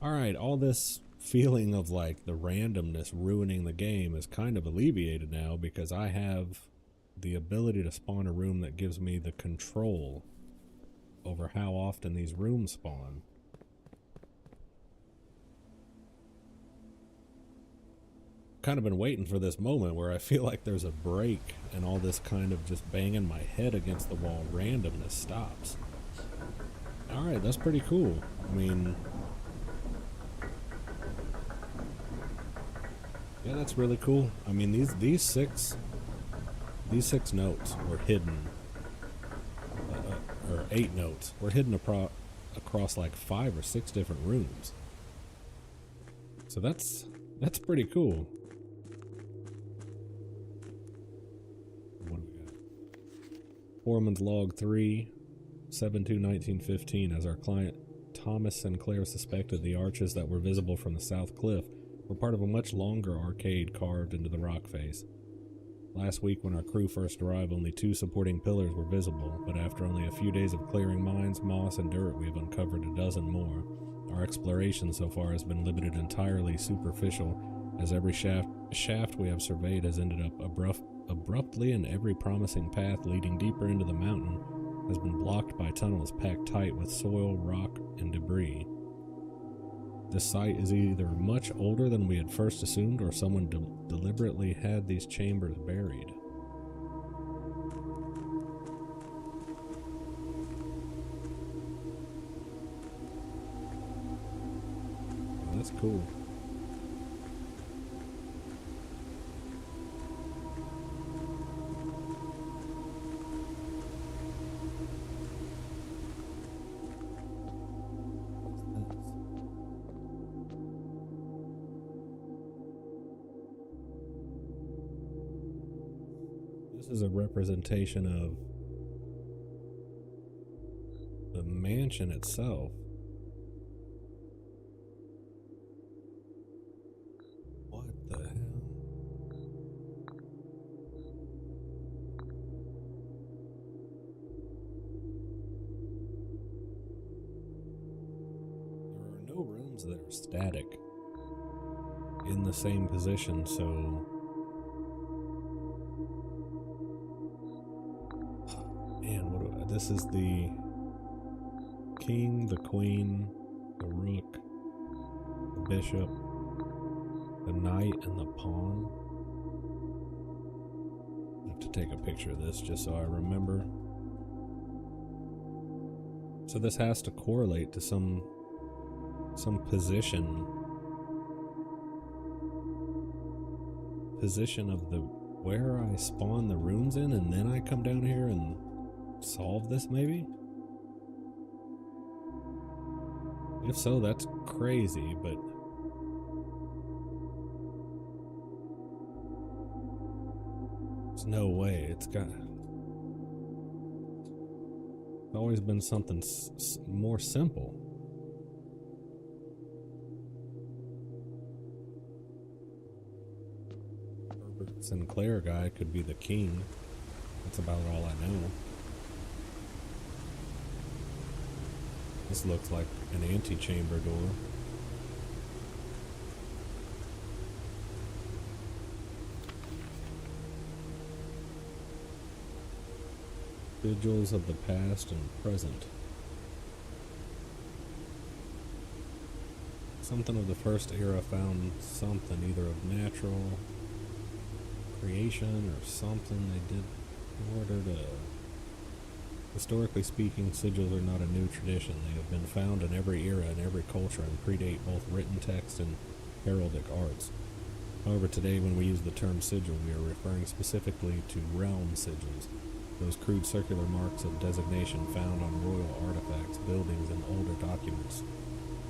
Alright, all this feeling of like the randomness ruining the game is kind of alleviated now because I have the ability to spawn a room that gives me the control over how often these rooms spawn. Kind of been waiting for this moment where I feel like there's a break and all this kind of just banging my head against the wall randomness stops. Alright, that's pretty cool. I mean... yeah, that's really cool. I mean, these six notes were hidden, or 8 notes were hidden across like 5 or 6 different rooms. So that's pretty cool. What do we got? Foreman's log 3, 7/2/1915. As our client Thomas Sinclair suspected, the arches that were visible from the south cliff were part of a much longer arcade carved into the rock face. Last week when our crew first arrived, only 2 supporting pillars were visible, but after only a few days of clearing mines, moss, and dirt, we have uncovered a dozen more. Our exploration so far has been limited entirely superficial, as every shaft we have surveyed has ended up abruptly, and every promising path leading deeper into the mountain has been blocked by tunnels packed tight with soil, rock, and debris. This site is either much older than we had first assumed, or someone deliberately had these chambers buried. Oh, that's cool. This is a representation of the mansion itself. What the hell? There are no rooms that are static in the same position, so... Man, this is the king, the queen, the rook, the bishop, the knight, and the pawn. I have to take a picture of this just so I remember. So this has to correlate to some position of the where I spawn the runes in, and then I come down here and solve this maybe? If so, that's crazy, but there's no way. It's always been something more simple. Herbert Sinclair guy could be the king. That's about all I know. This looks like an antechamber door. Vigils of the past and present. Something of the first era found something either of natural creation or something they did in order to... Historically speaking, sigils are not a new tradition. They have been found in every era and every culture and predate both written text and heraldic arts. However, today when we use the term sigil, we are referring specifically to realm sigils, those crude circular marks of designation found on royal artifacts, buildings, and older documents.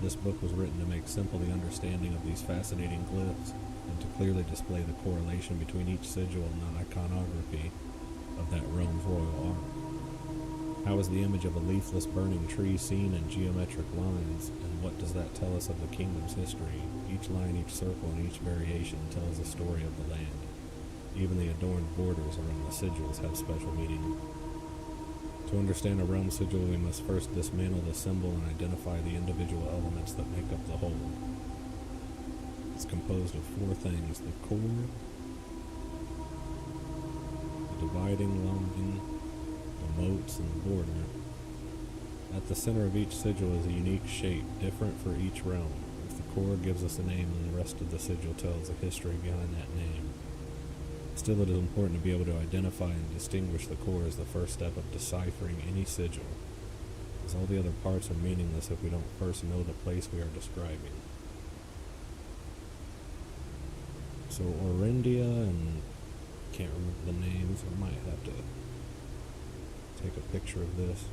This book was written to make simple the understanding of these fascinating glyphs and to clearly display the correlation between each sigil and the iconography of that realm's royal art. How is the image of a leafless burning tree seen in geometric lines, and what does that tell us of the kingdom's history? Each line, each circle, and each variation tells the story of the land. Even the adorned borders around the sigils have special meaning. To understand a realm sigil, we must first dismantle the symbol and identify the individual elements that make up the whole. It's composed of four things: the core, the dividing line, the moats, and the border. At the center of each sigil is a unique shape, different for each realm. If the core gives us a name, then the rest of the sigil tells the history behind that name. Still, it is important to be able to identify and distinguish the core as the first step of deciphering any sigil, as all the other parts are meaningless if we don't first know the place we are describing. So Orindia, and can't remember the names, I might have to take a picture of this.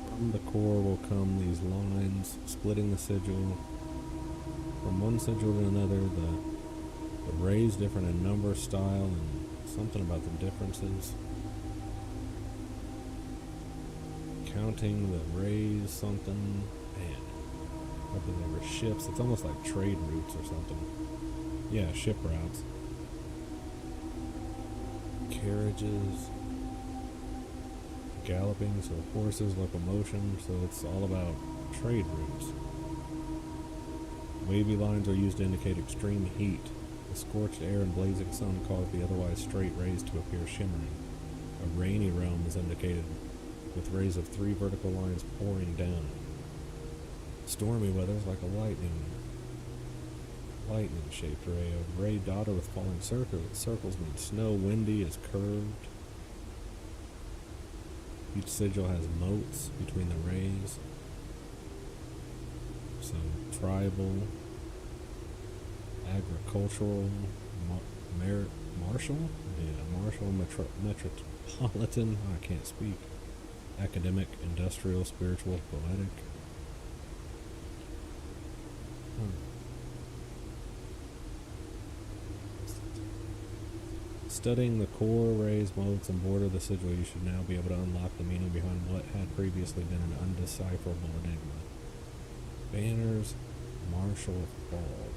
From the core will come these lines splitting the sigil. From one sigil to another, the rays different in number, style, and something about the differences. Counting the rays, something, man, whether they were ships, it's almost like trade routes or something. Yeah, ship routes. Carriages, galloping, so horses, locomotion, so it's all about trade routes. Wavy lines are used to indicate extreme heat. The scorched air and blazing sun cause the otherwise straight rays to appear shimmering. A rainy realm is indicated with rays of 3 vertical lines pouring down. Stormy weather is like a lightning-shaped ray. A ray dotted with falling circles means snow. Windy is curved. Each sigil has moats between the rays. So tribal, agricultural, martial? Yeah, martial, metropolitan, I can't speak. Academic, industrial, spiritual, poetic. Studying the core, rays, moats, and border of the sigil, you should now be able to unlock the meaning behind what had previously been an undecipherable enigma. Banners, martial fog.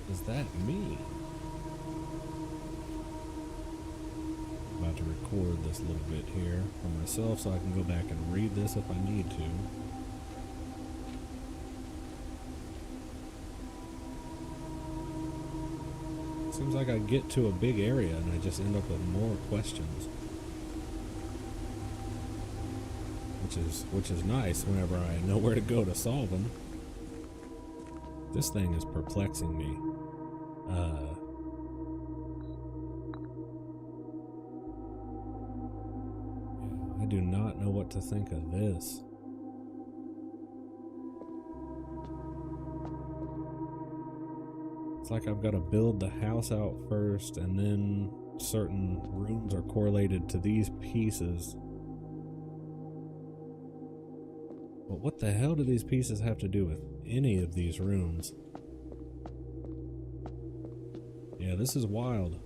What does that mean? record this little bit here for myself so I can go back and read this if I need to. Seems like I get to a big area and I just end up with more questions. Which is nice whenever I know where to go to solve them. This thing is perplexing me. I do not know what to think of this. It's like I've got to build the house out first, and then certain rooms are correlated to these pieces. But what the hell do these pieces have to do with any of these rooms? Yeah, this is wild.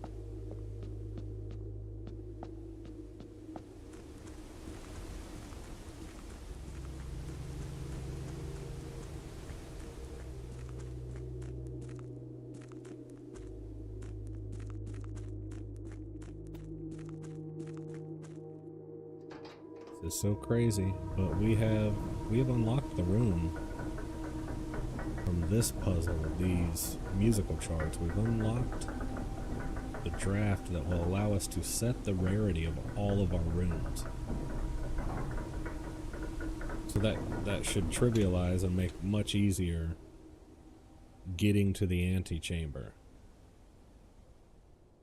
This is so crazy, but we have unlocked the room from this puzzle, these musical charts. We've unlocked the draft that will allow us to set the rarity of all of our rooms. So that should trivialize and make much easier getting to the antechamber.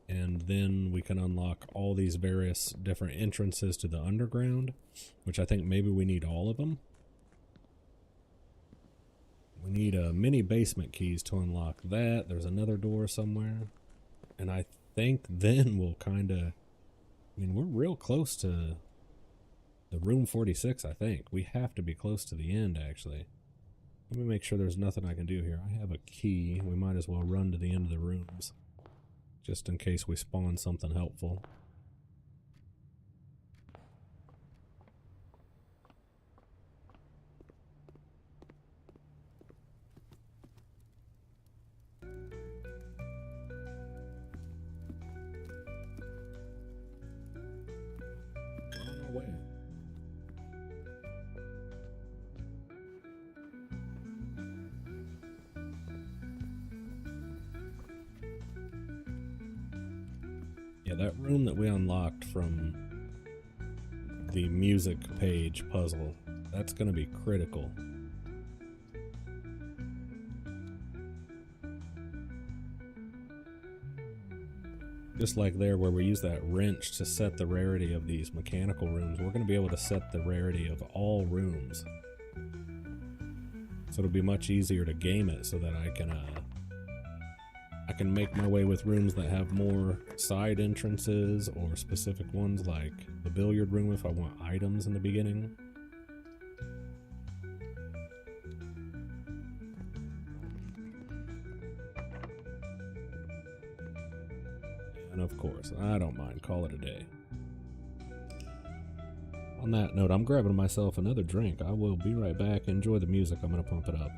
And then we can unlock all these various different entrances to the underground, which I think maybe we need all of them. We need mini basement keys to unlock that. There's another door somewhere. And I think then we'll kind of... I mean, we're real close to the room 46, I think. We have to be close to the end, actually. Let me make sure there's nothing I can do here. I have a key. We might as well run to the end of the rooms, just in case we spawn something helpful. On our way. Yeah, that room that we unlocked from the music page puzzle, that's going to be critical. Just like there where we use that wrench to set the rarity of these mechanical rooms, we're going to be able to set the rarity of all rooms. So it'll be much easier to game it so that I can make my way with rooms that have more side entrances or specific ones, like the billiard room if I want items in the beginning. And of course, I don't mind, call it a day. On that note, I'm grabbing myself another drink. I will be right back. Enjoy the music. I'm going to pump it up.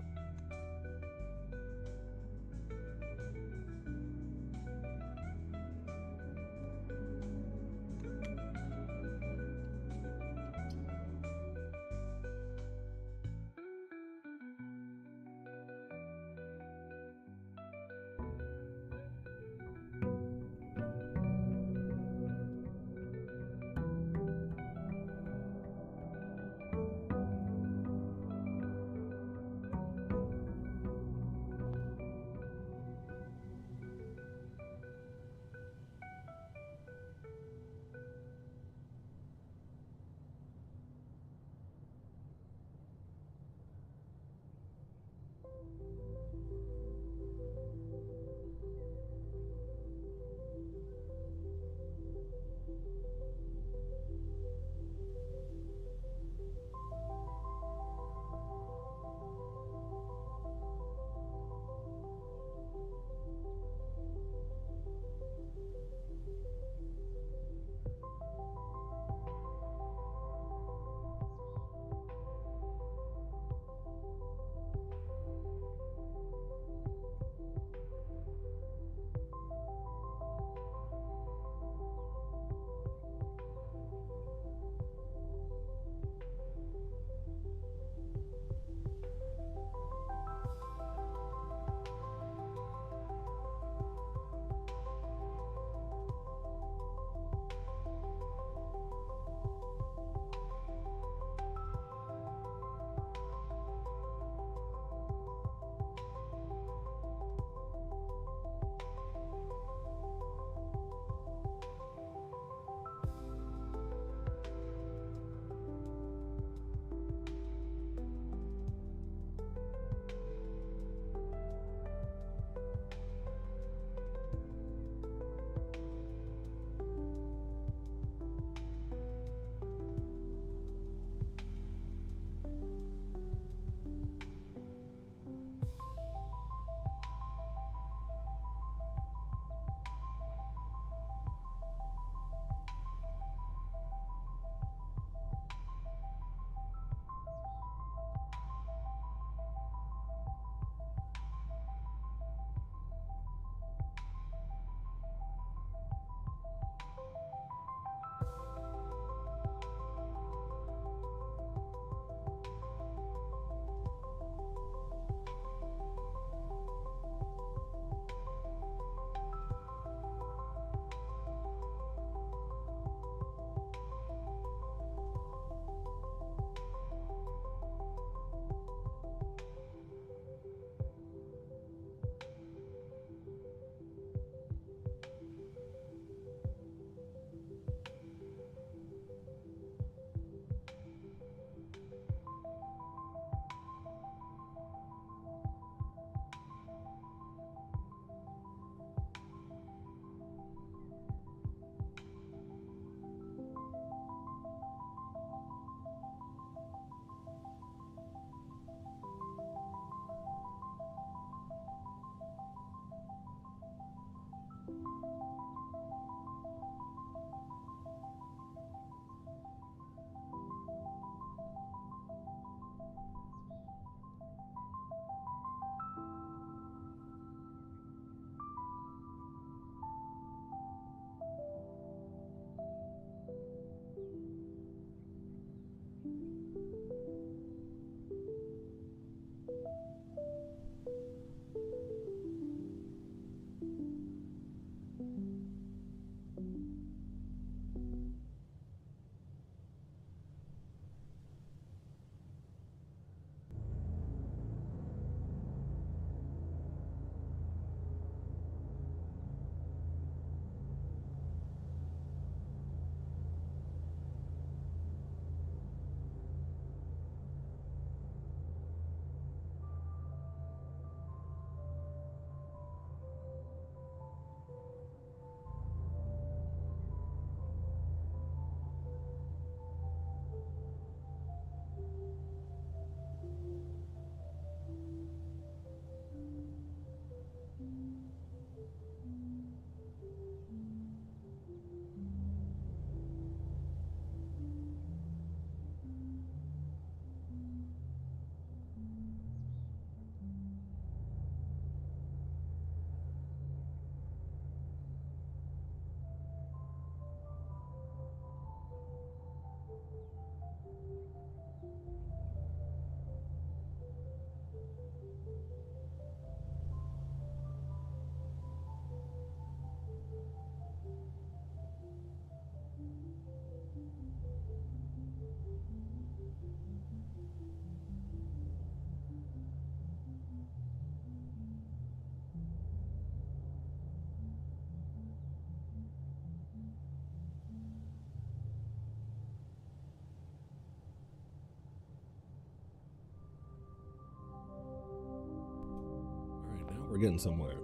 We're getting somewhere.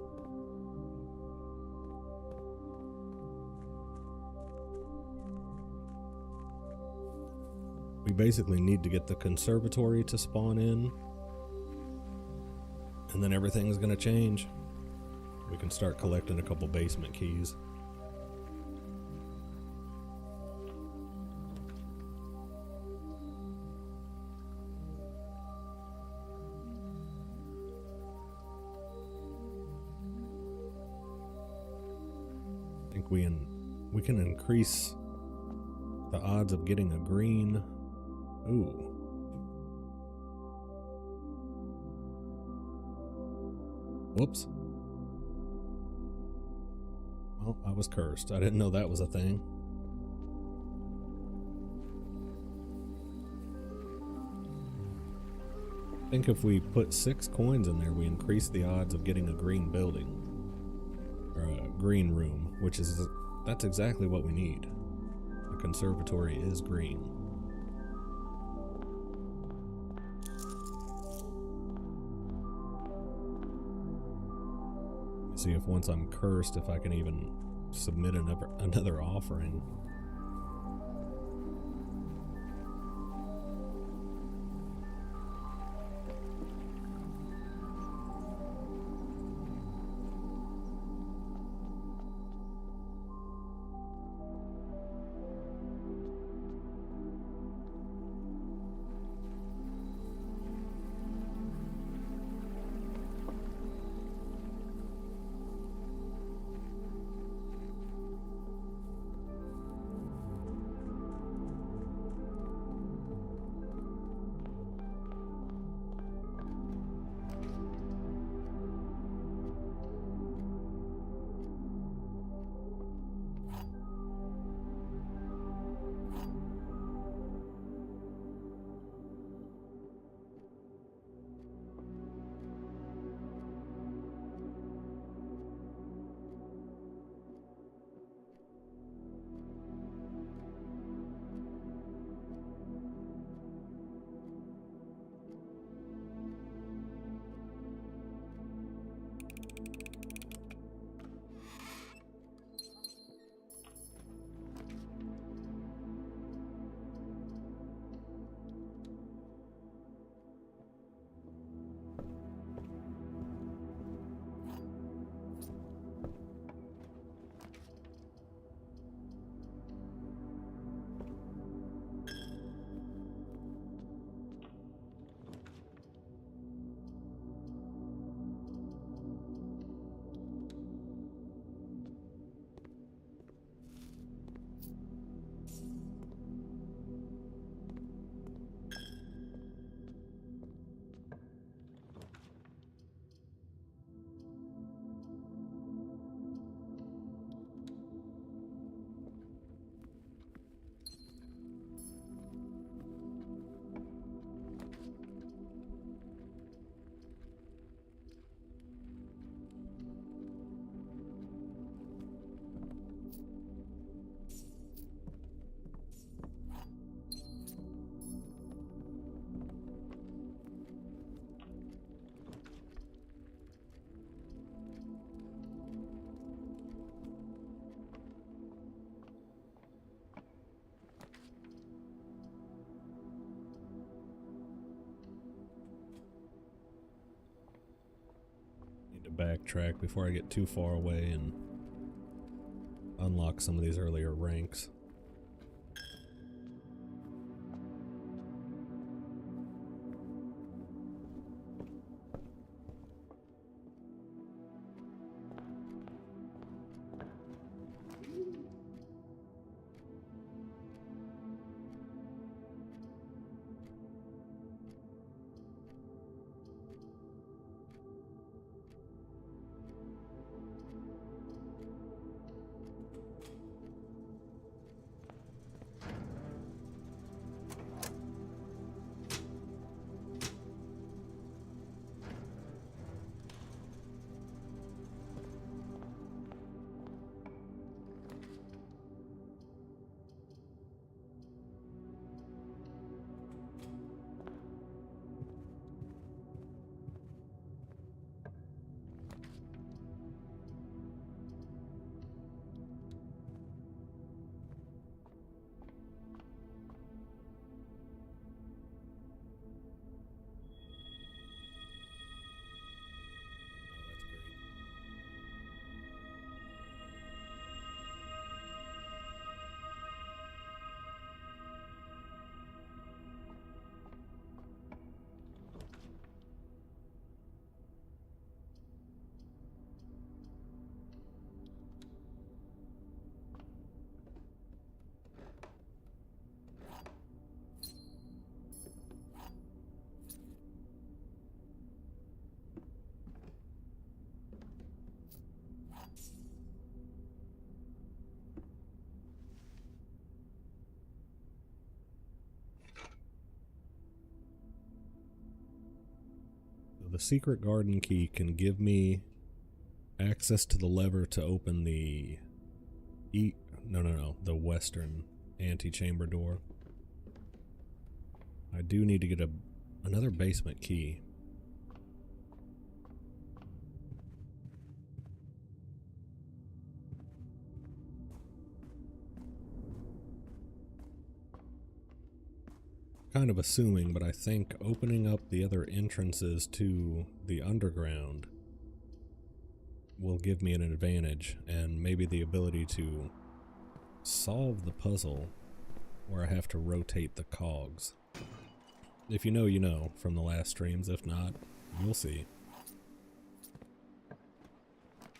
We basically need to get the conservatory to spawn in, and then everything's gonna change. We can start collecting a couple basement keys. I think we can increase the odds of getting a green. Ooh. Whoops. Well, I was cursed. I didn't know that was a thing. I think if we put 6 coins in there, we increase the odds of getting a green building. Or a green room, which is, that's exactly what we need. The conservatory is green. See if once I'm cursed, if I can even submit another offering. Backtrack before I get too far away and unlock some of these earlier ranks. the secret garden key can give me access to the lever to open the the western antechamber door. I do need to get another basement key. Kind of assuming, but I think opening up the other entrances to the underground will give me an advantage, and maybe the ability to solve the puzzle where I have to rotate the cogs. If you know, you know from the last streams. If not, you'll see.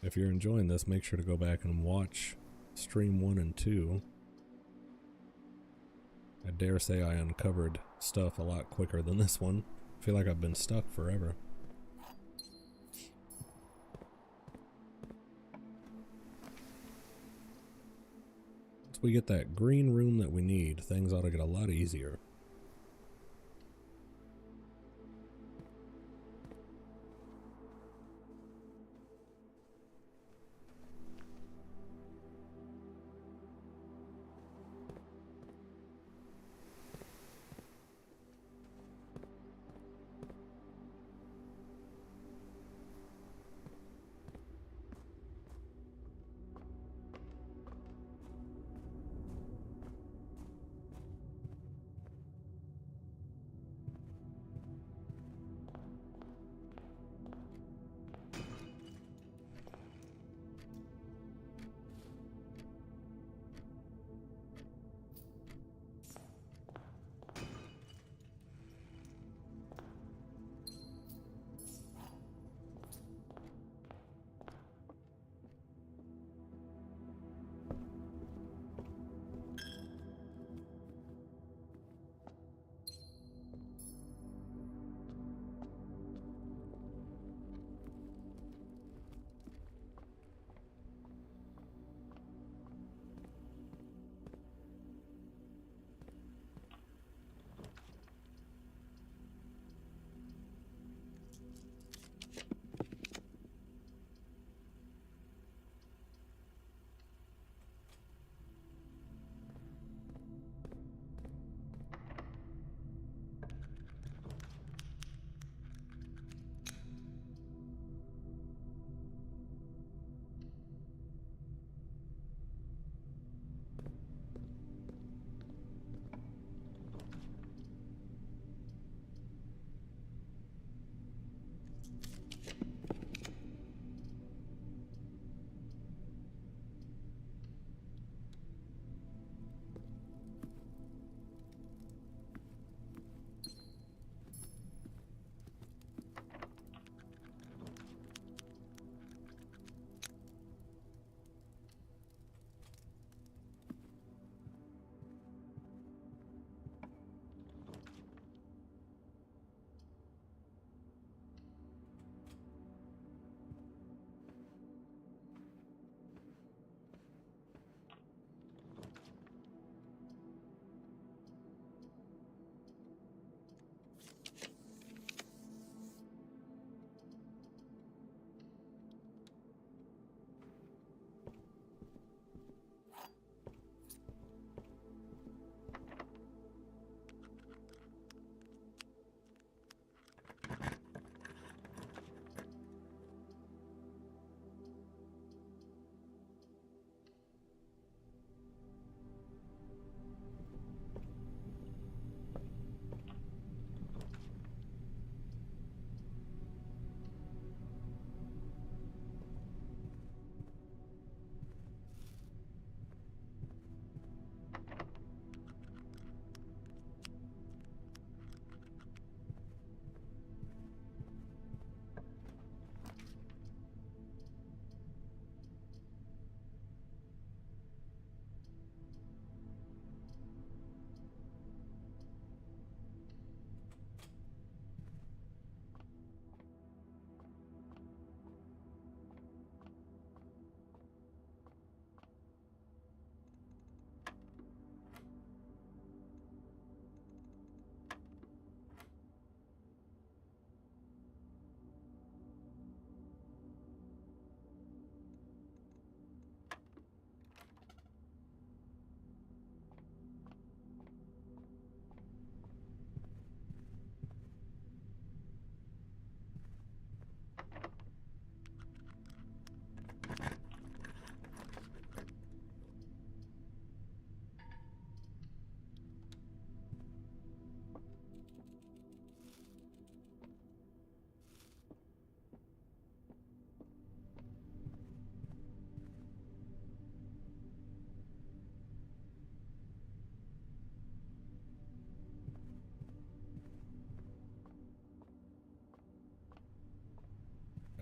If you're enjoying this, make sure to go back and watch stream 1 and 2. I dare say I uncovered stuff a lot quicker than this one. I feel like I've been stuck forever. Once we get that green room that we need, things ought to get a lot easier.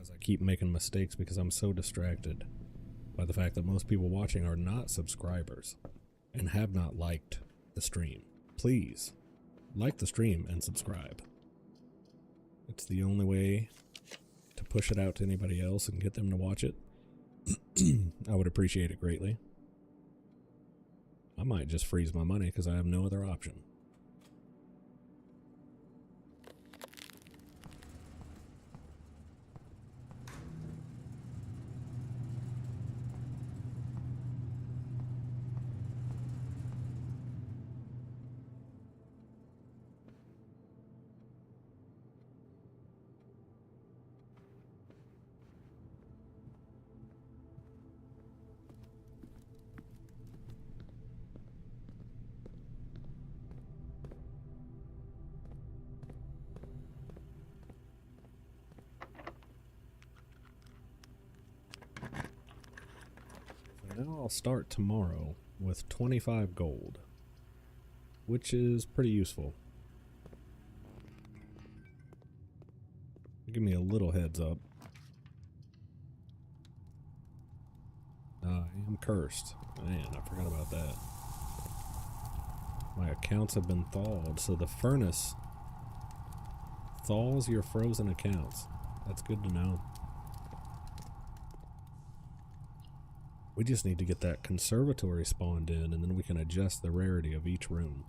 realize I keep making mistakes because I'm so distracted by the fact that most people watching are not subscribers and have not liked the stream. Please like the stream and subscribe. It's the only way to push it out to anybody else and get them to watch it. I would appreciate it greatly. I might just freeze my money because I have no other option. Now I'll start tomorrow with 25 gold, which is pretty useful. Give me a little heads up. I am cursed. Man, I forgot about that. My accounts have been thawed, so the furnace thaws your frozen accounts. That's good to know. We just need to get that conservatory spawned in, and then we can adjust the rarity of each room.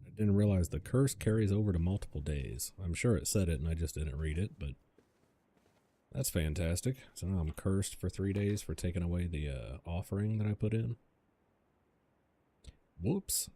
I didn't realize the curse carries over to multiple days. I'm sure it said it and I just didn't read it, but that's fantastic. So now I'm cursed for 3 days for taking away the offering that I put in. Whoops.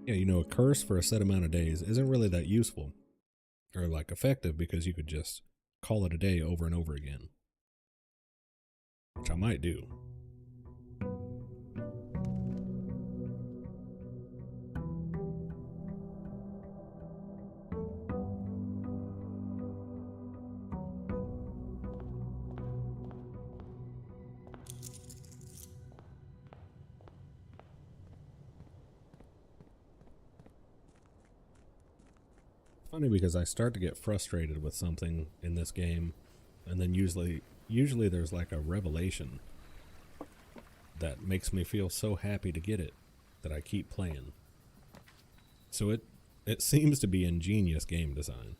Yeah, you know, a curse for a set amount of days isn't really that useful or like effective because you could just call it a day over and over again, which I might do. Funny because I start to get frustrated with something in this game, and then usually there's like a revelation that makes me feel so happy to get it that I keep playing. So it seems to be ingenious game design.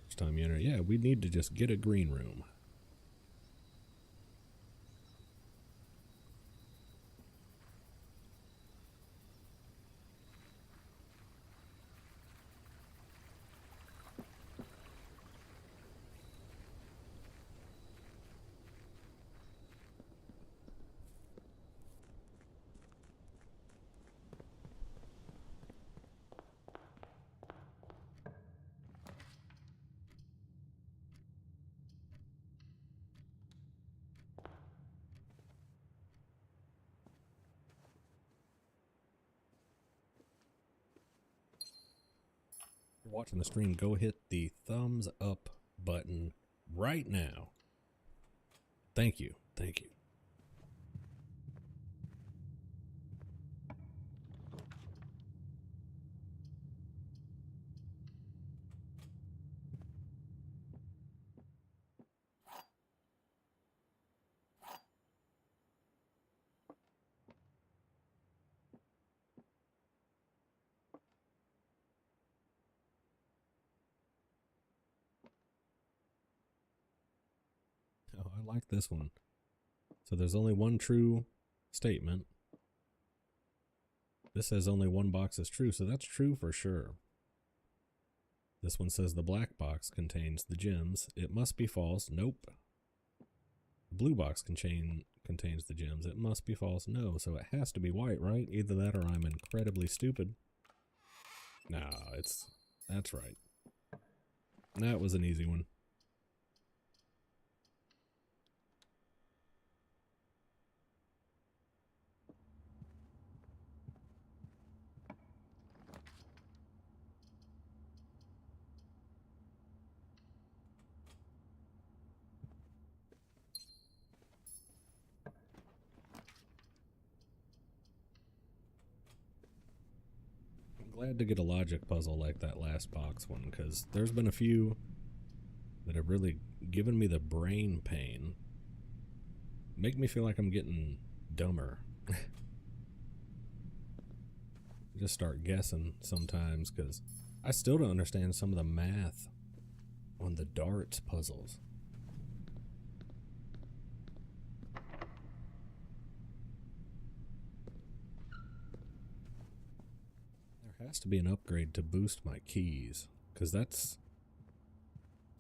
Each time you enter, yeah, we need to just get a green room. If you're watching the stream, go hit the thumbs up button right now. Thank you. Thank you. Oh, I like this one. So there's only one true statement. This says only one box is true, so that's true for sure. This one says the black box contains the gems. It must be false. Nope. The blue box contains the gems. It must be false. No, so it has to be white, right? Either that or I'm incredibly stupid. Nah, that's right. That was an easy one. Glad to get a logic puzzle like that last box one, because there's been a few that have really given me the brain pain. Make me feel like I'm getting dumber. Just start guessing sometimes, because I still don't understand some of the math on the darts puzzles. There has to be an upgrade to boost my keys, because it's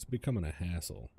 becoming a hassle.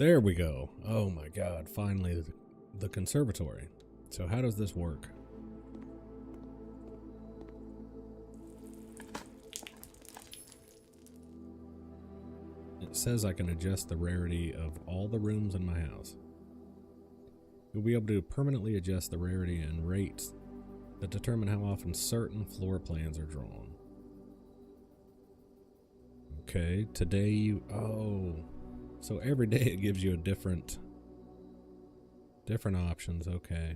There we go. Oh my god, finally the conservatory. So how does this work? It says I can adjust the rarity of all the rooms in my house. You'll be able to permanently adjust the rarity and rates that determine how often certain floor plans are drawn. Okay, today you... Oh, so every day it gives you a different options. Okay.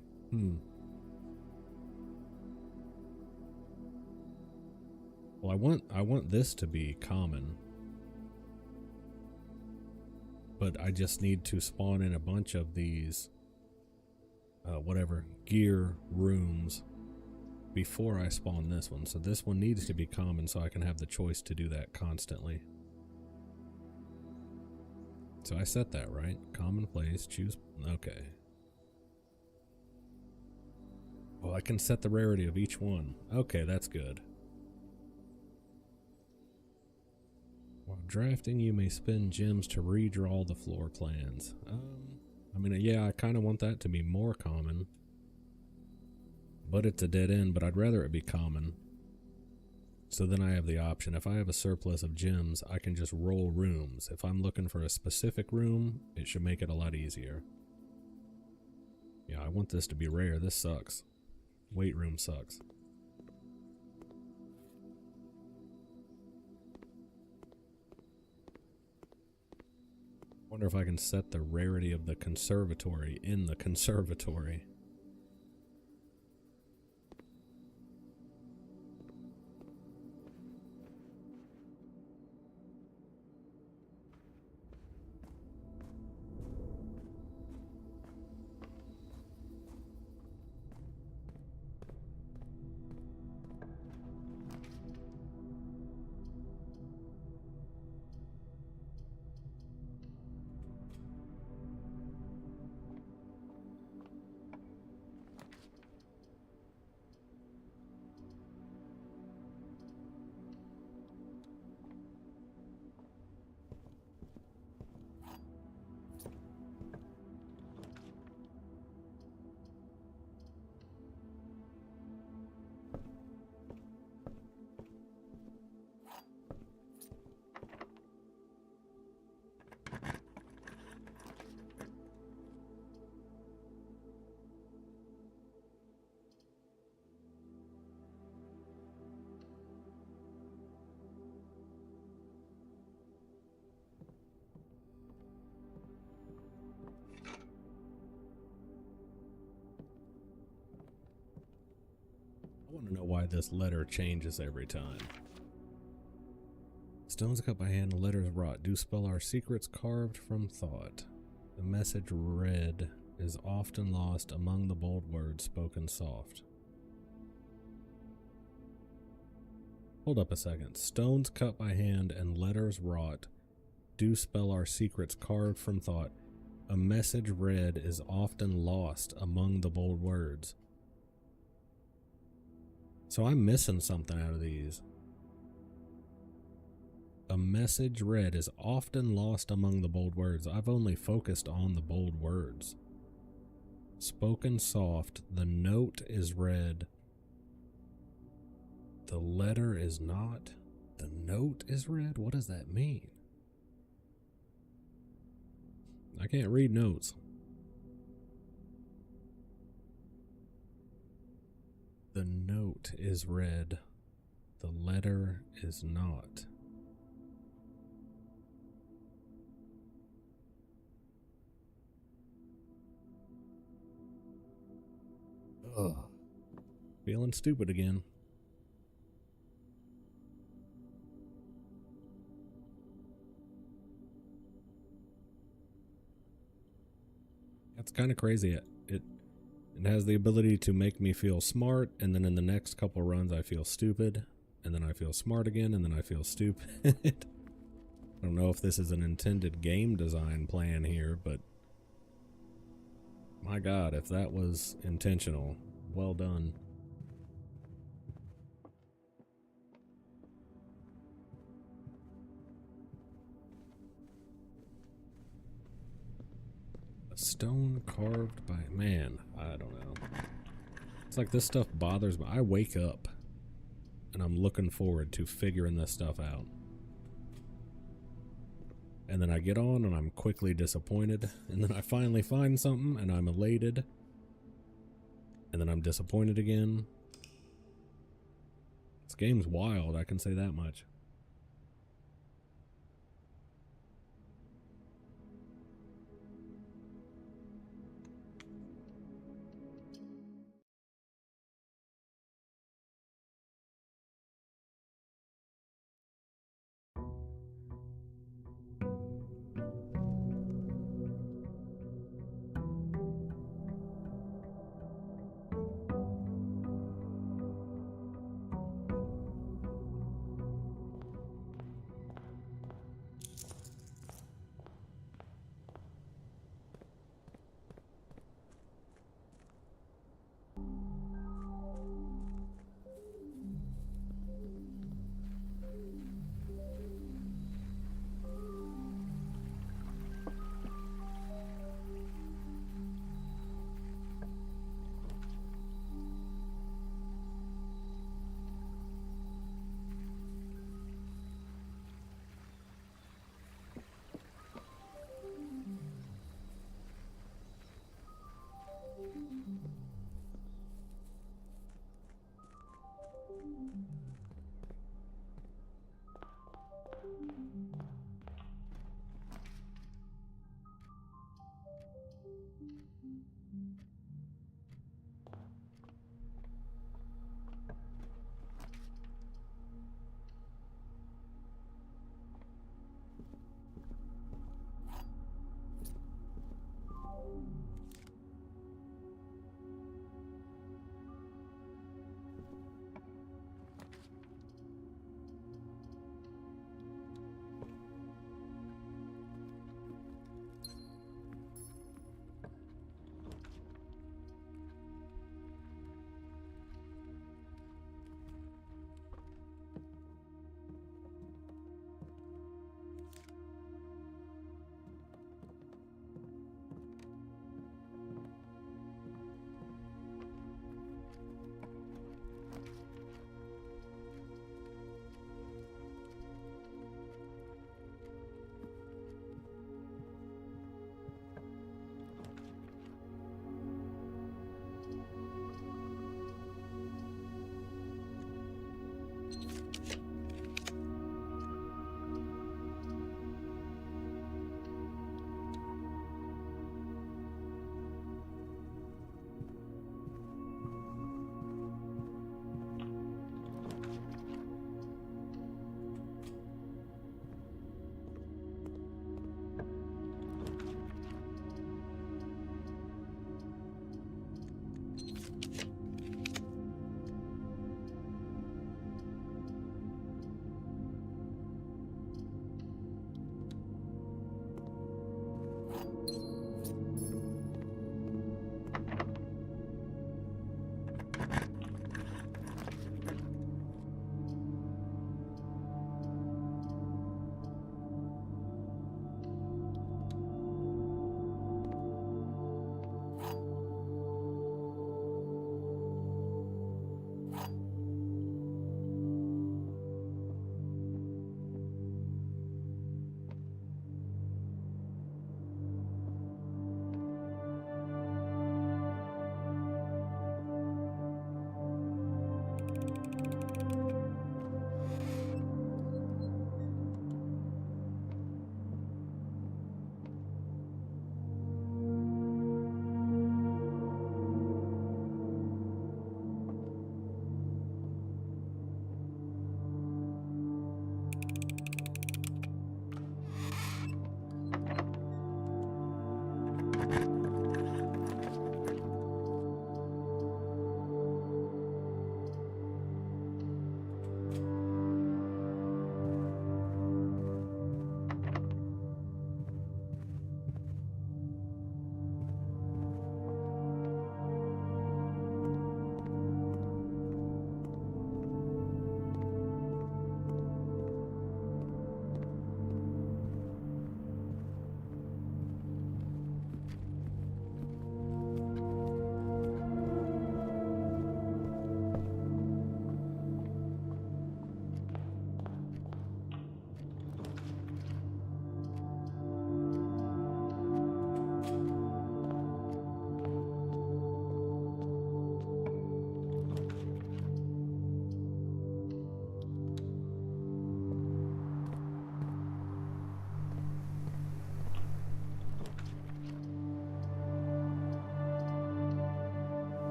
Well, I want this to be common, but I just need to spawn in a bunch of these gear rooms before I spawn this one. So this one needs to be common so I can have the choice to do that constantly. So I set that, right? Common place, choose, okay. Well, I can set the rarity of each one. Okay, that's good. While drafting, you may spend gems to redraw the floor plans. I mean, yeah, I kind of want that to be more common. But it's a dead end, but I'd rather it be common. So then I have the option. If I have a surplus of gems, I can just roll rooms. If I'm looking for a specific room, it should make it a lot easier. Yeah, I want this to be rare. This sucks. Weight room sucks. Wonder if I can set the rarity of the conservatory in the conservatory. I want to know why this letter changes every time. Stones cut by hand, letters wrought. Do spell our secrets carved from thought. The message read is often lost among the bold words spoken soft. Hold up a second. Stones cut by hand and letters wrought. Do spell our secrets carved from thought. A message read is often lost among the bold words. So I'm missing something out of these. A message read is often lost among the bold words. I've only focused on the bold words. Spoken soft, the note is read. The letter is not. The note is read? What does that mean? I can't read notes. The note is read. The letter is not. Ugh. Feeling stupid again. That's kind of crazy. It has the ability to make me feel smart, and then in the next couple runs I feel stupid, and then I feel smart again, and then I feel stupid. I don't know if this is an intended game design plan here, but my god, if that was intentional, well done. Stone carved by man. I don't know. It's like this stuff bothers me. I wake up and I'm looking forward to figuring this stuff out. And then I get on and I'm quickly disappointed. And then I finally find something and I'm elated. And then I'm disappointed again. This game's wild, I can say that much.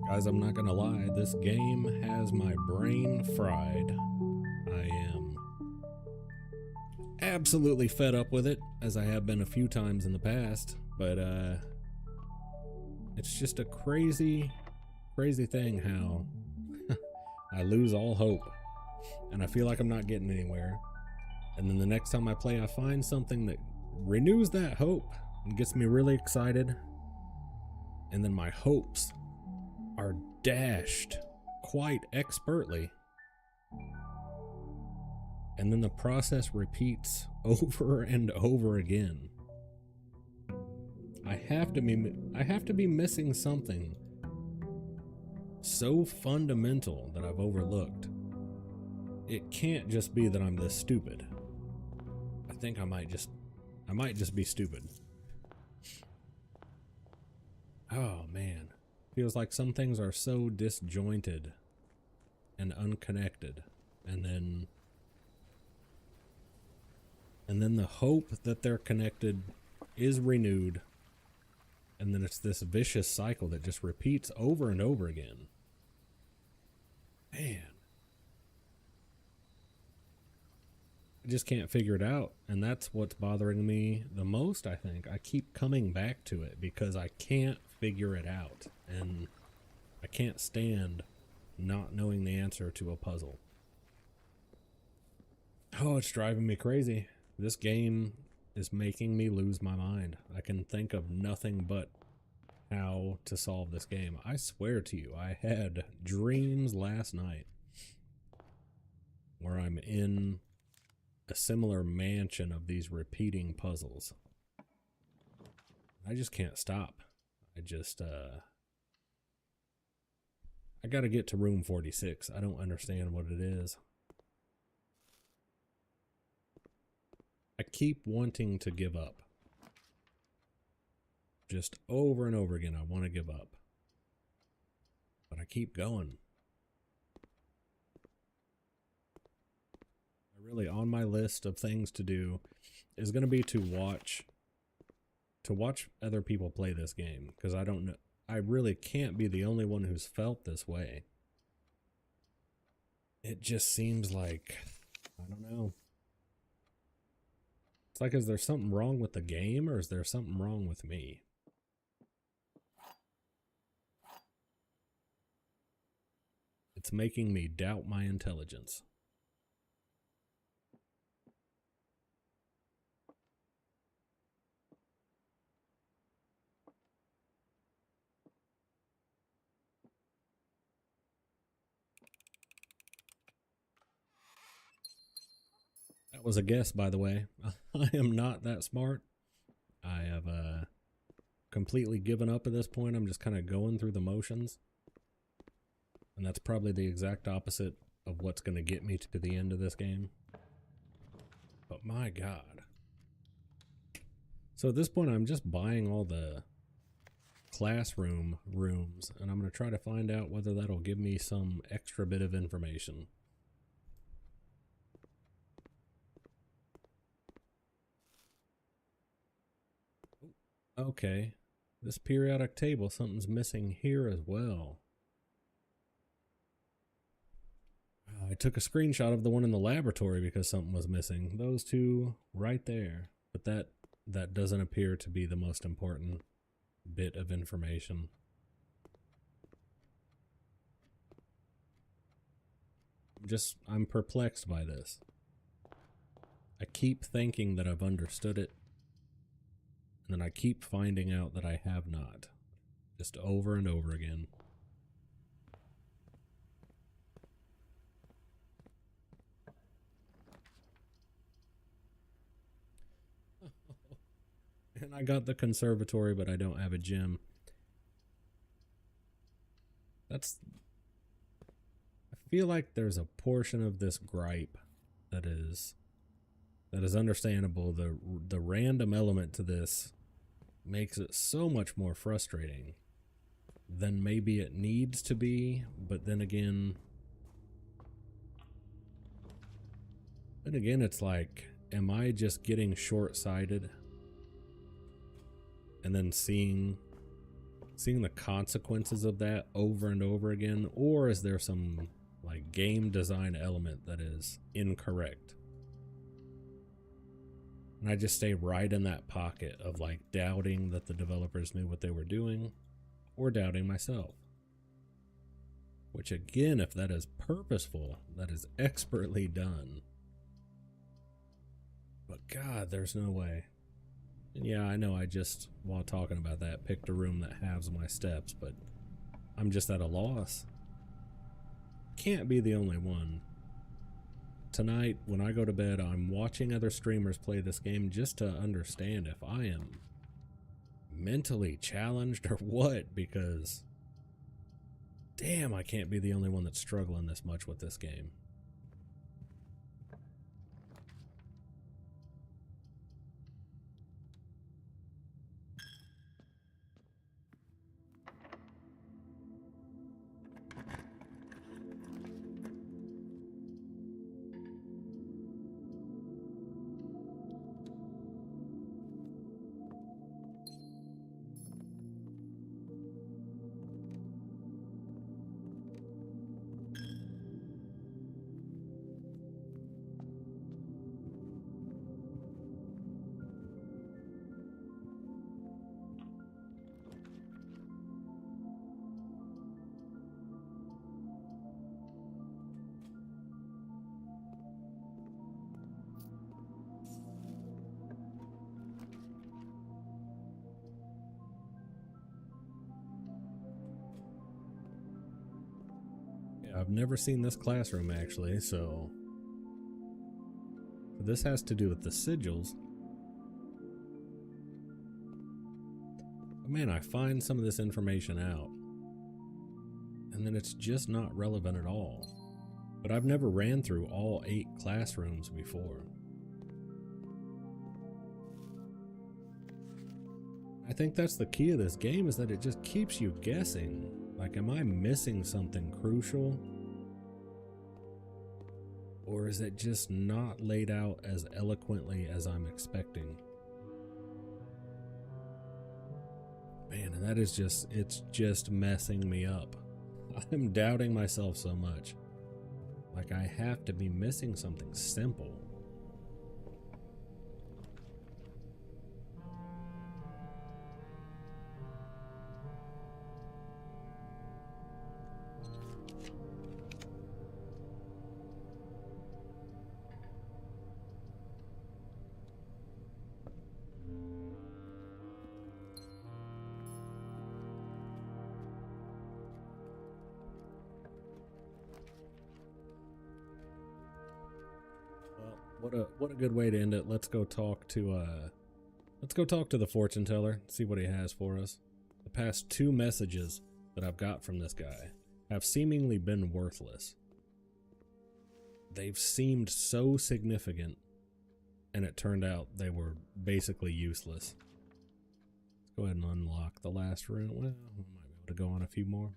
Guys, I'm not gonna lie, this game has my brain fried. I am absolutely fed up with it, as I have been a few times in the past, but it's just a crazy thing how I lose all hope, and I feel like I'm not getting anywhere. And then the next time I play, I find something that renews that hope and gets me really excited. And then my hopes are dashed quite expertly. And then the process repeats over and over again. I have to be missing something so fundamental that I've overlooked. It can't just be that I'm this stupid. I think I might just be stupid. Oh man, feels like some things are so disjointed and unconnected, and then the hope that they're connected is renewed, and then it's this vicious cycle that just repeats over and over again. Man, I just can't figure it out, and that's what's bothering me the most, I think. I keep coming back to it because I can't figure it out, and I can't stand not knowing the answer to a puzzle. Oh, it's driving me crazy. This game is making me lose my mind. I can think of nothing but how to solve this game. I swear to you, I had dreams last night where I'm in a similar mansion of these repeating puzzles. I just can't stop. I gotta get to room 46. I don't understand what it is. I keep wanting to give up. Just over and over again, I want to give up. But I keep going. Really, on my list of things to do is going to be to watch other people play this game, because I don't know, I really can't be the only one who's felt this way. It just seems like, I don't know. It's like, is there something wrong with the game, or is there something wrong with me? It's making me doubt my intelligence. That was a guess, by the way. I am not that smart. I have completely given up at this point. I'm just kind of going through the motions. And that's probably the exact opposite of what's going to get me to the end of this game. But my God. So at this point, I'm just buying all the classroom rooms, and I'm going to try to find out whether that'll give me some extra bit of information. Okay, this periodic table, something's missing here as well. I took a screenshot of the one in the laboratory because something was missing. Those two right there. But that doesn't appear to be the most important bit of information. I'm perplexed by this. I keep thinking that I've understood it, and then I keep finding out that I have not. Just over and over again. And I got the conservatory, but I don't have a gym. I feel like there's a portion of this gripe that is understandable. The random element to this makes it so much more frustrating than maybe it needs to be, but then again it's like, am I just getting short-sighted and then seeing seeing the consequences of that over and over again, or is there some like game design element that is incorrect? And I just stay right in that pocket of like doubting that the developers knew what they were doing, or doubting myself. Which again, if that is purposeful, that is expertly done. But God, there's no way. And yeah, I know I just, while talking about that, picked a room that halves my steps, but I'm just at a loss. Can't be the only one. Tonight, when I go to bed, I'm watching other streamers play this game just to understand if I am mentally challenged or what, because damn, I can't be the only one that's struggling this much with this game. I've never seen this classroom actually, so this has to do with the sigils. But man, I find some of this information out, and then it's just not relevant at all. But I've never ran through all 8 classrooms before. I think that's the key of this game, is that it just keeps you guessing. Like, am I missing something crucial? Or is it just not laid out as eloquently as I'm expecting? Man, and that is just, it's just messing me up. I'm doubting myself so much. Like I have to be missing something simple. What a good way to end it. Let's go talk to the fortune teller, see what he has for us. The past 2 messages that I've got from this guy have seemingly been worthless. They've seemed so significant, and it turned out they were basically useless. Let's go ahead and unlock the last room. Well, we might be able to go on a few more.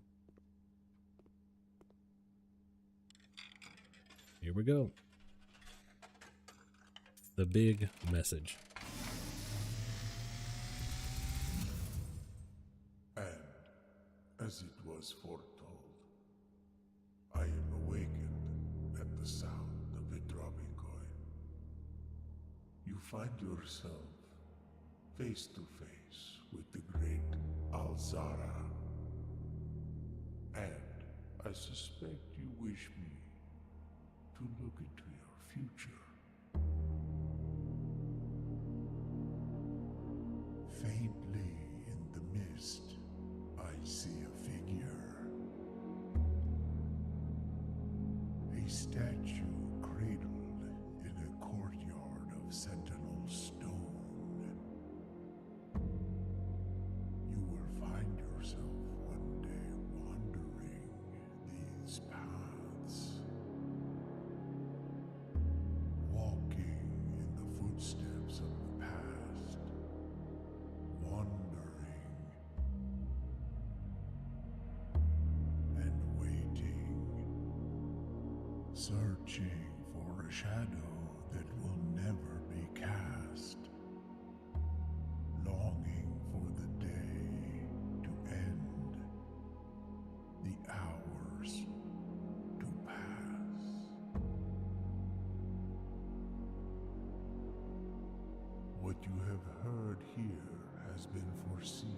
Here we go. The big message. And as it was foretold, I am awakened at the sound of a dropping coin. You find yourself face to face with the great Alzara. And I suspect you wish me to look into your future. Faintly in the mist, I see a figure. A statue cradled in a courtyard of sentinel stone. You will find yourself one day wandering these paths, walking in the footsteps of the past, wandering and waiting, searching for a shadow that will never be cast, longing for the day to end. what you have heard here has been foreseen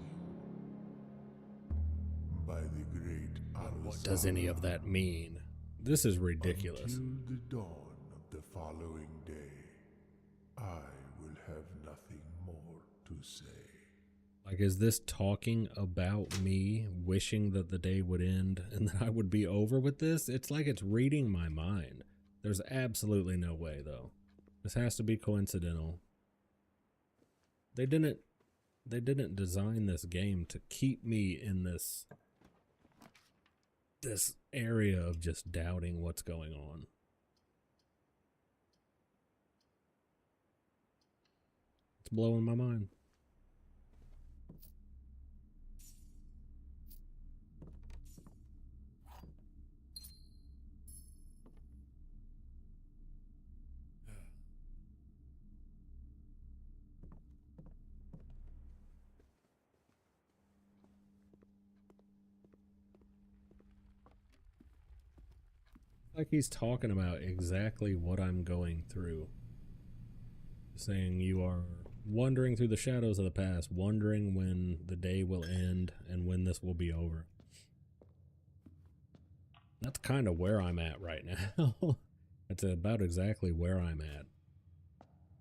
by the great What does any of that mean? This is ridiculous. Until the dawn of the following day, I will have nothing more to say. Like, is this talking about me wishing that the day would end and that I would be over with this? It's like it's reading my mind. There's absolutely no way, though. This has to be coincidental. They didn't design this game to keep me in this area of just doubting what's going on. It's blowing my mind. Like he's talking about exactly what I'm going through. Saying you are wandering through the shadows of the past, wondering when the day will end and when this will be over. That's kind of where I'm at right now. That's about exactly where I'm at.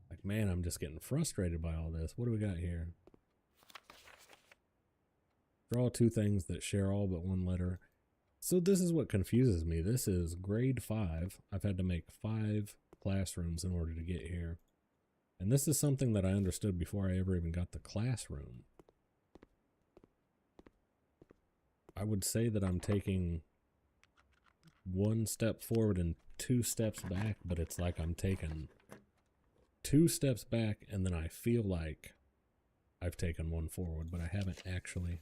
Like, man, I'm just getting frustrated by all this. What do we got here? Draw two things that share all but one letter. So this is what confuses me. This is grade 5. I've had to make 5 classrooms in order to get here. And this is something that I understood before I ever even got the classroom. I would say that I'm taking 1 step forward and 2 steps back, but it's like I'm taking 2 steps back and then I feel like I've taken 1 forward, but I haven't actually.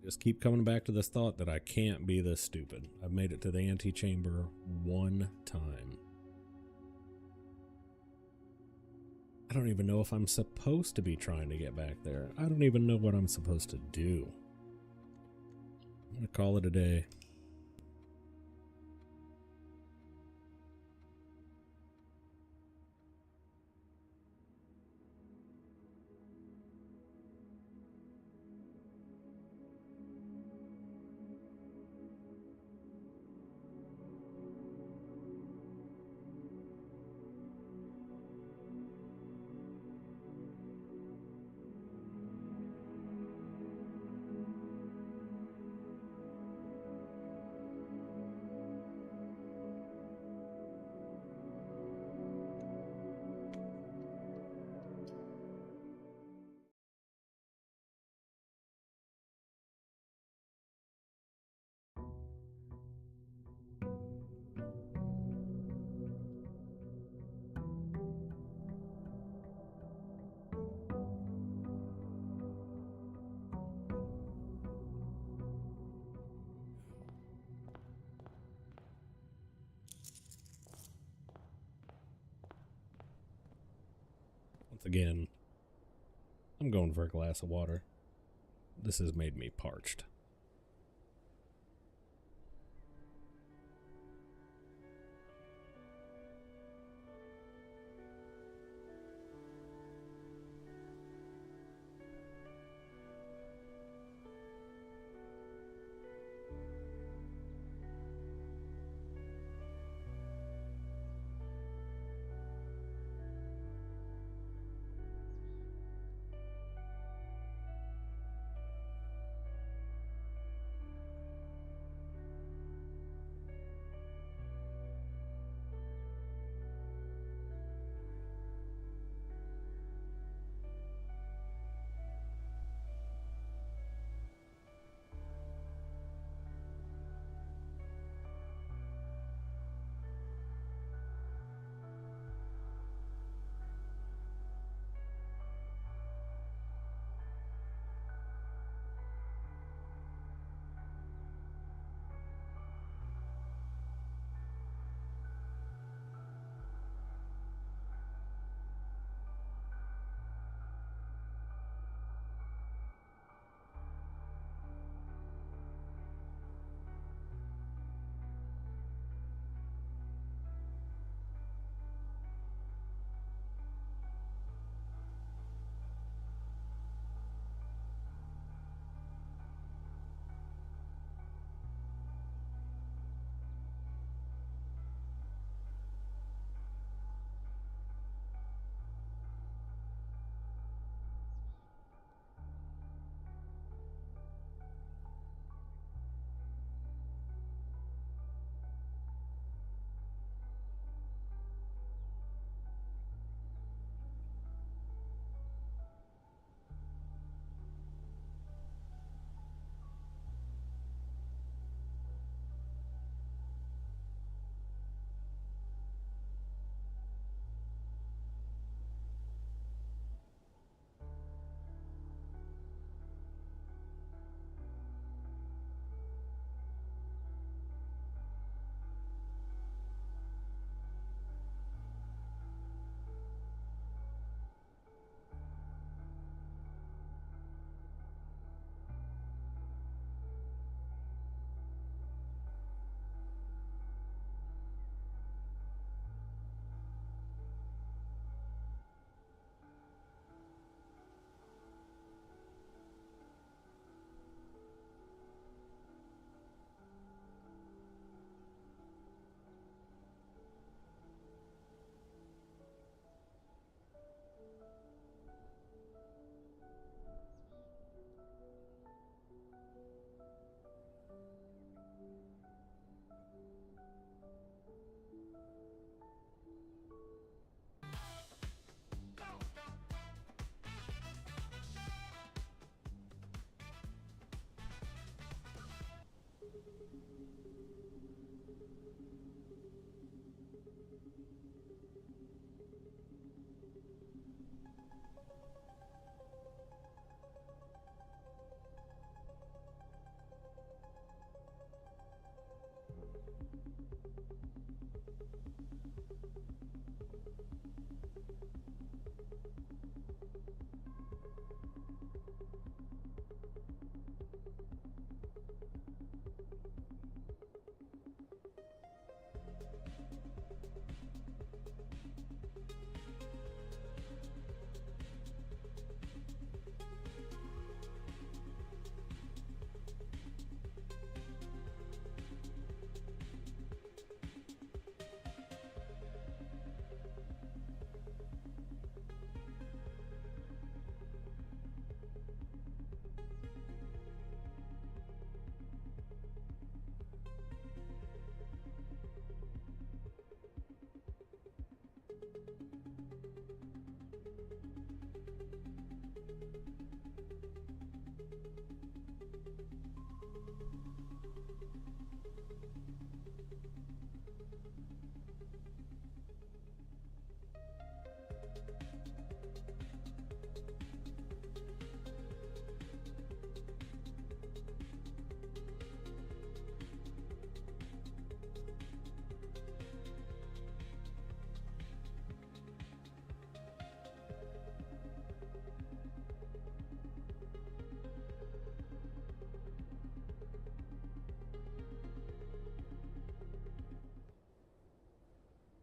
Just keep coming back to this thought that I can't be this stupid. I've made it to the antechamber 1 time. I don't even know if I'm supposed to be trying to get back there. I don't even know what I'm supposed to do. I'm gonna call it a day. Once again, I'm going for a glass of water. This has made me parched.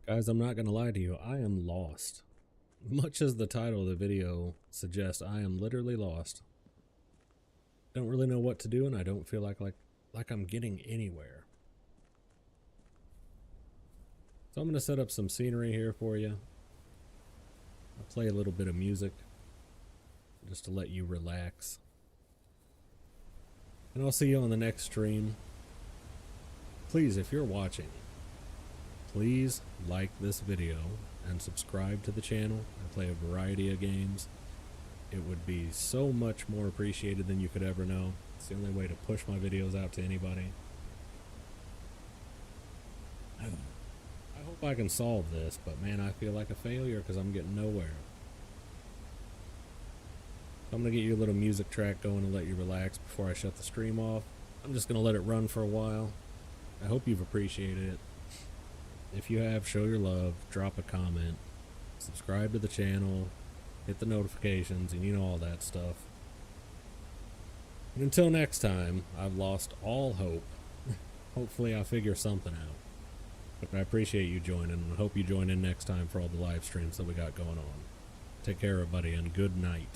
Guys, I'm not gonna lie to you, I am lost. Much as the title of the video suggests, I am literally lost. Don't really know what to do, and I don't feel like I'm getting anywhere. So I'm gonna set up some scenery here for you. I'll play a little bit of music just to let you relax. And I'll see you on the next stream. Please, if you're watching, please like this video and subscribe to the channel. I play a variety of games. It would be so much more appreciated than you could ever know. It's the only way to push my videos out to anybody. I hope I can solve this, but man, I feel like a failure because I'm getting nowhere. I'm going to get you a little music track going and let you relax before I shut the stream off. I'm just going to let it run for a while. I hope you've appreciated it. If you have, show your love, drop a comment, subscribe to the channel, hit the notifications, and you know all that stuff. And until next time, I've lost all hope. Hopefully I'll figure something out. But I appreciate you joining, and I hope you join in next time for all the live streams that we got going on. Take care, everybody, and good night.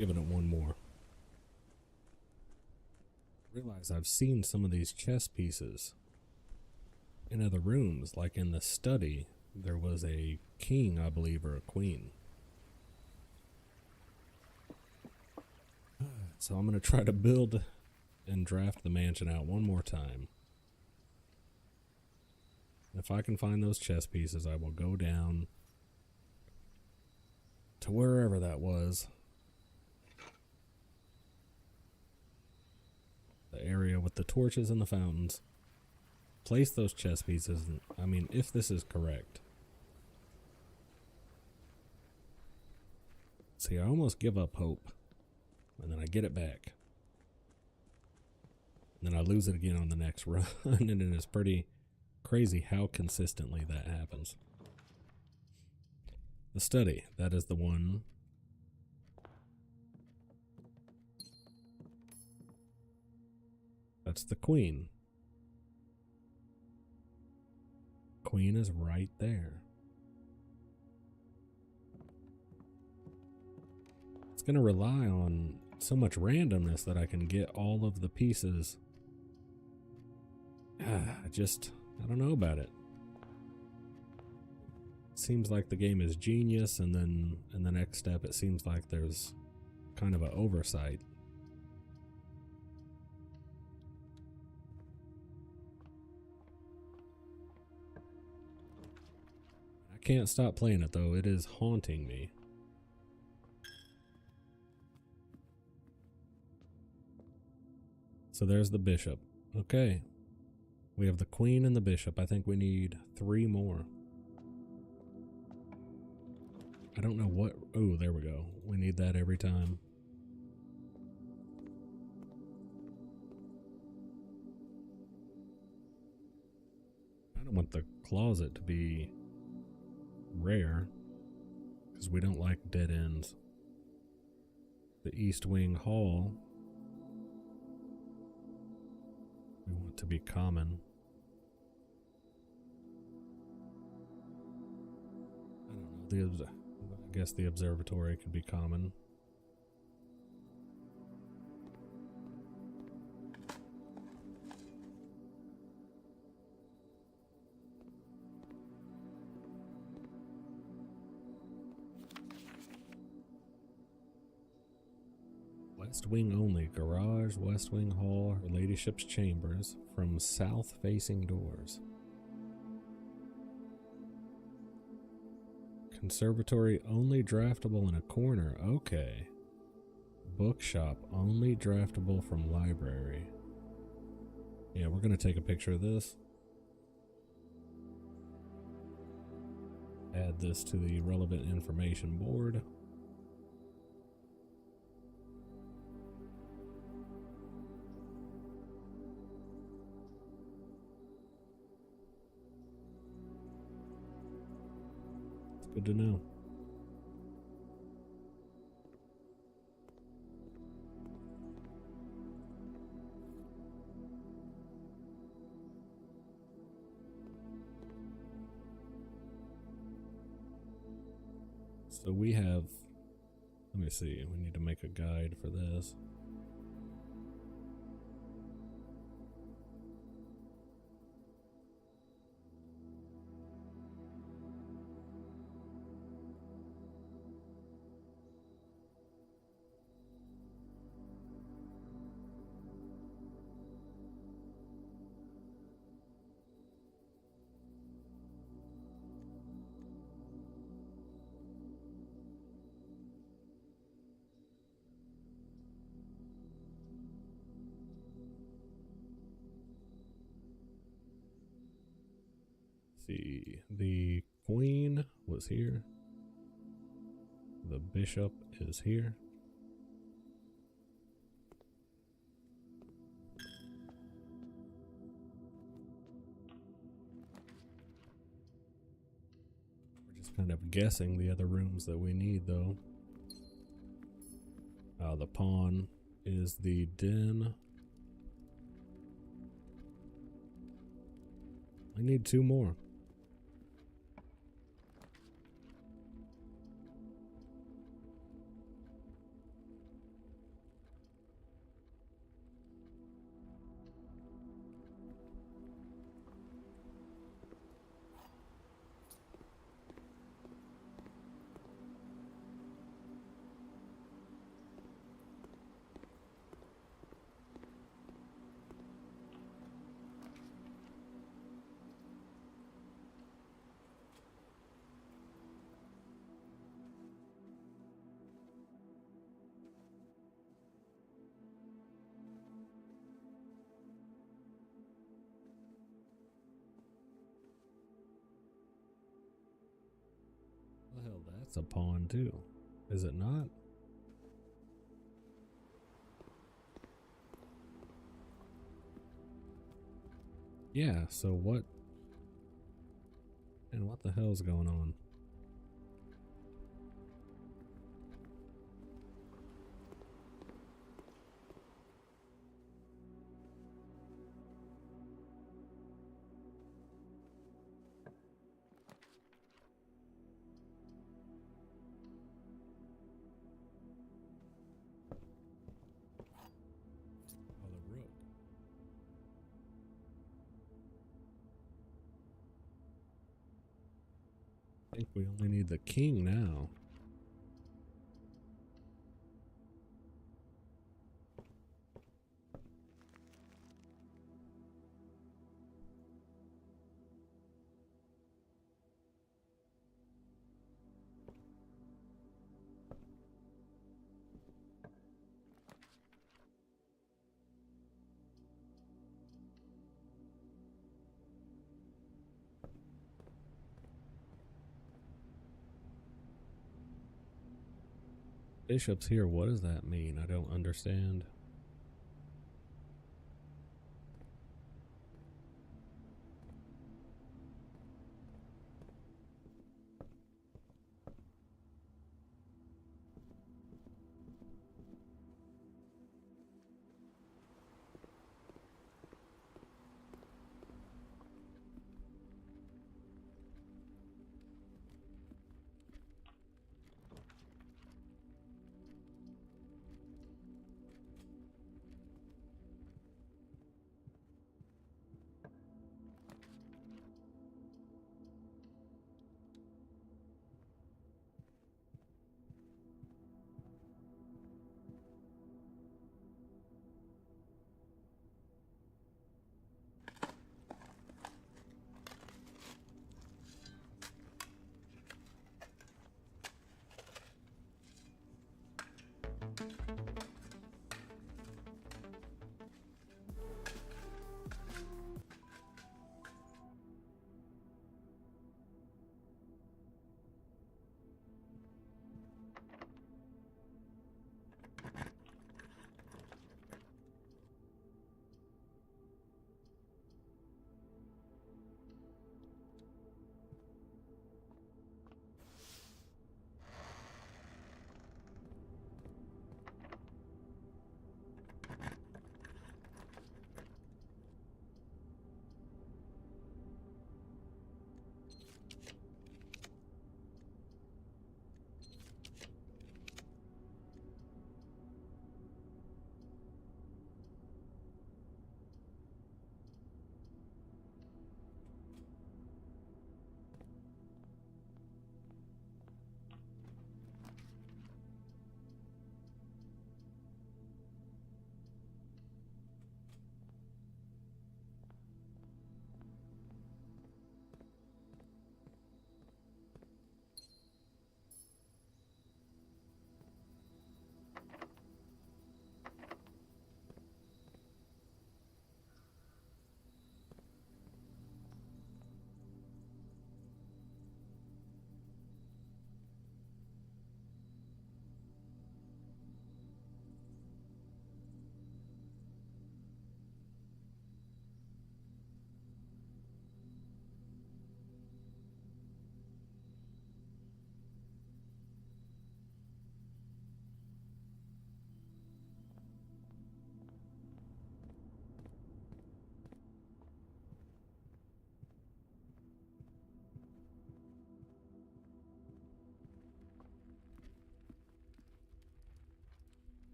Giving it one more. Realize I've seen some of these chess pieces in other rooms, like in the study. There was a king, I believe, or a queen. So I'm going to try to build and draft the mansion out one more time. If I can find those chess pieces, I will go down to wherever that was. The area with the torches and the fountains. Place those chess pieces. I mean, if this is correct. See, I almost give up hope. And then I get it back. And then I lose it again on the next run. And it is pretty crazy how consistently that happens. The study, that is the one. That's the queen. Queen is right there. It's going to rely on so much randomness that I can get all of the pieces. I don't know about it. Seems like the game is genius, and then in the next step it seems like there's kind of an oversight. I can't stop playing it though. It is haunting me. So there's the bishop. Okay. We have the queen and the bishop. I think we need 3 more. I don't know what... Oh, there we go. We need that every time. I don't want the closet to be rare, because we don't like dead ends. The East Wing Hall, we want to be common. I don't know. I guess the observatory could be common. West Wing only. Garage, West Wing Hall, Her Ladyship's chambers from south-facing doors. Conservatory only draftable in a corner. Okay. Bookshop only draftable from library. Yeah, we're going to take a picture of this. Add this to the relevant information board. Good to know. So we have, let me see, we need to make a guide for this. See, the queen was here. The bishop is here. We're just kind of guessing the other rooms that we need, though. The pawn is the den. I need 2 more. That's a pawn too. Is it not? Yeah, so what? And what the hell's going on? Oh, the rook. I think we only need the king now. Bishop's here. What does that mean? I don't understand.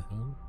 Huh?